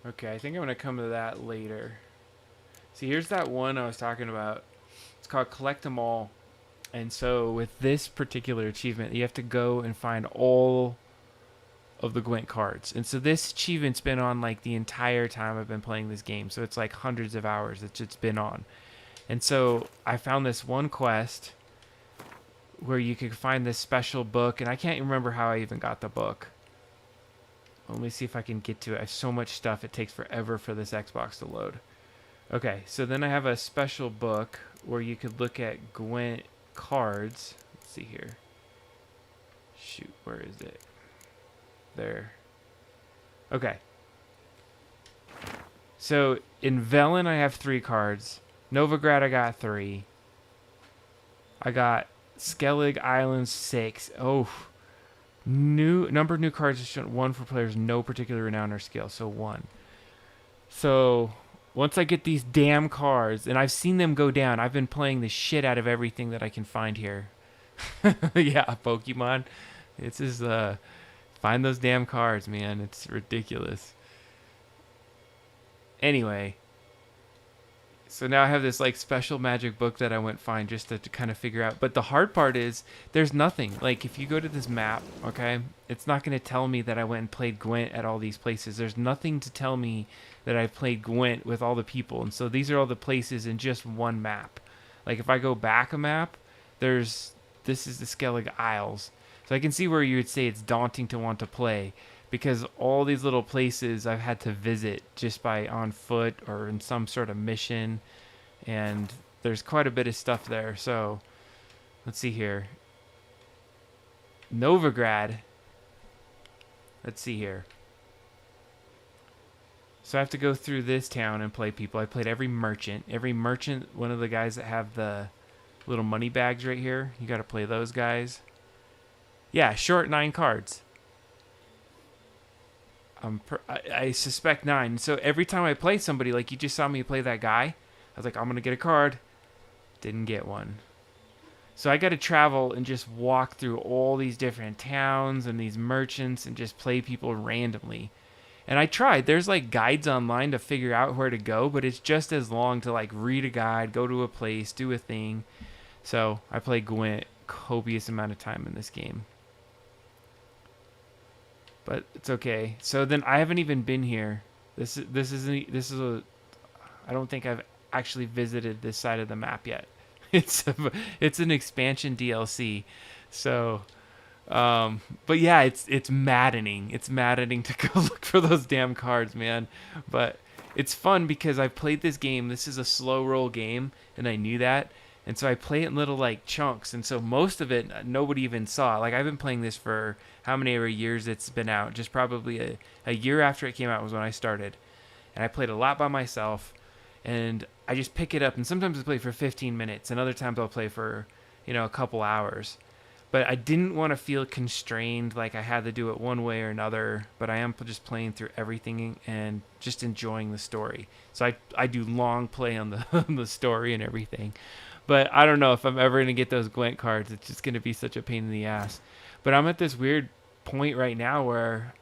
Okay, I think I'm gonna come to that later. See, here's that one I was talking about. It's called Collect 'em All. And so with this particular achievement, you have to go and find all of the Gwent cards. And so this achievement's been on like the entire time I've been playing this game. So it's like hundreds of hours that it's been on. And so I found this one quest where you could find this special book. And I can't remember how I even got the book. Let me see if I can get to it. I have so much stuff, it takes forever for this Xbox to load. Okay, so then I have a special book where you could look at Gwent cards. Let's see here. Shoot, where is it? There. Okay. So in Velen I have 3 cards. Novigrad I got 3. I got Skellig Islands 6. Oh. Number of new cards is shown 1 for players no particular renown or skill, so 1. So once I get these damn cards, and I've seen them go down, I've been playing the shit out of everything that I can find here. Yeah, Pokemon. It's just find those damn cards, man. It's ridiculous. Anyway, so now I have this like special magic book that I went find just to kind of figure out. But the hard part is there's nothing. Like if you go to this map, okay, it's not going to tell me that I went and played Gwent at all these places. There's nothing to tell me that I played Gwent with all the people. And so these are all the places in just one map. Like if I go back a map, this is the Skellig Isles. So I can see where you would say it's daunting to want to play, because all these little places I've had to visit just by on foot or in some sort of mission, and there's quite a bit of stuff there. So let's see here. Novigrad. Let's see here. So I have to go through this town and play people. I played every merchant. Every merchant, one of the guys that have the little money bags right here. You got to play those guys. Yeah, short 9 cards. I suspect 9. So every time I play somebody, like you just saw me play that guy, I was like, I'm going to get a card. Didn't get one. So I got to travel and just walk through all these different towns and these merchants and just play people randomly. And I tried. There's like guides online to figure out where to go, but it's just as long to like read a guide, go to a place, do a thing. So I played Gwent copious amount of time in this game. But it's okay. So then I haven't even been here. This is a I don't think I've actually visited this side of the map yet. It's an expansion DLC. So but yeah, it's maddening. It's maddening to go look for those damn cards, man. But it's fun because I've played this game. This is a slow roll game, and I knew that. And so I play it in little like chunks, and so most of it nobody even saw. Like I've been playing this for how many ever years it's been out. Just probably a year after it came out was when I started. And I played a lot by myself, and I just pick it up, and sometimes I play for 15 minutes, and other times I'll play for, a couple hours. But I didn't want to feel constrained like I had to do it one way or another, but I am just playing through everything and just enjoying the story. So I do long play on the story and everything. But I don't know if I'm ever going to get those Gwent cards. It's just going to be such a pain in the ass. But I'm at this weird point right now where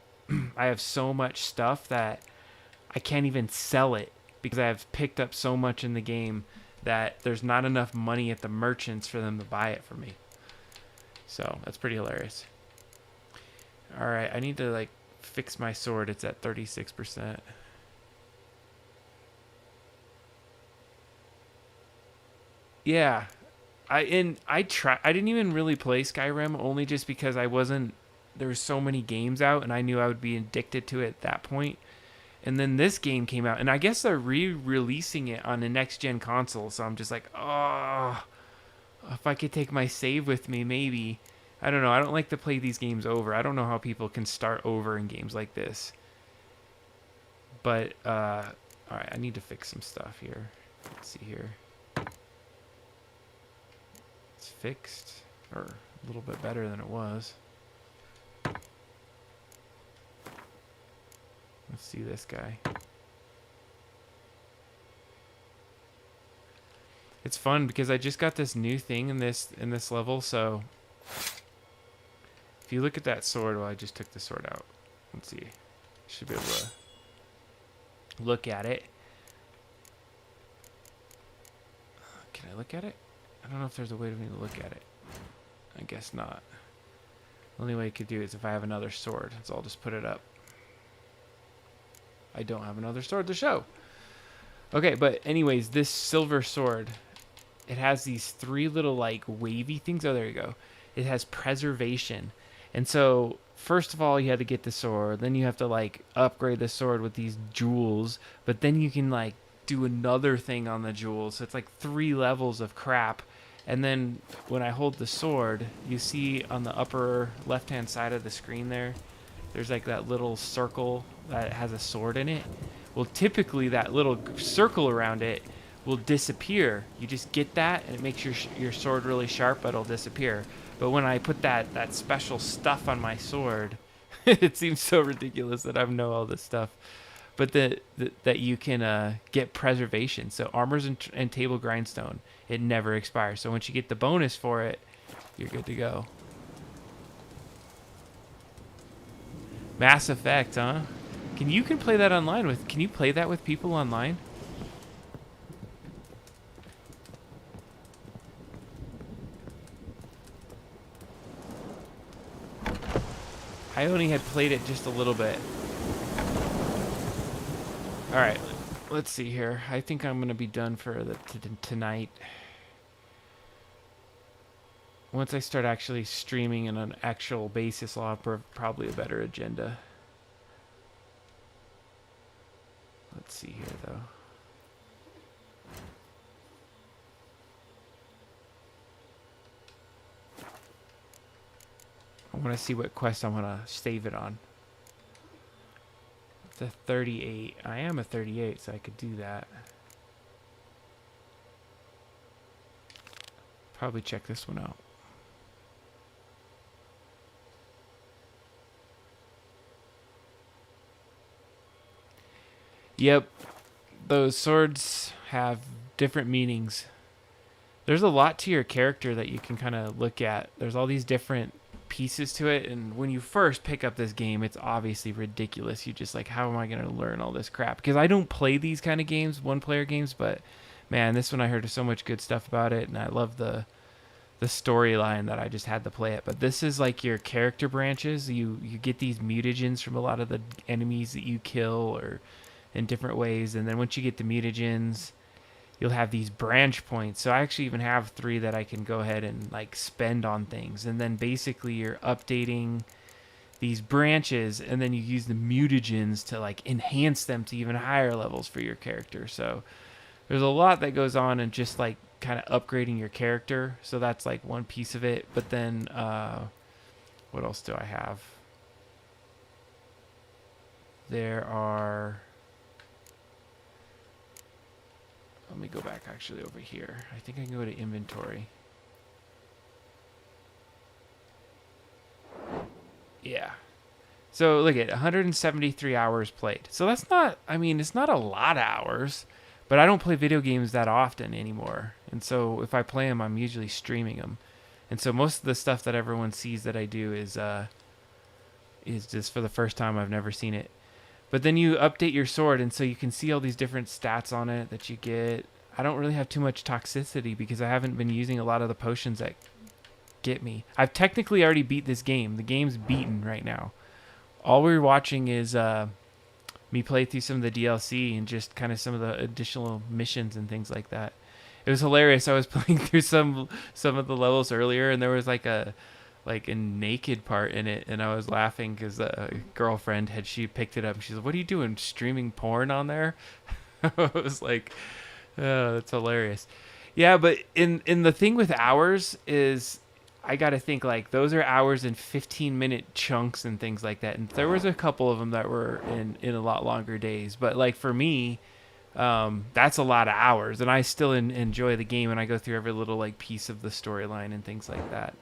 I have so much stuff that I can't even sell it because I have picked up so much in the game that there's not enough money at the merchants for them to buy it for me. So that's pretty hilarious. All right, I need to fix my sword. It's at 36%. Yeah, I didn't even really play Skyrim, only just because there were so many games out and I knew I would be addicted to it at that point. And then this game came out, and I guess they're re-releasing it on the next-gen console, so I'm just like, oh, if I could take my save with me, maybe. I don't know. I don't like to play these games over. I don't know how people can start over in games like this. But, all right, I need to fix some stuff here. Let's see here. It's fixed, or a little bit better than it was. Let's see this guy. It's fun because I just got this new thing in this level, so if you look at that sword, well, I just took the sword out. Let's see. Should be able to look at it. Can I look at it? I don't know if there's a way for me to look at it. I guess not. The only way I could do it is if I have another sword. So I'll just put it up. I don't have another sword to show. Okay, but anyways, this silver sword, it has these 3 little wavy things. Oh, there you go. It has preservation. And so first of all, you had to get the sword. Then you have to upgrade the sword with these jewels. But then you can do another thing on the jewels. So it's like 3 levels of crap. And then when I hold the sword, you see on the upper left-hand side of the screen there's like that little circle that has a sword in it. Well, typically that little circle around it will disappear. You just get that, and it makes your sword really sharp, but it'll disappear. But when I put that special stuff on my sword, it seems so ridiculous that I know all this stuff. But that you can get preservation. So armors and table grindstone, it never expires. So once you get the bonus for it, you're good to go. Mass Effect, huh? Can you play that online with? Can you play that with people online? I only had played it just a little bit. All right, let's see here. I think I'm gonna be done for tonight. Once I start actually streaming on an actual basis, I'll have probably a better agenda. Let's see here, though. I want to see what quest I want to save it on. It's a 38. I am a 38, so I could do that. Probably check this one out. Yep, those swords have different meanings. There's a lot to your character that you can kind of look at. There's all these different pieces to it, and when you first pick up this game, it's obviously ridiculous. You just like, how am I going to learn all this crap? Because I don't play these kind of games, one-player games, but man, this one I heard so much good stuff about it, and I love the storyline that I just had to play it. But this is like your character branches. You get these mutagens from a lot of the enemies that you kill or in different ways, and then once you get the mutagens, you'll have these branch points. So I actually even have 3 that I can go ahead and like spend on things, and then basically you're updating these branches, and then you use the mutagens to like enhance them to even higher levels for your character. So there's a lot that goes on in just like kind of upgrading your character. So that's like one piece of it. But then what else do I have? There are, let me go back actually over here. I think I can go to inventory. Yeah. So look at 173 hours played. So that's not, I mean, it's not a lot of hours, but I don't play video games that often anymore. And so if I play them, I'm usually streaming them. And so most of the stuff that everyone sees that I do is just for the first time. I've never seen it. But then you update your sword, and so you can see all these different stats on it that you get. I don't really have too much toxicity because I haven't been using a lot of the potions that get me. I've technically already beat this game. The game's beaten right now. All we're watching is me play through some of the DLC and just kind of some of the additional missions and things like that. It was hilarious. I was playing through some of the levels earlier, and there was like a naked part in it, and I was laughing because a girlfriend she picked it up and she's like, "What are you doing, streaming porn on there?" I was like, "Oh, that's hilarious." Yeah, but in the thing with hours is I got to think like those are hours in 15-minute chunks and things like that, and there was a couple of them that were in a lot longer days, but like for me, that's a lot of hours, and I still enjoy the game, and I go through every little like piece of the storyline and things like that.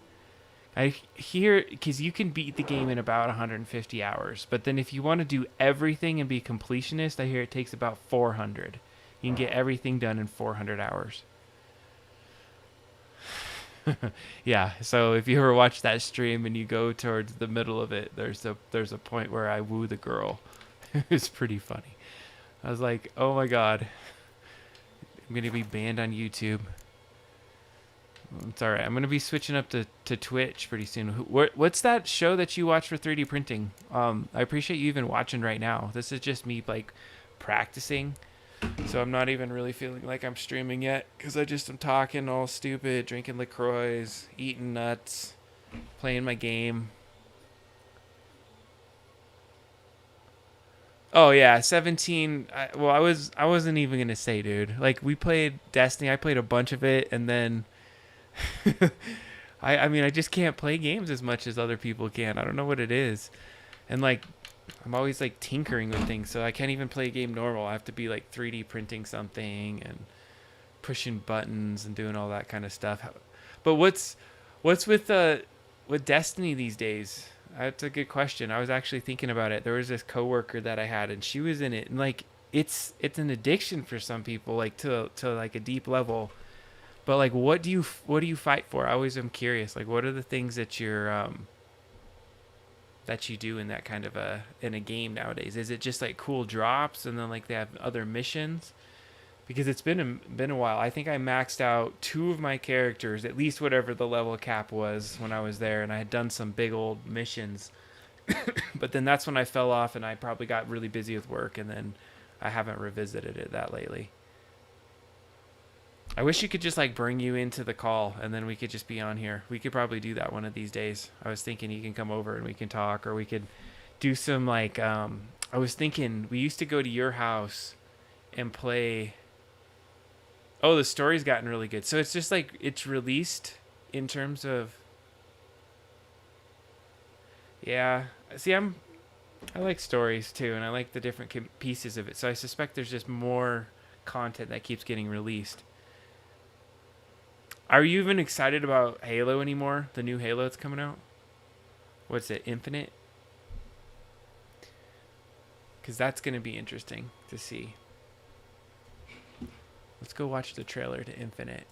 I hear, because you can beat the game in about 150 hours, but then if you want to do everything and be completionist, I hear it takes about 400. You can get everything done in 400 hours. Yeah, so if you ever watch that stream and you go towards the middle of it, there's a point where I woo the girl. It's pretty funny. I was like, oh my god, I'm going to be banned on YouTube. It's all right. I'm going to be switching up to Twitch pretty soon. What's that show that you watch for 3D printing? I appreciate you even watching right now. This is just me like practicing. So I'm not even really feeling like I'm streaming yet because I just am talking all stupid, drinking LaCroix, eating nuts, playing my game. Oh yeah, 17. Well, I wasn't even gonna say, dude. Like we played Destiny. I played a bunch of it, and then I mean, I just can't play games as much as other people can. I don't know what it is, and like I'm always like tinkering with things, so I can't even play a game normal. I have to be like 3D printing something and pushing buttons and doing all that kind of stuff. But what's with Destiny these days? That's a good question. I was actually thinking about it. There was this coworker that I had, and she was in it, and like it's an addiction for some people, like to like a deep level. But like, what do you fight for? I always am curious. Like, what are the things that you do in that kind of in a game nowadays? Is it just like cool drops, and then like they have other missions? Because it's been a while. I think I maxed out 2 of my characters, at least whatever the level cap was when I was there, and I had done some big old missions. But then that's when I fell off, and I probably got really busy with work, and then I haven't revisited it that lately. I wish you could just like bring you into the call, and then we could just be on here. We could probably do that one of these days. I was thinking you can come over and we can talk, or we could do some like I was thinking we used to go to your house and play. Oh, the story's gotten really good. So it's just like it's released in terms of. Yeah, see, I like stories too, and I like the different pieces of it. So I suspect there's just more content that keeps getting released. Are you even excited about Halo anymore? The new Halo that's coming out? What's it, Infinite? Because that's going to be interesting to see. Let's go watch the trailer to Infinite.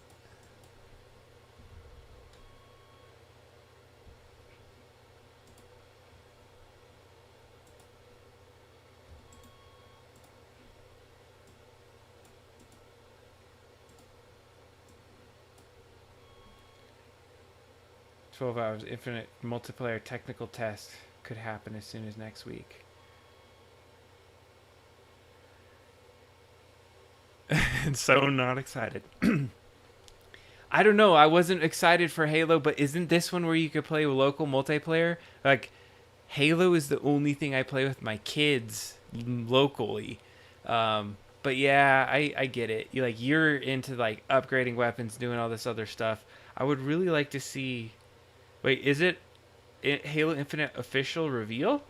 "12 hours, Infinite multiplayer technical test could happen as soon as next week." And so not excited. I don't know. I wasn't excited for Halo, but isn't this one where you could play local multiplayer? Like, Halo is the only thing I play with my kids locally. But yeah, I get it. You're into like upgrading weapons, doing all this other stuff. I would really like to see. Wait, is it Halo Infinite official reveal?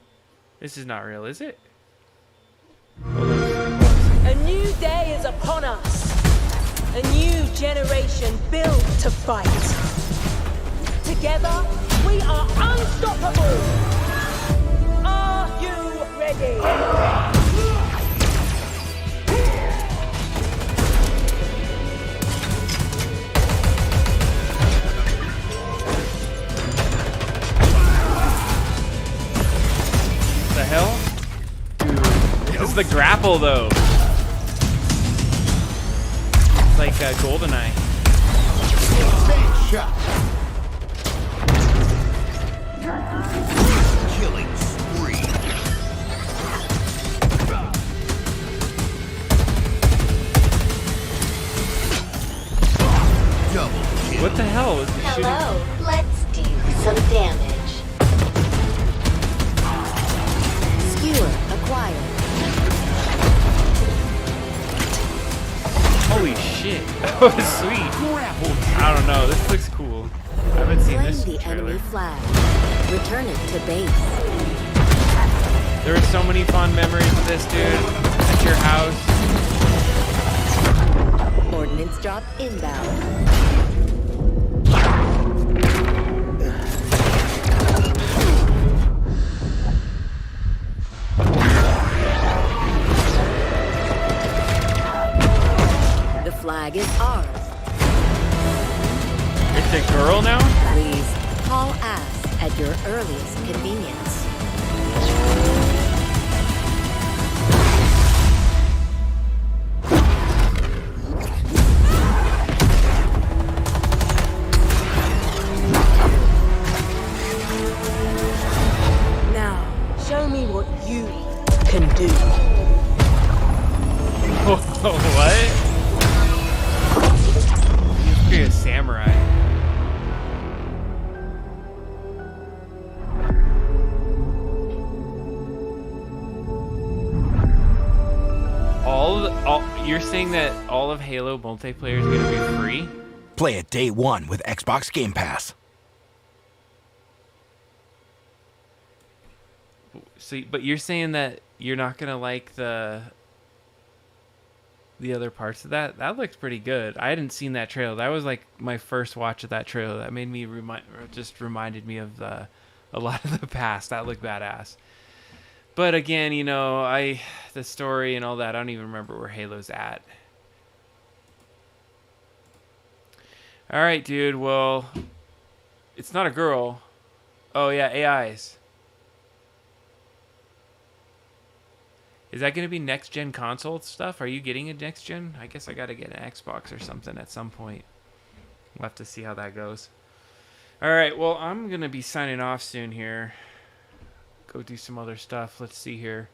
This is not real, is it? A new day is upon us. A new generation built to fight. Together, we are unstoppable. Are you ready? The hell? Dude, this is the grapple though. It's like GoldenEye. Shot. Killing spree. Double kill. What the hell is he shooting? Hello, let's do some damage. Skewer acquired. Holy shit. That was sweet. I don't know. This looks cool. I haven't seen this Claim the trailer. enemy flag. Return it to base. There were so many fun memories of this, dude. At your house. Ordnance drop inbound. The flag is ours. It's a girl now? Please call ass at your earliest convenience. Now, show me what you can do. What? You must be a samurai. you're saying that all of Halo multiplayer is gonna be free? Play it day one with Xbox Game Pass. So, but you're saying that you're not gonna like the other parts of that? That looks pretty good. I hadn't seen that trailer. That was like my first watch of that trailer. That made me reminded me of a lot of the past. That looked badass. But again, you know, the story and all that, I don't even remember where Halo's at. All right, dude. Well, it's not a girl. Oh yeah, AIs. Is that going to be next-gen console stuff? Are you getting a next-gen? I guess I got to get an Xbox or something at some point. We'll have to see how that goes. All right, well, I'm going to be signing off soon here. Go do some other stuff. Let's see here.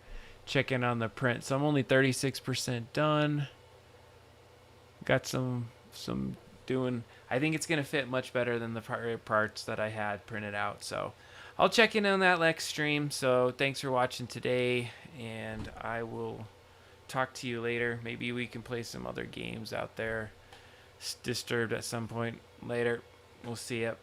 Check in on the print. So I'm only 36% done. Got some doing... I think it's going to fit much better than the parts that I had printed out. So I'll check in on that next stream. So thanks for watching today, and I will talk to you later. Maybe we can play some other games out there. Disturbed at some point later. We'll see ya.